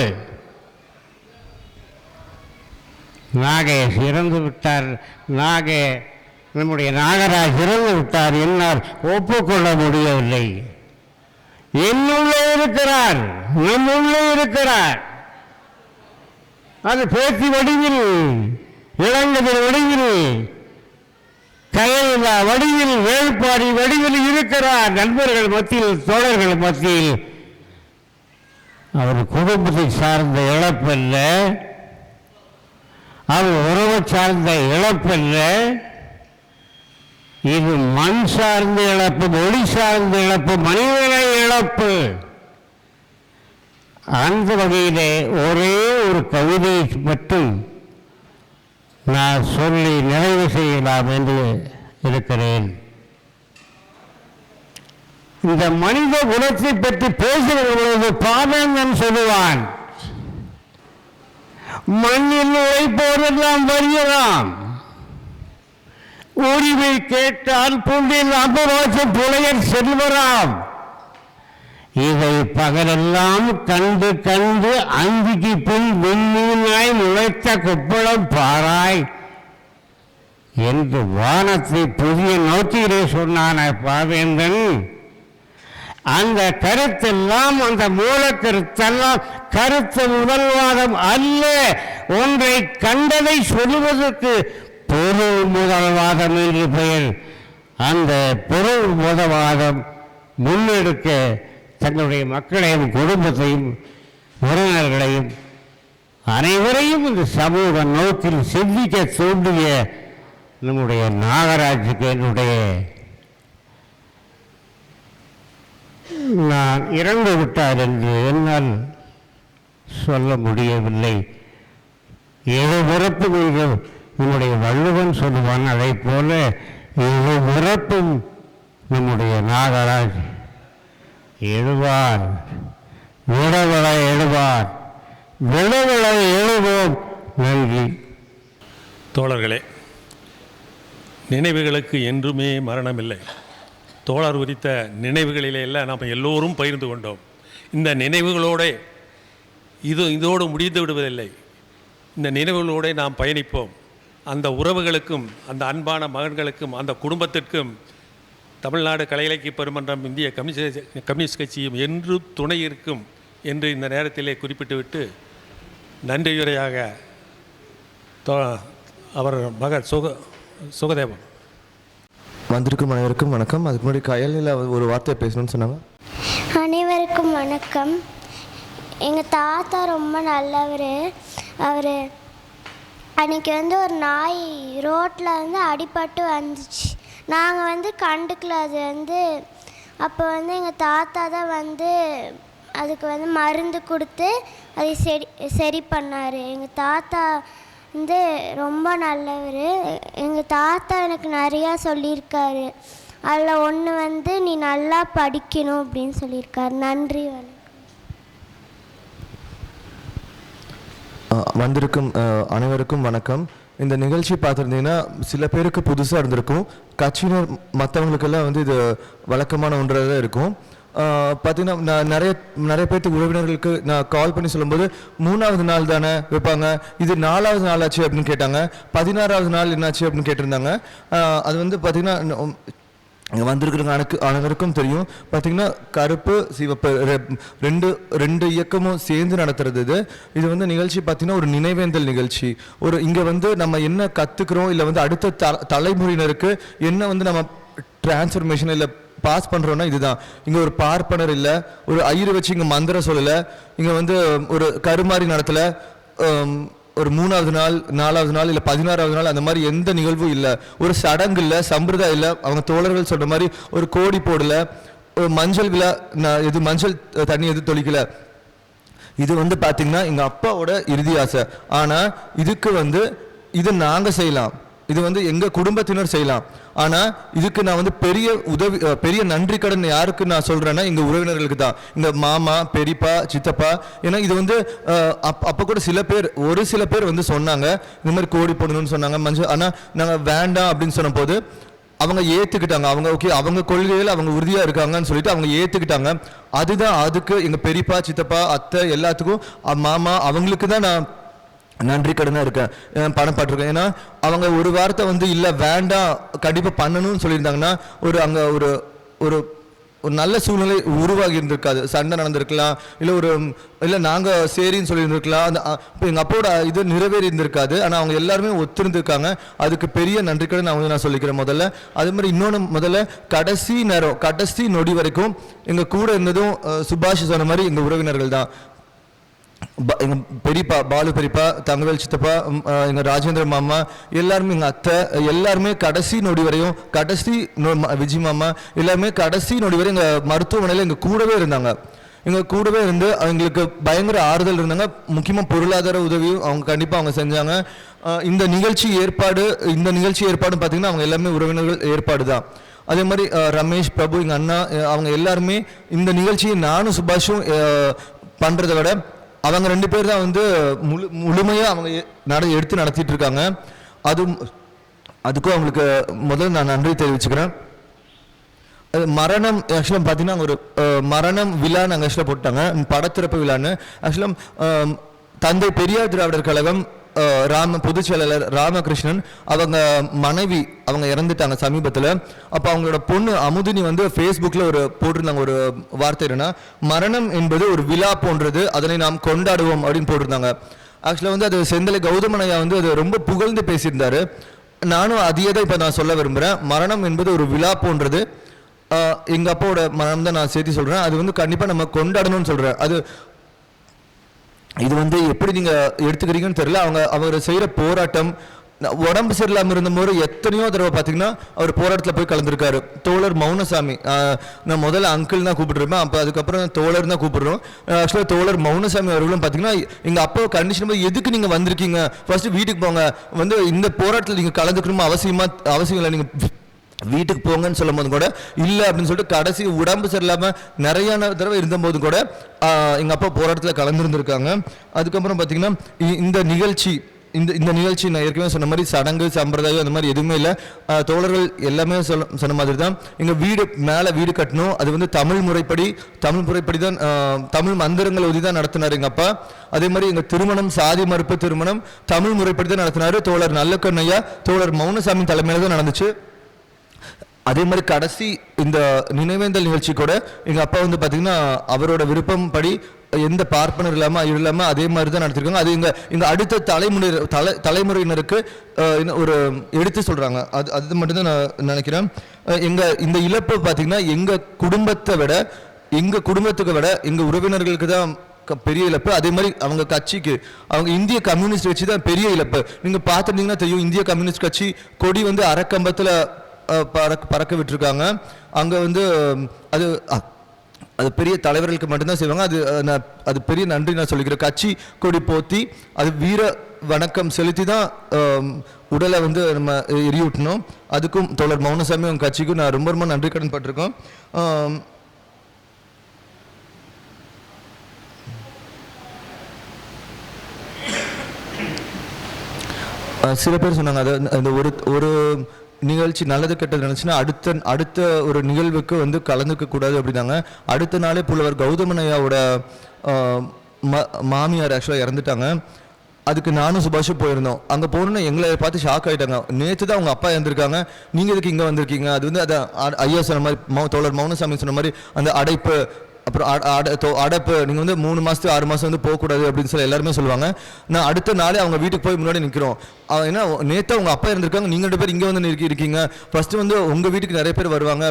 நாகேஷ் இறந்து விட்டார், நம்முடைய நாகராஜ் இறந்து விட்டார். என்னால் ஒப்புக்கொள்ள முடியவில்லை. என்னுள்ளே இருக்கிறார், நம்முள்ளே இருக்கிறார். அது பேச்சு வடிவில், இளங்கதி வடிவில், கயலிலா வடிவில், வேள்பாரி வடிவில் இருக்கிறார். நண்பர்கள் மத்தியில், தோழர்கள் மத்தியில். அவர் குடும்பத்தை சார்ந்த இழப்பல்ல, அவர் உறவு சார்ந்த இழப்பல்ல, இது மண் சார்ந்த இழப்பு, மொழி சார்ந்த இழப்பு, மனிதனை இழப்பு. அந்த வகையிலே ஒரே ஒரு கவிதையை மட்டும் நான் சொல்லி நிறைவு செய்யலாம் என்று இருக்கிறேன். இந்த மனித குலத்தை பற்றி பேசுகிற பொழுது பாவேந்தன் சொல்லுவான், மண்ணில் உழைப்போரெல்லாம் வருகிறான், உரிமை கேட்டால் புண்ணில் அபராசம் புலையர் செல்வராம். இதை பகலெல்லாம் கண்டு கண்டு அந்திக்கு பின் விண்மீனாய் முளைத்த குப்பளம் பாராய் என்று வானத்தை புதிய நோக்கிலே சொன்னான பாவேந்தன். அந்த கருத்தெல்லாம், அந்த மூல கருத்தெல்லாம் கருத்து முதல்வாதம் அல்ல. ஒன்றை கண்டதை சொல்லுவதற்கு பொருள் முதல்வாதம் என்று பெயர். அந்த பொருள் முதல்வாதம் முன்னெடுக்க தங்களுடைய மக்களையும் குடும்பத்தையும் உறவினர்களையும் அனைவரையும் இந்த சமூக நோக்கில் சிந்திக்க தூண்டிய நம்முடைய நாகராஜுக்கு என்னுடைய, நான் இறந்து விட்டார் என்று என்னால் சொல்ல முடியவில்லை. எழுபிறப்பும் என்று நம்முடைய வள்ளுவன் சொல்லுவான். அதை போல எழுபிறப்பும் நம்முடைய நாகராஜ் எழுவார், விடவிளை எழுவார், விடவிளை எழுவோம். நன்றி. தோழர்களே, நினைவுகளுக்கு என்றுமே மரணமில்லை. தோழர் குறித்த நினைவுகளிலே எல்லாம் நாம் எல்லோரும் பகிர்ந்து கொண்டோம். இந்த நினைவுகளோடு இதோடு முடிந்து விடுவதில்லை. இந்த நினைவுகளோடு நாம் பயணிப்போம். அந்த உறவுகளுக்கும், அந்த அன்பான மகன்களுக்கும், அந்த குடும்பத்திற்கும் தமிழ்நாடு கலை இலக்கிய பெருமன்றம், இந்திய கம்யூனிஸ்ட் கட்சியும் என்று துணை இருக்கும் என்று இந்த நேரத்திலே குறிப்பிட்டுவிட்டு நன்றியுரையாக அவர் மகர் சுகதேவன். வந்திருக்கும் அனைவருக்கும் வணக்கம். அதுக்கு முன்னாடி கயலில் ஒரு வார்த்தை பேசணும்னு சொன்னாங்க. அனைவருக்கும் வணக்கம். எங்கள் தாத்தா ரொம்ப நல்லவர். அவர் அன்றைக்கி ஒரு நாய் ரோட்டில் அடிபட்டு வந்துச்சு. நாங்கள் கண்டுக்கல. அது அப்போ எங்கள் தாத்தா தான் அதுக்கு மருந்து கொடுத்து அதை சரி பண்ணார். எங்கள் தாத்தா ரொம்ப நல்லவர். எங்கள் தாத்தா எனக்கு நிறையா சொல்லியிருக்காரு. அதில் ஒன்று நீ நல்லா படிக்கணும் அப்படின்னு சொல்லியிருக்காரு. நன்றி. வந்திருக்கும் அனைவருக்கும் வணக்கம். இந்த நிகழ்ச்சி பார்த்துருந்தீங்கன்னா சில பேருக்கு புதுசாக இருந்திருக்கும். கட்சியினர் மற்றவங்களுக்கெல்லாம் இது வழக்கமான ஒன்றாக தான் இருக்கும். பார்த்தீங்கன்னா நான் நிறைய பேர்த்துக்கு உறவினர்களுக்கு நான் கால் பண்ணி சொல்லும்போது 3வது நாள் தானே வைப்பாங்க, இது 4வது நாள் ஆச்சு அப்படின்னு கேட்டாங்க. 16வது நாள் என்னாச்சு அப்படின்னு கேட்டிருந்தாங்க. அது பார்த்தீங்கன்னா இங்கே வந்திருக்கிற அனைவருக்கும் தெரியும். பார்த்திங்கன்னா கருப்பு சிவப்பு ரெண்டு இயக்கமும் சேர்ந்து நடத்துறது இது வந்து நிகழ்ச்சி பார்த்திங்கன்னா ஒரு நினைவேந்தல் நிகழ்ச்சி. ஒரு இங்கே வந்து நம்ம என்ன கற்றுக்குறோம், இல்லை வந்து அடுத்த தலைமுறையினருக்கு என்ன வந்து நம்ம டிரான்ஸ்ஃபர்மேஷன் இல்லை பாஸ் பண்ணுறோன்னா இதுதான். இங்கே ஒரு பார்ப்பனர் இல்லை, ஒரு ஐயரை வச்சு இங்கே மந்திரம் சொல்லலை, இங்கே வந்து ஒரு கருமாறி நடத்தலை, ஒரு 3வது நாள் 4வது நாள் இல்லை 16வது நாள் அந்த மாதிரி எந்த நிகழ்வும் இல்லை. ஒரு சடங்கு இல்லை, சம்பிரதாயம் இல்லை. அவங்க தோழர்கள் சொல்கிற மாதிரி ஒரு கோடி போடலை, ஒரு மஞ்சள் விழா மஞ்சள் தண்ணி தொளிக்கலை. இது வந்து பார்த்திங்கன்னா எங்கள் அப்பாவோட இறுதி ஆசை. ஆனால் இதுக்கு வந்து இது நாங்கள் செய்யலாம், இது வந்து எங்கள் குடும்பத்தினர் செய்யலாம். ஆனால் இதுக்கு நான் வந்து பெரிய நன்றி கடன் யாருக்கு நான் சொல்கிறேன்னா எங்கள் உறவினர்களுக்கு தான். எங்கள் மாமா, பெரியப்பா, சித்தப்பா. ஏன்னா இது வந்து அப்போ கூட ஒரு சில பேர் வந்து சொன்னாங்க இந்த மாதிரி கோடி போடணும்னு சொன்னாங்க மஞ்சள். ஆனால் நாங்கள் வேண்டாம் அப்படின்னு சொன்ன போது அவங்க ஏற்றுக்கிட்டாங்க. அவங்க ஓகே, அவங்க கொள்கையில் அவங்க உறுதியாக இருக்காங்கன்னு சொல்லிட்டு அவங்க ஏற்றுக்கிட்டாங்க. அதுக்கு எங்கள் பெரியப்பா, சித்தப்பா, அத்தை எல்லாத்துக்கும் மாமா அவங்களுக்கு தான் நான் நன்றி கடனாக இருக்கேன், பணம் பட்டிருக்கேன். ஏன்னா அவங்க ஒரு வார்த்தை வந்து இல்லை வேண்டாம் கண்டிப்பாக பண்ணணும்னு சொல்லியிருந்தாங்கன்னா அங்கே ஒரு ஒரு நல்ல சூழ்நிலை உருவாகி இருந்திருக்காது. சண்டை நடந்திருக்கலாம், இல்லை நாங்கள் சரின்னு சொல்லியிருந்திருக்கலாம். இப்போ எங்கள் அப்போட இது நிறைவேறி இருந்திருக்காது. ஆனால் அவங்க எல்லாருமே ஒத்துருந்துருக்காங்க. அதுக்கு பெரிய நன்றி கடன் நான் சொல்லிக்கிறேன் முதல்ல. அதே மாதிரி இன்னொன்று கடைசி நொடி வரைக்கும் எங்கள் கூட இருந்ததும் சுபாஷ் சொன்ன மாதிரி எங்கள் உறவினர்கள் தான். எங்கள் பெரியப்பா பாலு பெரியப்பா, தங்கவேல் சித்தப்பா, எங்கள் ராஜேந்திர மாமா எல்லாருமே, எங்கள் அத்தை எல்லாருமே கடைசி நொடி வரையும், விஜய் மாமா எல்லாருமே கடைசி நொடி வரை எங்கள் மருத்துவமனையில் எங்கள் கூடவே இருந்தாங்க. எங்கள் கூடவே இருந்து அவங்களுக்கு பயங்கர ஆறுதல் இருந்தாங்க. முக்கியமாக பொருளாதார உதவியும் அவங்க கண்டிப்பாக அவங்க செஞ்சாங்க. இந்த நிகழ்ச்சி ஏற்பாடு பார்த்திங்கன்னா அவங்க எல்லாமே உறவினர்கள் ஏற்பாடு தான். அதே மாதிரி ரமேஷ், பிரபு, எங்கள் அண்ணா அவங்க எல்லாருமே இந்த நிகழ்ச்சியை நானும் சுபாஷும் பண்ணுறதை விட அவங்க 2 பேர் தான் வந்து முழுமையாக அவங்க எடுத்து நடத்திட்டு இருக்காங்க. அதுக்கும் அவங்களுக்கு முதல்ல நான் நன்றி தெரிவிச்சுக்கிறேன். மரணம் ஆக்சுவலாக பார்த்தீங்கன்னா ஒரு மரணம் விழான்னு அங்கே ஆக்சுவலாக போட்டாங்க, படத்திறப்பு விழான்னு. ஆக்சுவலாக தந்தை பெரியார் திராவிடர் கழகம் பொதுச் செயலாளர் ராமகிருஷ்ணன் அவங்க மனைவி அவங்க இறந்துட்டாங்க சமீபத்தில். அப்போ அவங்களோட பொண்ணு அமுதினி வந்து ஃபேஸ்புக்கில் போட்டிருந்தாங்க ஒரு வார்த்தை, என்னன்னா மரணம் என்பது ஒரு விழா போன்றது, அதனை நாம் கொண்டாடுவோம் அப்படின்னு போட்டிருந்தாங்க. ஆக்சுவலாக வந்து அது செந்தலை கௌதமனையா வந்து அது ரொம்ப புகழ்ந்து பேசியிருந்தாரு. நானும் அதையே தான் இப்போ நான் சொல்ல விரும்புகிறேன். மரணம் என்பது ஒரு விழா போன்றது. எங்கள் அப்பாவோட மரணம் தான் நான் சேர்த்து சொல்கிறேன். அது வந்து கண்டிப்பாக நம்ம கொண்டாடணும்னு சொல்கிறேன். இது வந்து எப்படி நீங்கள் எடுத்துக்கிறீங்கன்னு தெரியல. அவர் செய்கிற போராட்டம், உடம்பு சரியில்லாமல் இருந்தபோது எத்தனையோ தடவை பார்த்தீங்கன்னா அவர் போராட்டத்தில் போய் கலந்துருக்காரு. தோழர் மௌனசாமி, நான் முதல்ல அங்கிள் தான் கூப்பிட்டுருப்பேன், அப்போ அதுக்கப்புறம் தோழர் தான் கூப்பிடுறோம். ஆக்சுவலாக தோழர் மௌனசாமி அவர்களும் பார்த்தீங்கன்னா எங்கள் அப்பா கண்டிஷன் போது எதுக்கு நீங்கள் வந்திருக்கீங்க, ஃபர்ஸ்ட் வீட்டுக்கு போங்க, வந்து இந்த போராட்டத்தில் நீங்கள் கலந்துக்கணுமா அவசியம் இல்லை, நீங்கள் வீட்டுக்கு போங்கன்னு சொல்லும் போது கூட இல்லை அப்படின்னு சொல்லிட்டு கடைசி உடம்பு சரியில்லாமல் நிறைய தடவை இருந்தபோது கூட எங்கள் அப்பா போராட்டத்தில் கலந்துருந்துருக்காங்க. அதுக்கப்புறம் பார்த்தீங்கன்னா இந்த நிகழ்ச்சி நான் ஏற்கனவே சொன்ன மாதிரி சடங்கு சம்பிரதாயம் அந்த மாதிரி எதுவுமே இல்லை. தோழர்கள் எல்லாமே சொன்ன மாதிரி தான். எங்கள் வீடு கட்டணும், அது வந்து தமிழ் முறைப்படி தான் தமிழ் மந்திரங்கள் ஒதி தான் நடத்தினார் எங்கள் அப்பா. அதே மாதிரி எங்கள் திருமணம் சாதி மறுப்பு திருமணம் தமிழ் முறைப்படி தான் நடத்தினார். தோழர் நல்லக்கண்ணையா, தோழர் மௌனசாமி தலைமையில் தான் நடந்துச்சு. அதே மாதிரி கடைசி இந்த நினைவேந்தல் நிகழ்ச்சி கூட எங்கள் அப்பா வந்து பார்த்திங்கன்னா அவரோட விருப்பம் படி எந்த பார்ப்பனர் இல்லாமல் அதே மாதிரி தான் நடத்திருக்காங்க. அது எங்கள் அடுத்த தலைமுறையினருக்கு ஒரு எடுத்து சொல்கிறாங்க. அது மட்டும்தான் நான் நினைக்கிறேன். இந்த இழப்பு பார்த்திங்கன்னா எங்கள் குடும்பத்துக்கு விட எங்கள் உறவினர்களுக்கு தான் பெரிய இழப்பு. அதே மாதிரி அவங்க கட்சிக்கு, அவங்க இந்திய கம்யூனிஸ்ட் கட்சி தான் பெரிய இழப்பு. நீங்கள் பார்த்துருந்தீங்கன்னா தெரியும், இந்திய கம்யூனிஸ்ட் கட்சி கொடி வந்து அரைக்கம்பத்தில் பறக்க விட்டுருக்காங்க. அங்கே வந்து அது பெரிய தலைவர்களுக்கு மட்டும்தான் செய்வாங்க. அது பெரிய நன்றி நான் சொல்லிக்கிறேன். கட்சி கொடி போத்தி அது வீர வணக்கம் செலுத்தி தான் உடலை வந்து நம்ம எரியூட்டணும். அதுக்கும் தோழர் மௌனசாமி அவங்க கட்சிக்கும் நான் ரொம்ப ரொம்ப நன்றி கடன் பட்டிருக்கோம். சில பேர் சொன்னாங்க அந்த ஒரு நிகழ்ச்சி நல்லது கெட்டது நினச்சுன்னா அடுத்த ஒரு நிகழ்வுக்கு வந்து கலந்துக்க கூடாது அப்படின்னாங்க. அடுத்த நாளே புலவர் கௌதமனையாவோட மாமியார் ஆக்சுவலாக இறந்துட்டாங்க. அதுக்கு நானும் சுபாஷும் போயிருந்தோம். அங்கே போகணுன்னு எங்களை பார்த்து ஷாக் ஆகிட்டாங்க. நேற்று தான் அவங்க அப்பா இருந்திருக்காங்க, நீங்கள் எதுக்கு இங்கே வந்திருக்கீங்க? அது வந்து அதை ஐயா சொன்ன மாதிரி தோழர் மௌனசாமி சொன்ன மாதிரி அந்த அடைப்பு, அப்புறம் அடைப்பு நீங்கள் வந்து 3 மாதத்துக்கு 6 மாதம் வந்து போகக்கூடாது அப்படின்னு சொல்லி எல்லாருமே சொல்லுவாங்க. நான் அடுத்த நாளே அவங்க வீட்டுக்கு போய் முன்னாடி நிற்கிறோம். ஏன்னா நேற்று அவங்க அப்பா இருந்திருக்காங்க, நீங்கள் 2 பேர் இங்கே வந்து இருக்கீங்க, ஃபஸ்ட்டு வந்து உங்கள் வீட்டுக்கு நிறைய பேர் வருவாங்க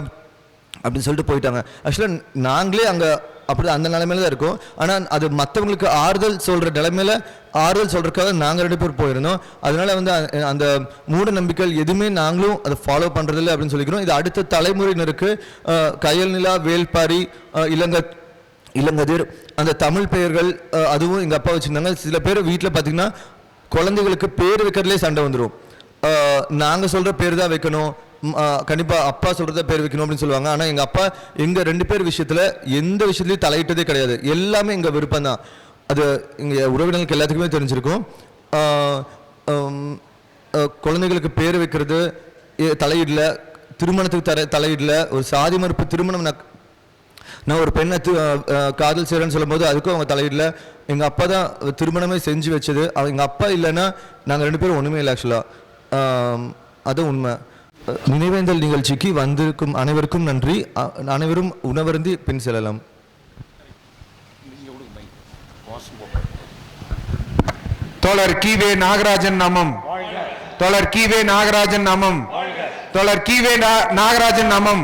அப்படின்னு சொல்லிட்டு போயிட்டாங்க. ஆக்சுவலாக நாங்களே அங்கே அப்படி அந்த நிலைமையில தான் இருக்கும். ஆனால் அது மற்றவங்களுக்கு ஆறுதல் சொல்கிற நிலைமையில ஆறுதல் சொல்கிறதுக்காக நாங்கள் 2 பேர் போயிருந்தோம். அதனால வந்து அந்த மூட நம்பிக்கைகள் எதுவுமே நாங்களும் அதை ஃபாலோ பண்ணுறதில்லை அப்படின்னு சொல்லிக்கிறோம். இது அடுத்த தலைமுறையினருக்கு கயல் நிலா, வேல்பாரி, இளங்கதிர் அந்த தமிழ் பெயர்கள் அதுவும் எங்கள் அப்பா வச்சுருந்தாங்க. சில பேர் வீட்டில் பார்த்திங்கன்னா குழந்தைகளுக்கு பேர் வைக்கிறதுலே சண்டை வந்துடும். நாங்கள் சொல்கிற பேர் தான் வைக்கணும், கண்டிப்பாக அப்பா சொல்கிறத பேர் வைக்கணும் அப்படின்னு சொல்லுவாங்க. ஆனால் எங்கள் அப்பா எங்கள் 2 பேர் விஷயத்தில் எந்த விஷயத்துலையும் தலையிட்டதே கிடையாது. எல்லாமே எங்கள் விருப்பம் தான். அது எங்கள் உறவினர்களுக்கு எல்லாத்துக்குமே தெரிஞ்சிருக்கும். குழந்தைகளுக்கு பேர் வைக்கிறது தலையிடல, திருமணத்துக்கு தலையிடல, ஒரு சாதி மறுப்பு திருமணம் நான் ஒரு பெண்ணை காதல் செய்கிறேன்னு சொல்லும்போது அதுக்கும் அவங்க தலையிடல. எங்கள் அப்பா தான் திருமணமே செஞ்சு வச்சது. எங்கள் அப்பா இல்லைன்னா நாங்கள் 2 பேரும் ஒன்றுமே இல்லை ஆக்சுவலாக. அது உண்மை. நினைவேந்தல் நிகழ்ச்சிக்கு வந்திருக்கும் அனைவருக்கும் நன்றி. அனைவரும் உணவருந்தி பின் செல்லலாம். தோழர் கீவே நாகராஜன் நாமம், தோழர் கீவே நாகராஜன் நாமம், தோழர் கீவே நாகராஜன் நாமம்.